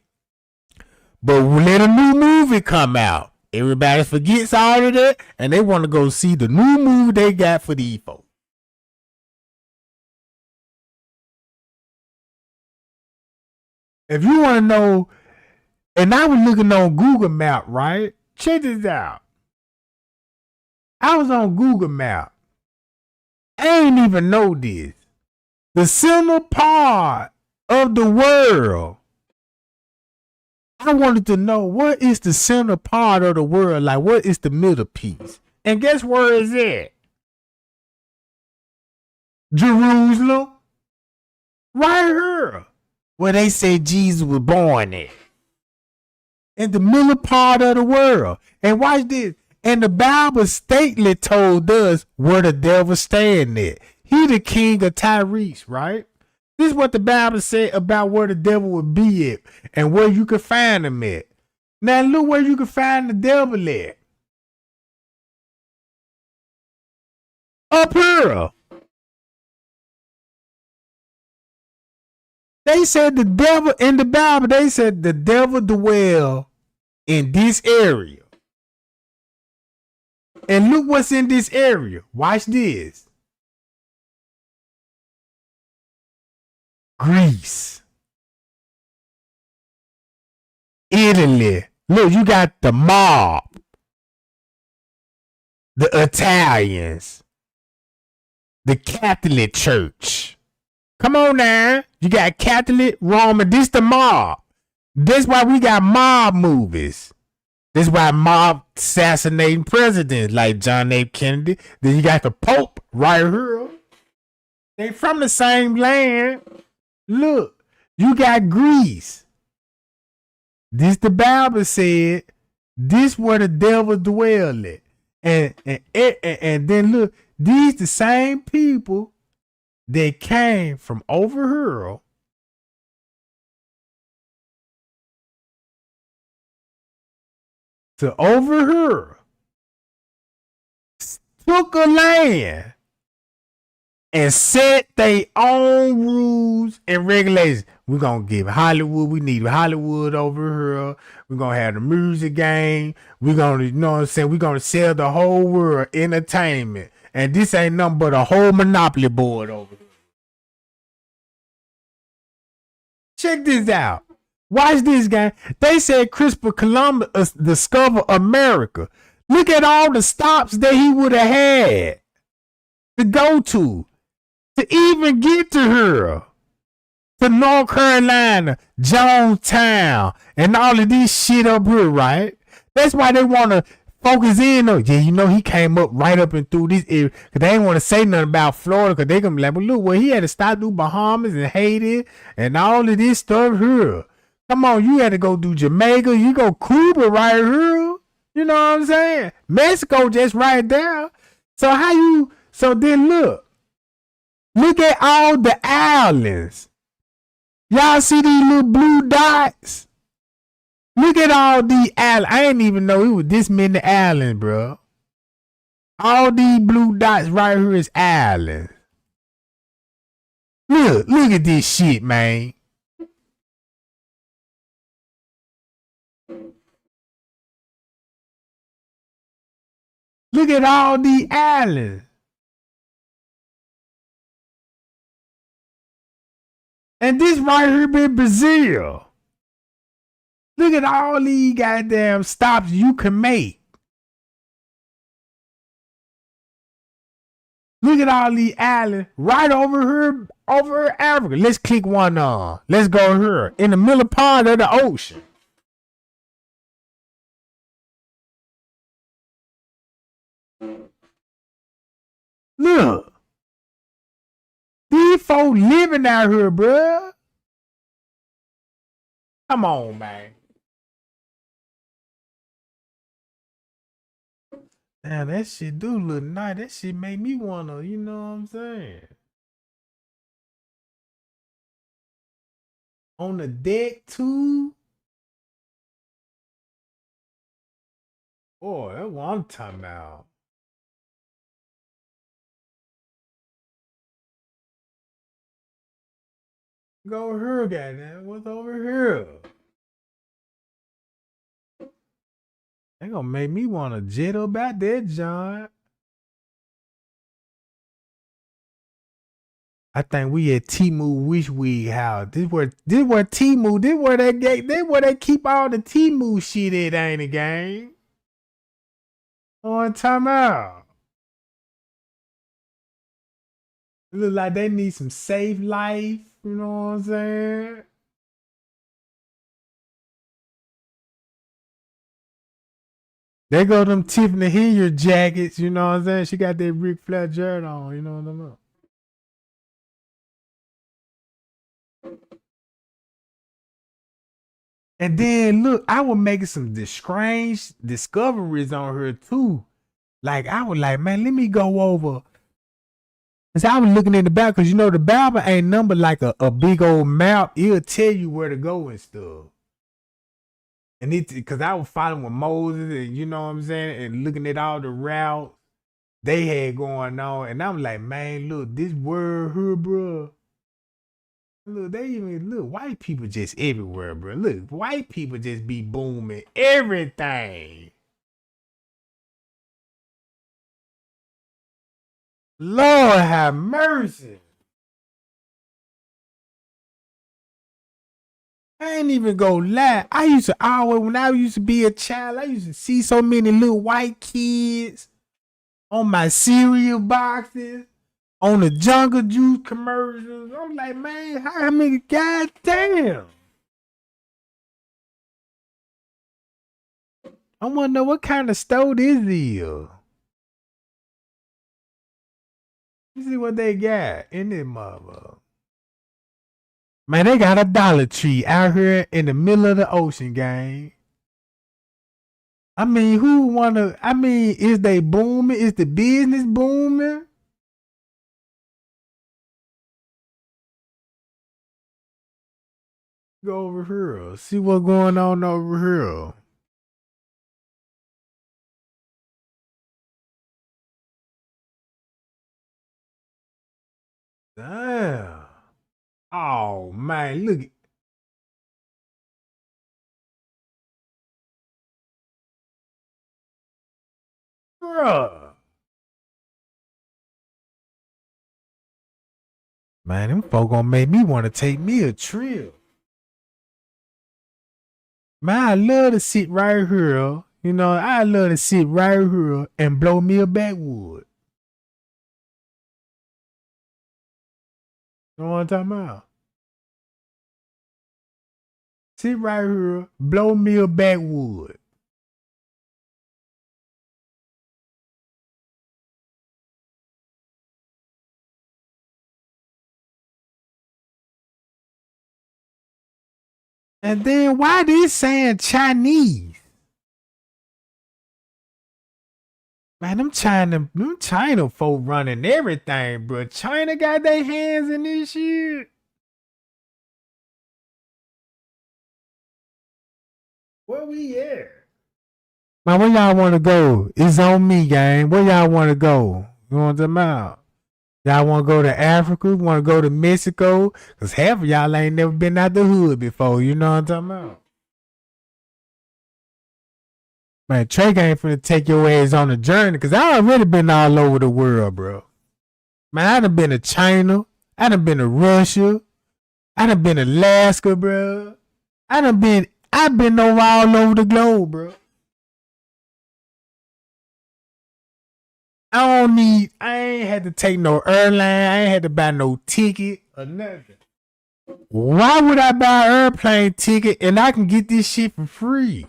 But let a new movie come out, everybody forgets all of that and they want to go see the new movie they got for these folks. If you want to know, and I was looking on Google Map, right? Check this out. I was on Google Map. I ain't even know this. The center part of the world. I wanted to know, what is the center part of the world? Like, what is the middle piece? And guess where is it? Jerusalem. Right here. Where they say Jesus was born at. In the middle part of the world. And watch this. And the Bible stately told us where the devil stand at. He the king of Tyrese, right? This is what the Bible said about where the devil would be at and where you could find him at. Now look where you can find the devil at. Up here. They said the devil in the Bible, they said the devil dwell in this area. And look what's in this area. Watch this. Greece. Italy. Look, you got the mob. The Italians. The Catholic Church. Come on now. You got Catholic, Roman. This the mob. That's why we got mob movies. This is why mob assassinating presidents like John F. Kennedy. Then you got the Pope right here. They from the same land. Look, you got Greece. This the Bible said. This where the devil dwell at. And then look, these the same people that came from over here to over here, took a land and set their own rules and regulations. We're going to give Hollywood. We need Hollywood over here. We're going to have the music game. We're going to, you know what I'm saying? We're going to sell the whole world entertainment. And this ain't nothing but a whole monopoly board over here. Check this out. Watch this, guy. They said Christopher Columbus discovered America. Look at all the stops that he would have had to go to even get to here. To North Carolina, Jonestown, and all of this shit up here, right? That's why they want to focus in on, yeah, you know, he came up right up and through this area. Because they ain't want to say nothing about Florida, because they going to be like, well, look, well, he had to stop through Bahamas and Haiti and all of this stuff here. Come on, you had to go do Jamaica. You go Cuba right here. You know what I'm saying? Mexico just right there. So then look at all the islands. Y'all see these little blue dots? Look at all these islands. I didn't even know it was this many islands, bro. All these blue dots right here is islands. Look at this shit, man. Look at all these islands. And this right here be Brazil. Look at all these goddamn stops you can make. Look at all these islands right over here Africa. Let's click one on. Let's go here. In the middle part of the ocean. Look. These folks living out here, bruh. Come on, man. Damn, that shit do look nice. That shit make me wanna, you know what I'm saying? On the deck too. Boy, that's what I'm talking about. Go here, goddamn. What's over here? They gonna make me want to jet up out there, John. I think we at Timu Wish Week house. This where Timu, this where they keep all the Timu shit at, ain't it, gang? On time out. It look like they need some safe life. You know what I'm saying? There go them Tiffany Hilliard jackets, you know what I'm saying? She got that Ric Flair shirt on, you know what I'm saying? And then look, I was making some strange discoveries on her too. Like I was like, man, let me go over. Cause I was looking in the Bible, cause you know the Bible ain't numbered like a big old map. It'll tell you where to go and stuff. And cause I was following with Moses, and you know what I'm saying, and looking at all the routes they had going on, and I'm like, man, look, this word here, bro. Look, they even look, white people just everywhere, bro. Look, white people just be booming everything. Lord have mercy. I ain't even gonna lie. I used to always, when I used to be a child, I used to see so many little white kids on my cereal boxes, on the Jungle Juice commercials. I'm like, man, how many goddamn? I wanna know what kind of store this is. You see what they got in this mother. Man, they got a Dollar Tree out here in the middle of the ocean, gang. I mean, is they booming? Is the business booming? Go over here. See what's going on over here. Damn. Oh, man, look. Bruh. Man, them folk gonna make me want to take me a trip. Man, I love to sit right here. You know, I love to sit right here and blow me a backwood. You know what I'm talking about? Sit right here, blow me a backwood. And then why this saying Chinese? Man, them China folk running everything, bro. China got their hands in this shit. Where we at? Man, where y'all want to go? It's on me, gang. Where y'all want to go? You want them out? Y'all want to go to Africa? Want to go to Mexico? Because half of y'all ain't never been out the hood before. You know what I'm talking about? Man, TREGANG ain't finna take your ass on a journey because I already been all over the world, bro. Man, I done been to China. I done been to Russia. I done been to Alaska, bro. I've been over all over the globe, bro. I ain't had to take no airline. I ain't had to buy no ticket or nothing. Why would I buy an airplane ticket and I can get this shit for free?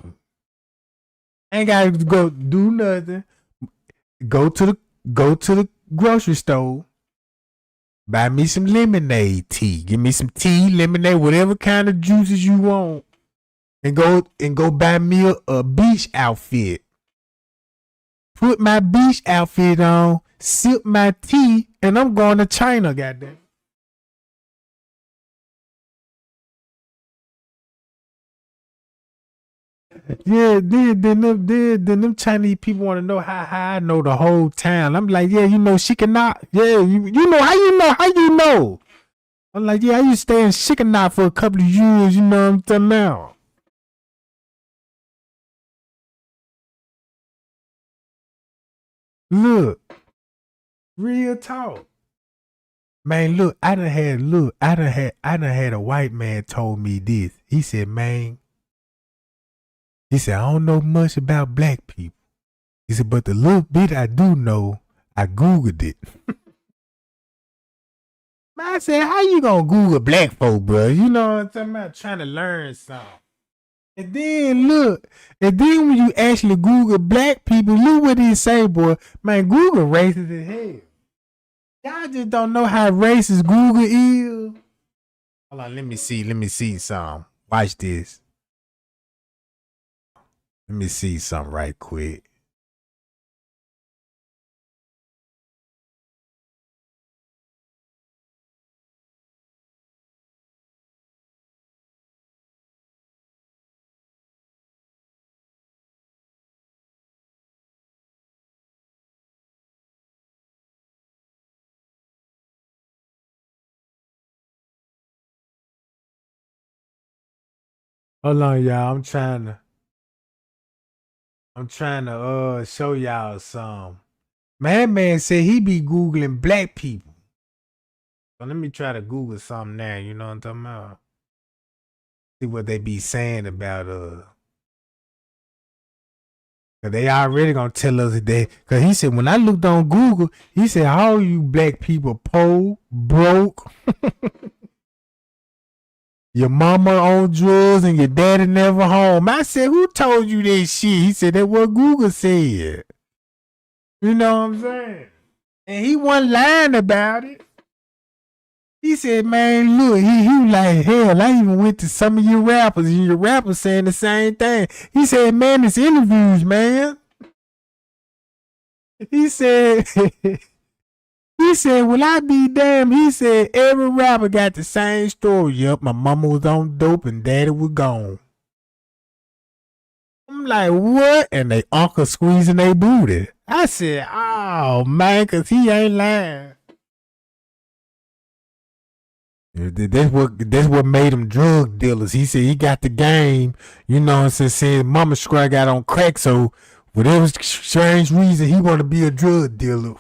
I ain't gotta go do nothing. Go to the grocery store. Buy me some lemonade tea. Give me some tea, lemonade, whatever kind of juices you want. And go buy me a beach outfit. Put my beach outfit on, sip my tea, and I'm going to China, goddamn. Yeah, then them Chinese people want to know how I know the whole town. I'm like, yeah, you know Shikanot. Yeah, you know how you know. I'm like, yeah, I used to stay in Shikanot for a couple of years. You know what I'm talking about. Look, real talk, man. Look, I done had a white man told me this. He said, man. He said, I don't know much about black people. He said, but the little bit I do know, I Googled it. I said, how you gonna Google black folk, bro? You know what I'm talking about? Trying to learn something. And then when you actually Google black people, look what he say, boy. Man, Google racist as hell. Y'all just don't know how racist Google is. Hold on, let me see some. Watch this. Let me see something right quick. Hold on, y'all. I'm trying to show y'all some. Man said he be Googling black people. So let me try to Google something now, you know what I'm talking about? See what they be saying about 'cause they already gonna tell us that. Cause he said when I looked on Google, he said all you black people poor, broke, your mama on drugs and your daddy never home. I said, who told you that shit? He said that what Google said. You know what I'm saying? And he wasn't lying about it. He said, man, look, he was like, hell, I even went to some of your rappers, and your rappers saying the same thing. He said, man, it's interviews, man. He said, well, I be damned. He said, every rapper got the same story. Yup, my mama was on dope and daddy was gone. I'm like, what? And they uncle squeezing their booty. I said, oh, man, because he ain't lying. That's what made him drug dealers. He said he got the game, you know, saying Mama Scrag got on crack, so whatever strange reason he want to be a drug dealer.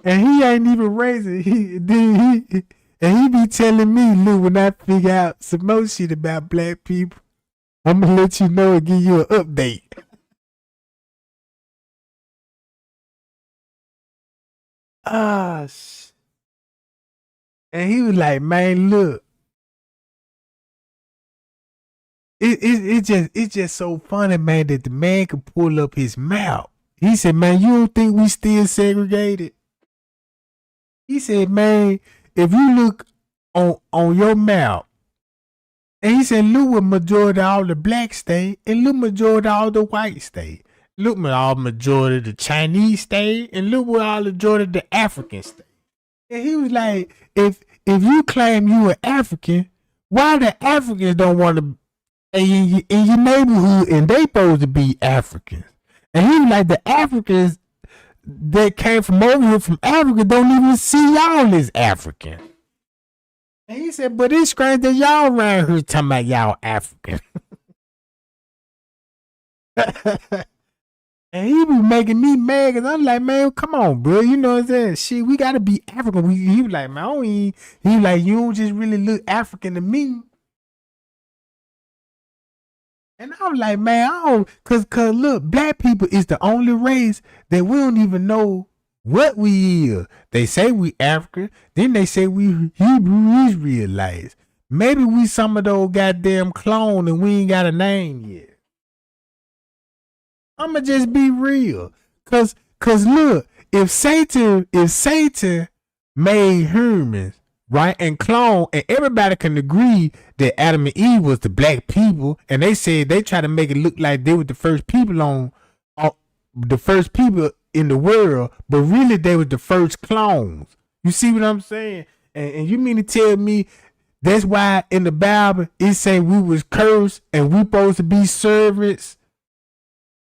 And he ain't even raising. He be telling me, look, when I figure out some more shit about black people, I'm gonna let you know and give you an update. And he was like, man, look. It's just so funny, man, that the man could pull up his mouth. He said, man, you don't think we still segregated? He said, man, if you look on your mouth, and he said, look what majority of all the black state, and look majority of all the white state. Look at all majority of the Chinese state, and look what all the majority of the African state. And he was like, if you claim you are African, why the Africans don't want to in your neighborhood and they supposed to be Africans? And he was like, the Africans that came from over here from Africa don't even see y'all as African. And he said, but it's strange that y'all around here talking about y'all African. And he was making me mad because I'm like, man, come on, bro. You know what I'm saying? Shit, we got to be African. He was like, man, he was like, you don't just really look African to me. And I'm like, man, I don't, cause look, black people is the only race that we don't even know what we is. They say we African, then they say we Hebrew Israelites. Maybe we some of those goddamn clone and we ain't got a name yet. I'ma just be real. Cause look, if Satan made humans, right, and clone, and everybody can agree that Adam and Eve was the black people, and they said they try to make it look like they were the first people the first people in the world, but really they were the first clones. You see what I'm saying? And you mean to tell me that's why in the Bible it say we was cursed and we supposed to be servants?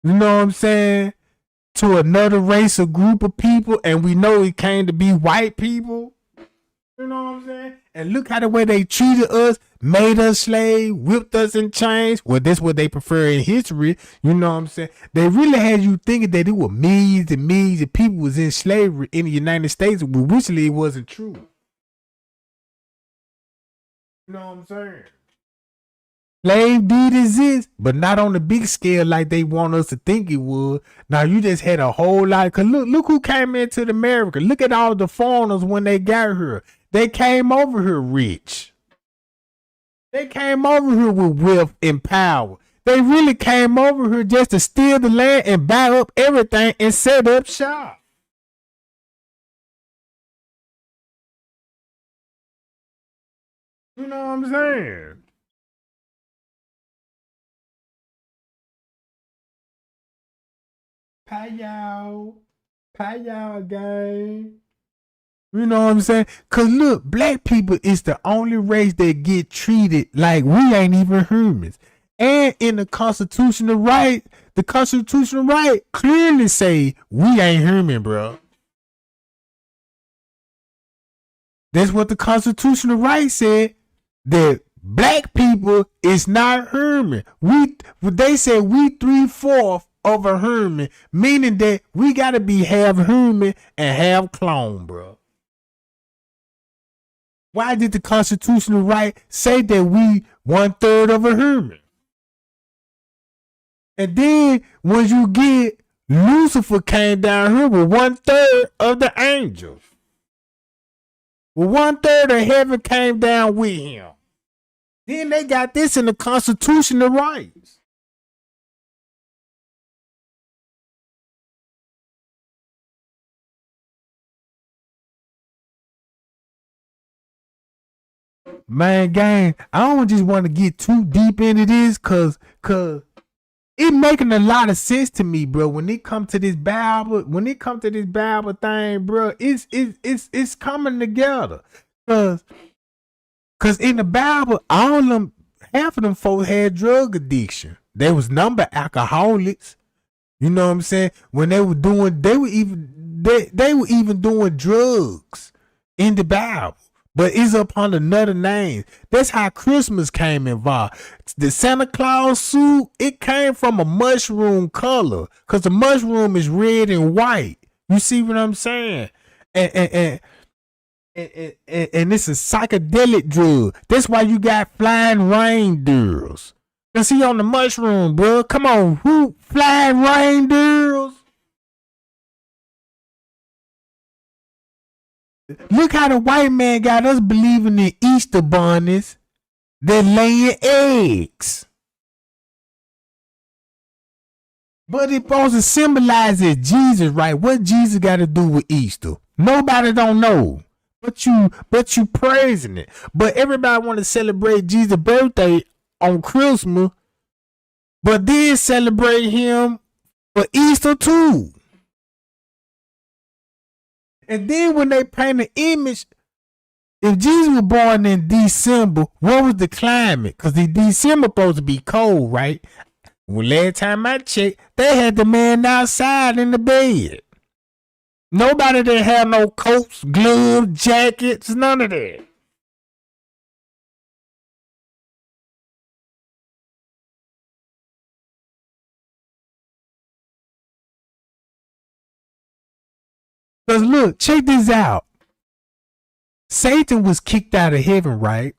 You know what I'm saying? To another race or group of people, and we know it came to be white people. You know what I'm saying? And look how the way they treated us, made us slaves, whipped us in chains. Well, that's what they prefer in history. You know what I'm saying? They really had you thinking that it were millions and millions of people was in slavery in the United States, but whichly it wasn't true. You know what I'm saying? Slave did exist, but not on the big scale like they want us to think it would. Now you just had a whole lot. Cause look who came into America. Look at all the foreigners when they got here. They came over here rich. They came over here with wealth and power. They really came over here just to steal the land and buy up everything and set up shop. You know what I'm saying? y'all. Pie y'all, gang. You know what I'm saying? Cause look, black people is the only race that get treated like we ain't even humans. And in the constitutional right clearly say we ain't human, bro. That's what the constitutional right said, that black people is not human. They said we 3/4 of a human, meaning that we gotta be half human and half clone, bro. Why did the constitutional right say that we 1/3 of a human? And then when you get Lucifer came down here with 1/3 of the angels. Well, 1/3 of heaven came down with him. Then they got this in the constitutional rights. Man, gang, I don't just want to get too deep into this cause it making a lot of sense to me, bro. When it come to this Bible thing, bro, it's coming together. Cause in the Bible, half of them folks had drug addiction. They was number alcoholics. You know what I'm saying? When they were even doing drugs in the Bible. But it's up under another name. That's how Christmas came involved. The Santa Claus suit, it came from a mushroom color. Because the mushroom is red and white. You see what I'm saying? And it's a psychedelic drug. That's why you got flying reindeers. Cause he on the mushroom, bro. Come on, who flying reindeers? Look how the white man got us believing in Easter bunnies that laying eggs. But it supposed to symbolize that Jesus, right? What Jesus got to do with Easter? Nobody don't know. But you praising it. But everybody want to celebrate Jesus' birthday on Christmas, but then celebrate him for Easter too. And then when they paint an image, if Jesus was born in December, what was the climate? Because the December supposed to be cold, right? Well, last time I checked, they had the man outside in the bed. Nobody didn't have no coats, gloves, jackets, none of that. Because look, check this out. Satan was kicked out of heaven, right?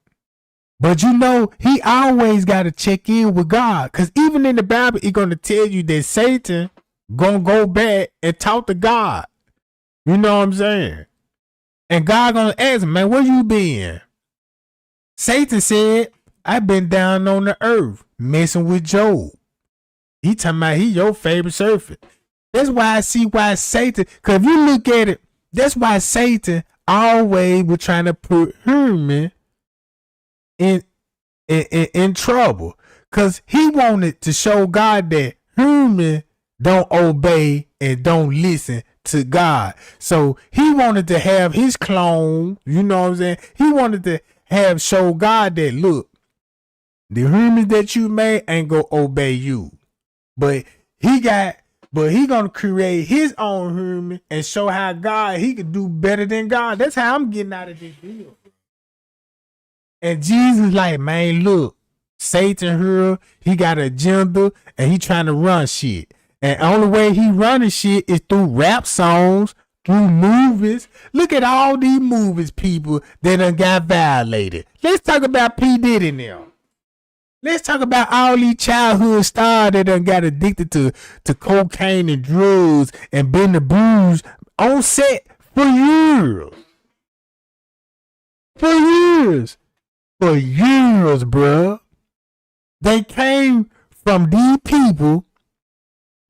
But you know, he always got to check in with God. Because even in the Bible, it's going to tell you that Satan going to go back and talk to God. You know what I'm saying? And God going to ask him, man, where you been? Satan said, I've been down on the earth messing with Job. He talking about he your favorite servant. That's why I see why Satan, because if you look at it, that's why Satan always was trying to put human in trouble. Because he wanted to show God that human don't obey and don't listen to God. So he wanted to have his clone, you know what I'm saying? He wanted to show God that, look, the humans that you made ain't gonna obey you. But he gonna create his own human and show how God, he could do better than God. That's how I'm getting out of this deal. And Jesus like, man, look, Satan here, he got an agenda and he trying to run shit. And only way he running shit is through rap songs, through movies. Look at all these movies, people, that done got violated. Let's talk about P. Diddy now. Let's talk about all these childhood stars that done got addicted to cocaine and drugs and been abused on set for years. For years. For years, bruh. They came from these people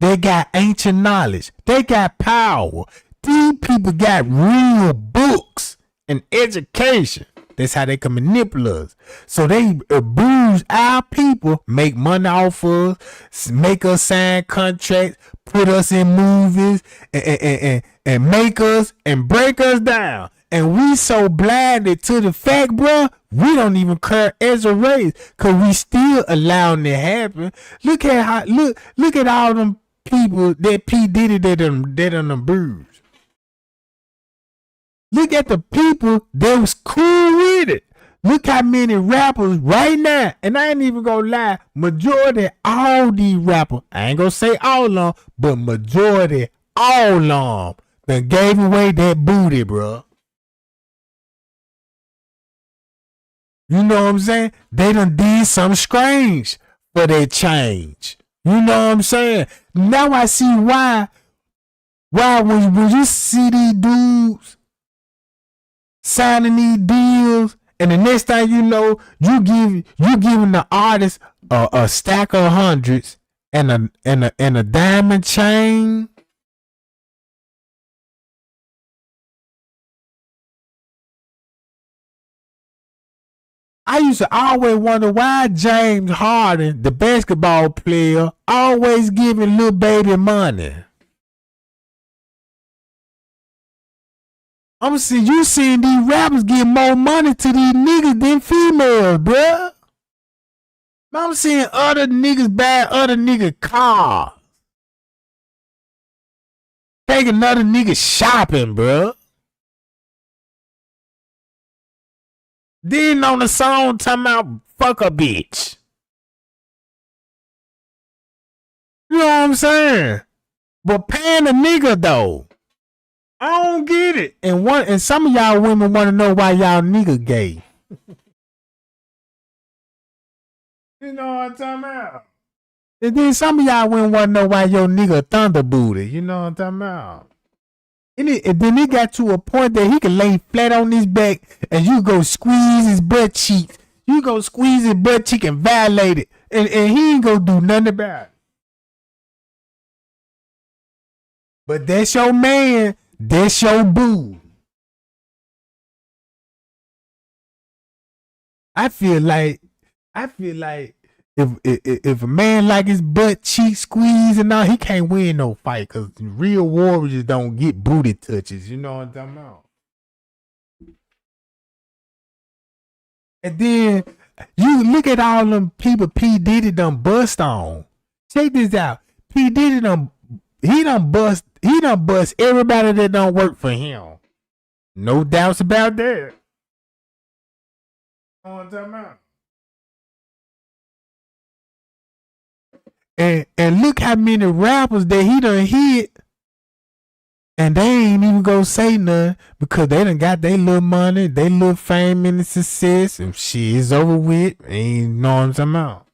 that got ancient knowledge. They got power. These people got real books and education. That's how they can manipulate us. So they abuse our people, make money off us, make us sign contracts, put us in movies, and make us and break us down. And we so blinded to the fact, bro, we don't even care as a race, cause we still allowing it to happen. Look at all them people that P Diddy that done bruised. Look at the people that was cool with it. Look how many rappers right now, and I ain't even gonna lie, majority all these rappers, I ain't gonna say all of them, but majority all of them that gave away that booty, bro. You know what I'm saying? They done did something strange for their change. You know what I'm saying? Now I see why when you see these dudes signing these deals, and the next thing you know, you giving the artist a stack of hundreds and a diamond chain. I used to always wonder why James Harden, the basketball player, always giving little baby money. You seen these rappers give more money to these niggas than females, bruh. I'm seeing other niggas buy other niggas cars. Take another nigga shopping, bruh. Then on the song talking about fuck a bitch. You know what I'm saying? But paying a nigga though. I don't get it. And some of y'all women want to know why y'all nigga gay. You know what I'm talking about? And then some of y'all women want to know why your nigga thunder booty. You know what I'm talking about? And then he got to a point that he can lay flat on his back and you go squeeze his butt cheek. You go squeeze his butt cheek and violate it. And he ain't gonna do nothing about it. But that's your man. That's your boo. I feel like if a man like his butt cheek squeeze and all, he can't win no fight because real warriors don't get booty touches. You know what I'm talking about? And then you look at all them people P Diddy done bust on. Check this out. P Diddy done bust everybody that don't work for him. No doubts about that. You know what I'm talking about? And look how many rappers that he done hit, and they ain't even gonna say nothing because they done got their little money, their little fame and success, and shit is over with. Ain't know what I'm talking about.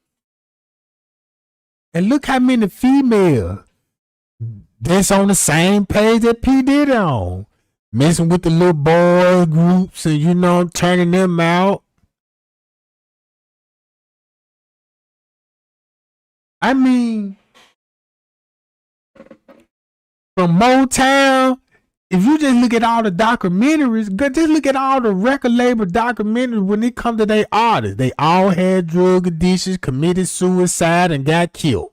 And look how many females that's on the same page that P Diddy on, messing with the little boy groups and turning them out. I mean, from Motown, if you just look at all the documentaries, just look at all the record label documentaries when it comes to their artists. They all had drug addictions, committed suicide, and got killed.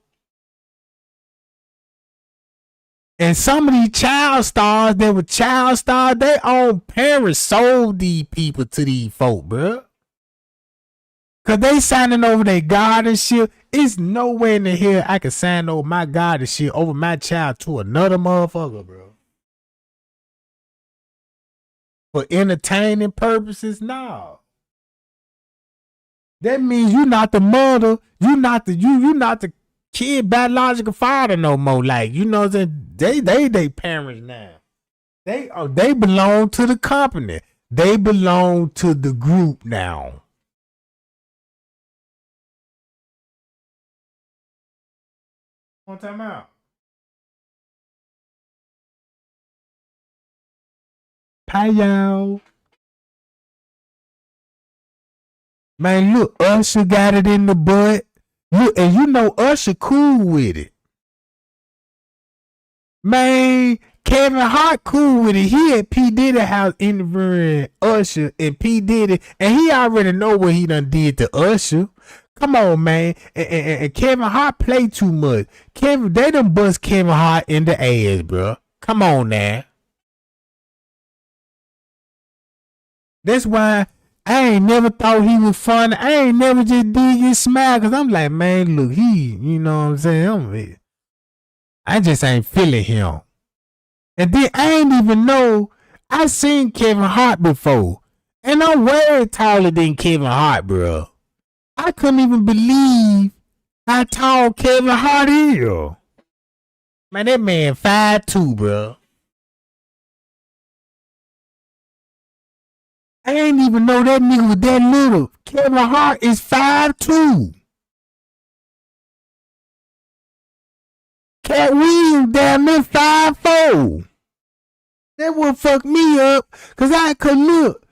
And some of these child stars, their own parents sold these people to these folk, bro. Cause they signing over their guardianship. It's no way in the hell I can sign over my guardianship over my child to another motherfucker, bro. For entertaining purposes, no. That means you not the mother, you not the kid biological father no more. Like, you know what I'm saying? They parents now. They belong to the company. They belong to the group now. What time out? Hi, y'all. Man, look, Usher got it in the butt. Look, and Usher cool with it. Man, Kevin Hart cool with it. He at P. Diddy house interviewing Usher and P. Diddy, and he already know what he done did to Usher. Come on, man. And Kevin Hart play too much. They done bust Kevin Hart in the ass, bro. Come on now. That's why I ain't never thought he was funny. I ain't never just dig his smile, because I'm like, man, look, you know what I'm saying? I just ain't feeling him. And then I ain't even know I seen Kevin Hart before. And I'm way taller than Kevin Hart, bro. I couldn't even believe how tall Kevin Hart is. Man, that man 5'2", bro. I ain't even know that nigga was that little. Kevin Hart is 5'2". Cat Williams damn near 5'4". That would fuck me up, cause I could look.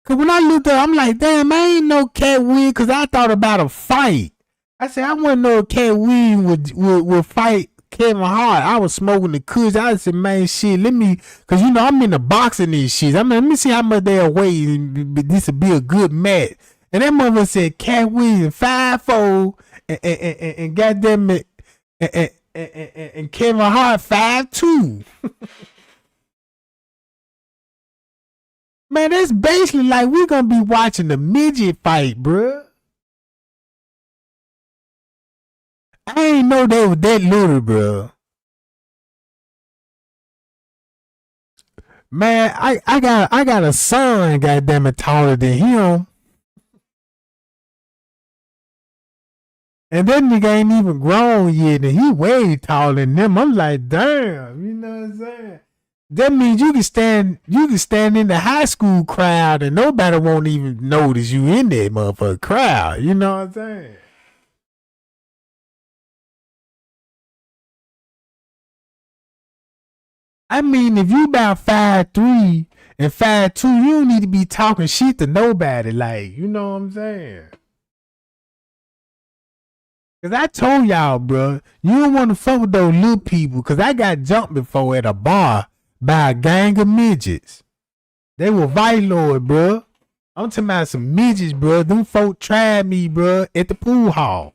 Cause when I looked up, I'm like, damn, I ain't no Cat Williams, cause I thought about a fight. I said I wouldn't know if Cat Williams would fight Kevin Hart. I was smoking the kush. I said, man, shit, cause you know I'm in the boxing these shits. I mean, let me see how much they'll weigh. This would be a good match. And that mother said Cat Williams 5'4", and goddamn it, and Kevin Hart 5'2". Man, that's basically like we're gonna be watching the midget fight, bruh. I ain't know they was that little, bruh. Man, I got a son, goddamn it, taller than him. And that nigga ain't even grown yet, and he way taller than them. I'm like, damn, you know what I'm saying? That means you can stand in the high school crowd and nobody won't even notice you in that motherfucker crowd. You know what I'm saying? I mean, if you about 5'3" and 5'2", you don't need to be talking shit to nobody. Like, you know what I'm saying? Cause I told y'all, bro, you don't want to fuck with those little people. Cause I got jumped before at a bar by a gang of midgets. They were vice lord, bro. I'm talking about some midgets, bro. Them folk tried me, bro, at the pool hall.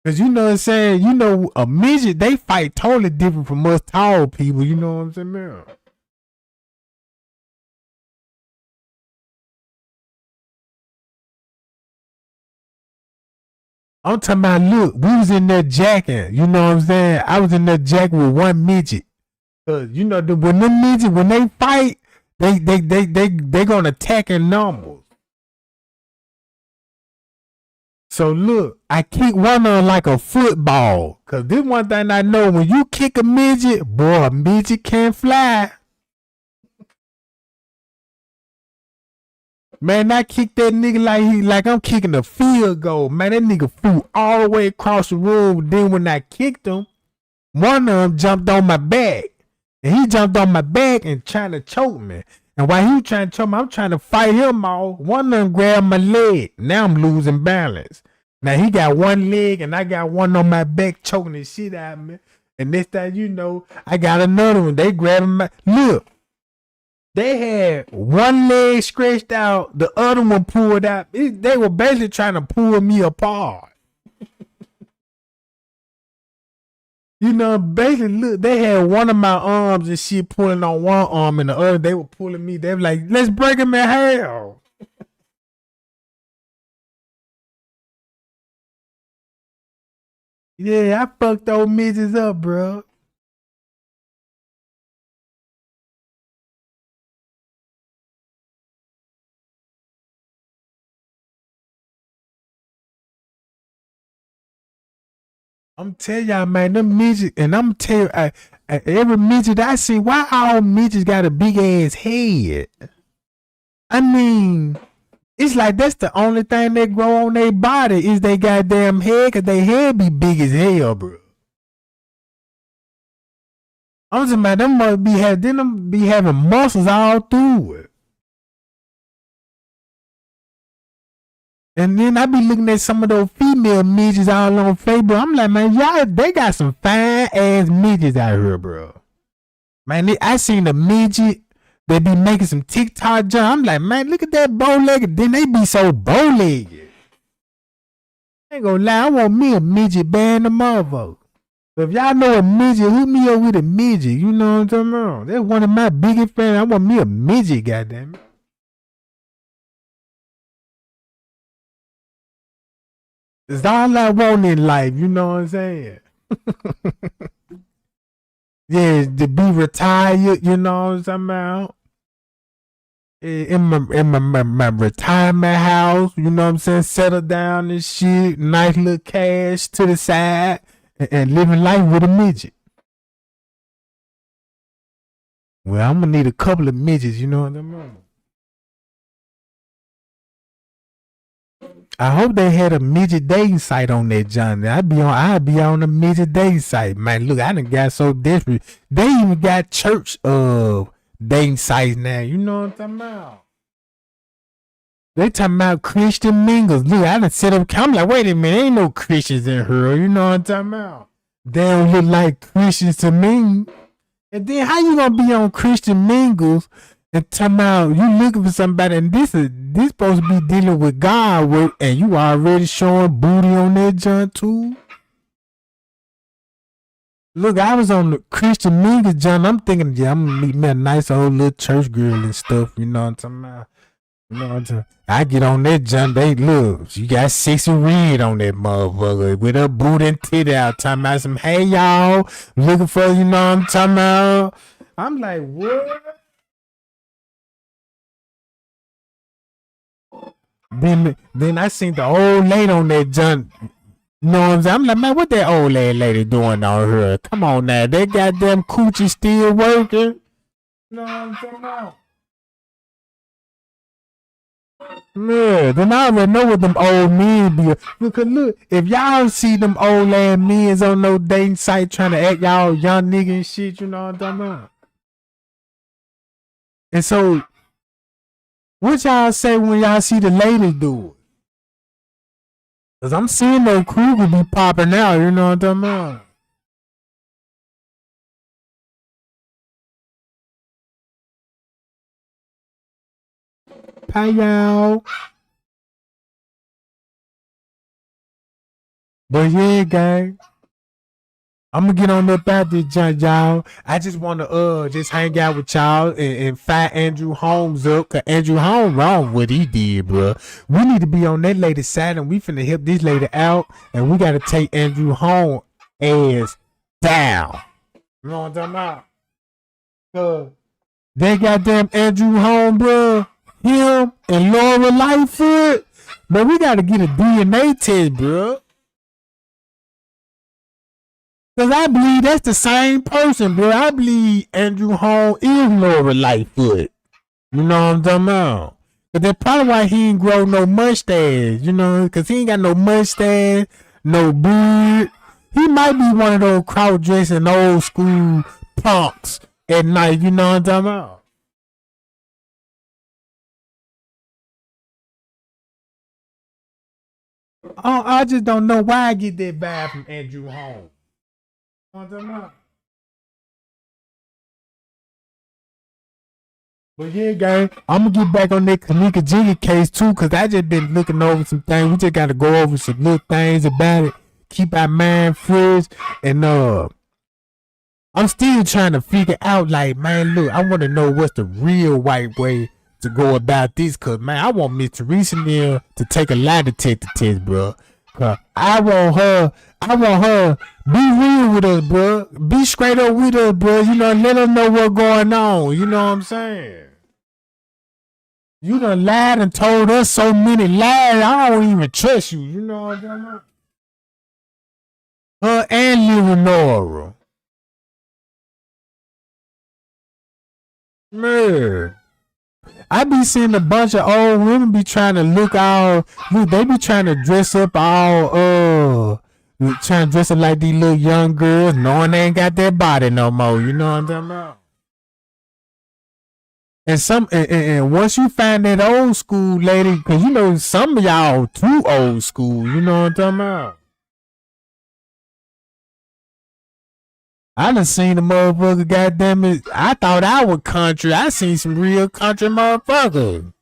Cause you know what I'm saying? You know, a midget, they fight totally different from us tall people. You know what I'm saying, man? I'm talking about, look, we was in there jacking. You know what I'm saying? I was in there jacking with one midget. You know, when them midgets, when they fight, they gonna attack in numbers. So look, I kick one of them like a football. Cause this one thing I know, when you kick a midget, boy, a midget can't fly. Man, I kicked that nigga like I'm kicking a field goal. Man, that nigga flew all the way across the room. Then when I kicked him, one of them jumped on my back. And he jumped on my back and trying to choke me. And while he was trying to choke me, I'm trying to fight him off. One of them grabbed my leg. Now I'm losing balance. Now he got one leg and I got one on my back choking the shit out of me. And next time you know, I got another one. They grabbing my... Look. They had one leg stretched out, the other one pulled out. They were basically trying to pull me apart. You know, basically, look, they had one of my arms and shit pulling on one arm and the other, they were pulling me. They were like, let's break him in half. Yeah, I fucked those midgets up, bro. I'm telling y'all, man, them midgets, and I'm telling you, every midget I see, why all midgets got a big ass head? I mean, it's like that's the only thing that grow on their body is they goddamn head, cause they head be big as hell, bro. I'm talking about them must be having muscles all through it. And then I be looking at some of those female midgets all on Facebook. I'm like, man, y'all, they got some fine ass midgets out here, bro. Man, I seen a midget. They be making some TikTok jump. I'm like, man, look at that bow-legged. Then they be so bow-legged. I ain't gonna lie, I want me a midget band a motherfucker. So if y'all know a midget, hook me up with a midget. You know what I'm talking about? That's one of my biggest fans. I want me a midget, goddamn it. It's all I want in life, you know what I'm saying? Yeah, to be retired, you know what I'm talking about? In my retirement house, you know what I'm saying? Settle down and shit, nice little cash to the side, and living life with a midget. Well, I'm gonna need a couple of midgets, you know what I'm saying? I hope they had a midget dating site on that, John. I'd be on a midget dating site. Man, look, I done got so desperate. They even got church dating sites now. You know what I'm talking about? They talking about Christian mingles. Look, I done set up. I'm like, wait a minute, ain't no Christians in here. You know what I'm talking about? They don't look like Christians to me. And then how you gonna be on Christian mingles and talking about you looking for somebody, and this supposed to be dealing with God with, and you already showing booty on that junk too? Look, I was on the Christian mingles, John. I'm thinking, yeah, I'm gonna meet me a nice old little church girl and stuff. You know what I'm talking about? You know what I'm talking about? I get on that junk. They look, you got sexy red on that motherfucker with her booty and titty out. Talking about some, hey y'all, looking for, you know what I'm talking about? I'm like, what? Then I seen the old lady on that junk. You know what I'm saying? I'm like, man, what that old lady doing on her? Come on now, that goddamn coochie still working. You know what I'm talking about? Yeah, then I already know what them old men be. Because look, if y'all see them old ass men on no dating site trying to act y'all young nigga and shit, you know what I'm talking about? And so, what y'all say when y'all see the ladies do it? Cause I'm seeing no Kruger be popping out, you know what I'm talking about? Hi y'all. But yeah, gang, I'm gonna get on up out this junk, y'all. I just wanna just hang out with y'all and fire Andrew Holmes up, cause Andrew Holmes wrong what he did, bro. We need to be on that lady's side, and we finna help this lady out, and we gotta take Andrew Holmes ass down. You know what I'm talking about? That goddamn Andrew Holmes, bro, him and Laura Lightfoot, but we gotta get a DNA test, bro. Cause I believe that's the same person, bro. I believe Andrew Holmes is Laura Lightfoot. You know what I'm talking about? But that's probably why he ain't grow no mustache, you know, cause he ain't got no mustache, no beard. He might be one of those cross-dressing old school punks at night, you know what I'm talking about? Oh, I just don't know why I get that vibe from Andrew Holmes. But yeah, gang, I'm gonna get back on that Kanika Jiggy case too, cause I just been looking over some things. We just gotta go over some little things about it. Keep our mind fresh, and I'm still trying to figure out, like, man, look, I want to know what's the real white way to go about this, cause man, I want Miss Teresa Neal to take a lie detector test, bro. Cause I want her be real with us, bro. Be straight up with us, bro. You know, let us know what's going on. You know what I'm saying? You done lied and told us so many lies. I don't even trust you. You know what I'm talking about? Her and Leonora. Man. I be seeing a bunch of old women be trying to look, they be trying to dress up trying to dress up like these little young girls, knowing they ain't got that body no more. You know what I'm talking about? And once you find that old school lady, because you know some of y'all too old school, you know what I'm talking about? I done seen the motherfucker, goddamn it. I thought I was country. I seen some real country motherfuckers.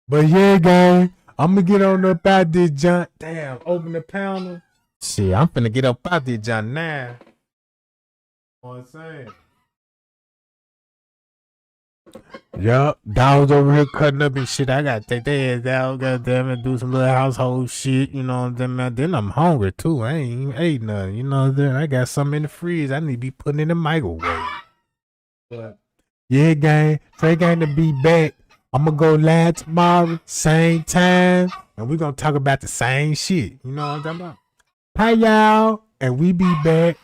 But yeah, gang, I'm gonna get on up out this junk. Damn, open the pounder. Shit, I'm finna get up out this junk now. You know what I'm saying? Yup, dogs over here cutting up and shit. I gotta take their ass out, goddamn it, do some little household shit, you know what I'm saying? Then I'm hungry too. I ain't even ate nothing, you know what I'm saying? I got something in the freeze. I need to be putting in the microwave. But yeah, gang, TREGANG to be back. I'm gonna go live tomorrow, same time, and we're gonna talk about the same shit. You know what I'm talking about? Hi, y'all, and we be back.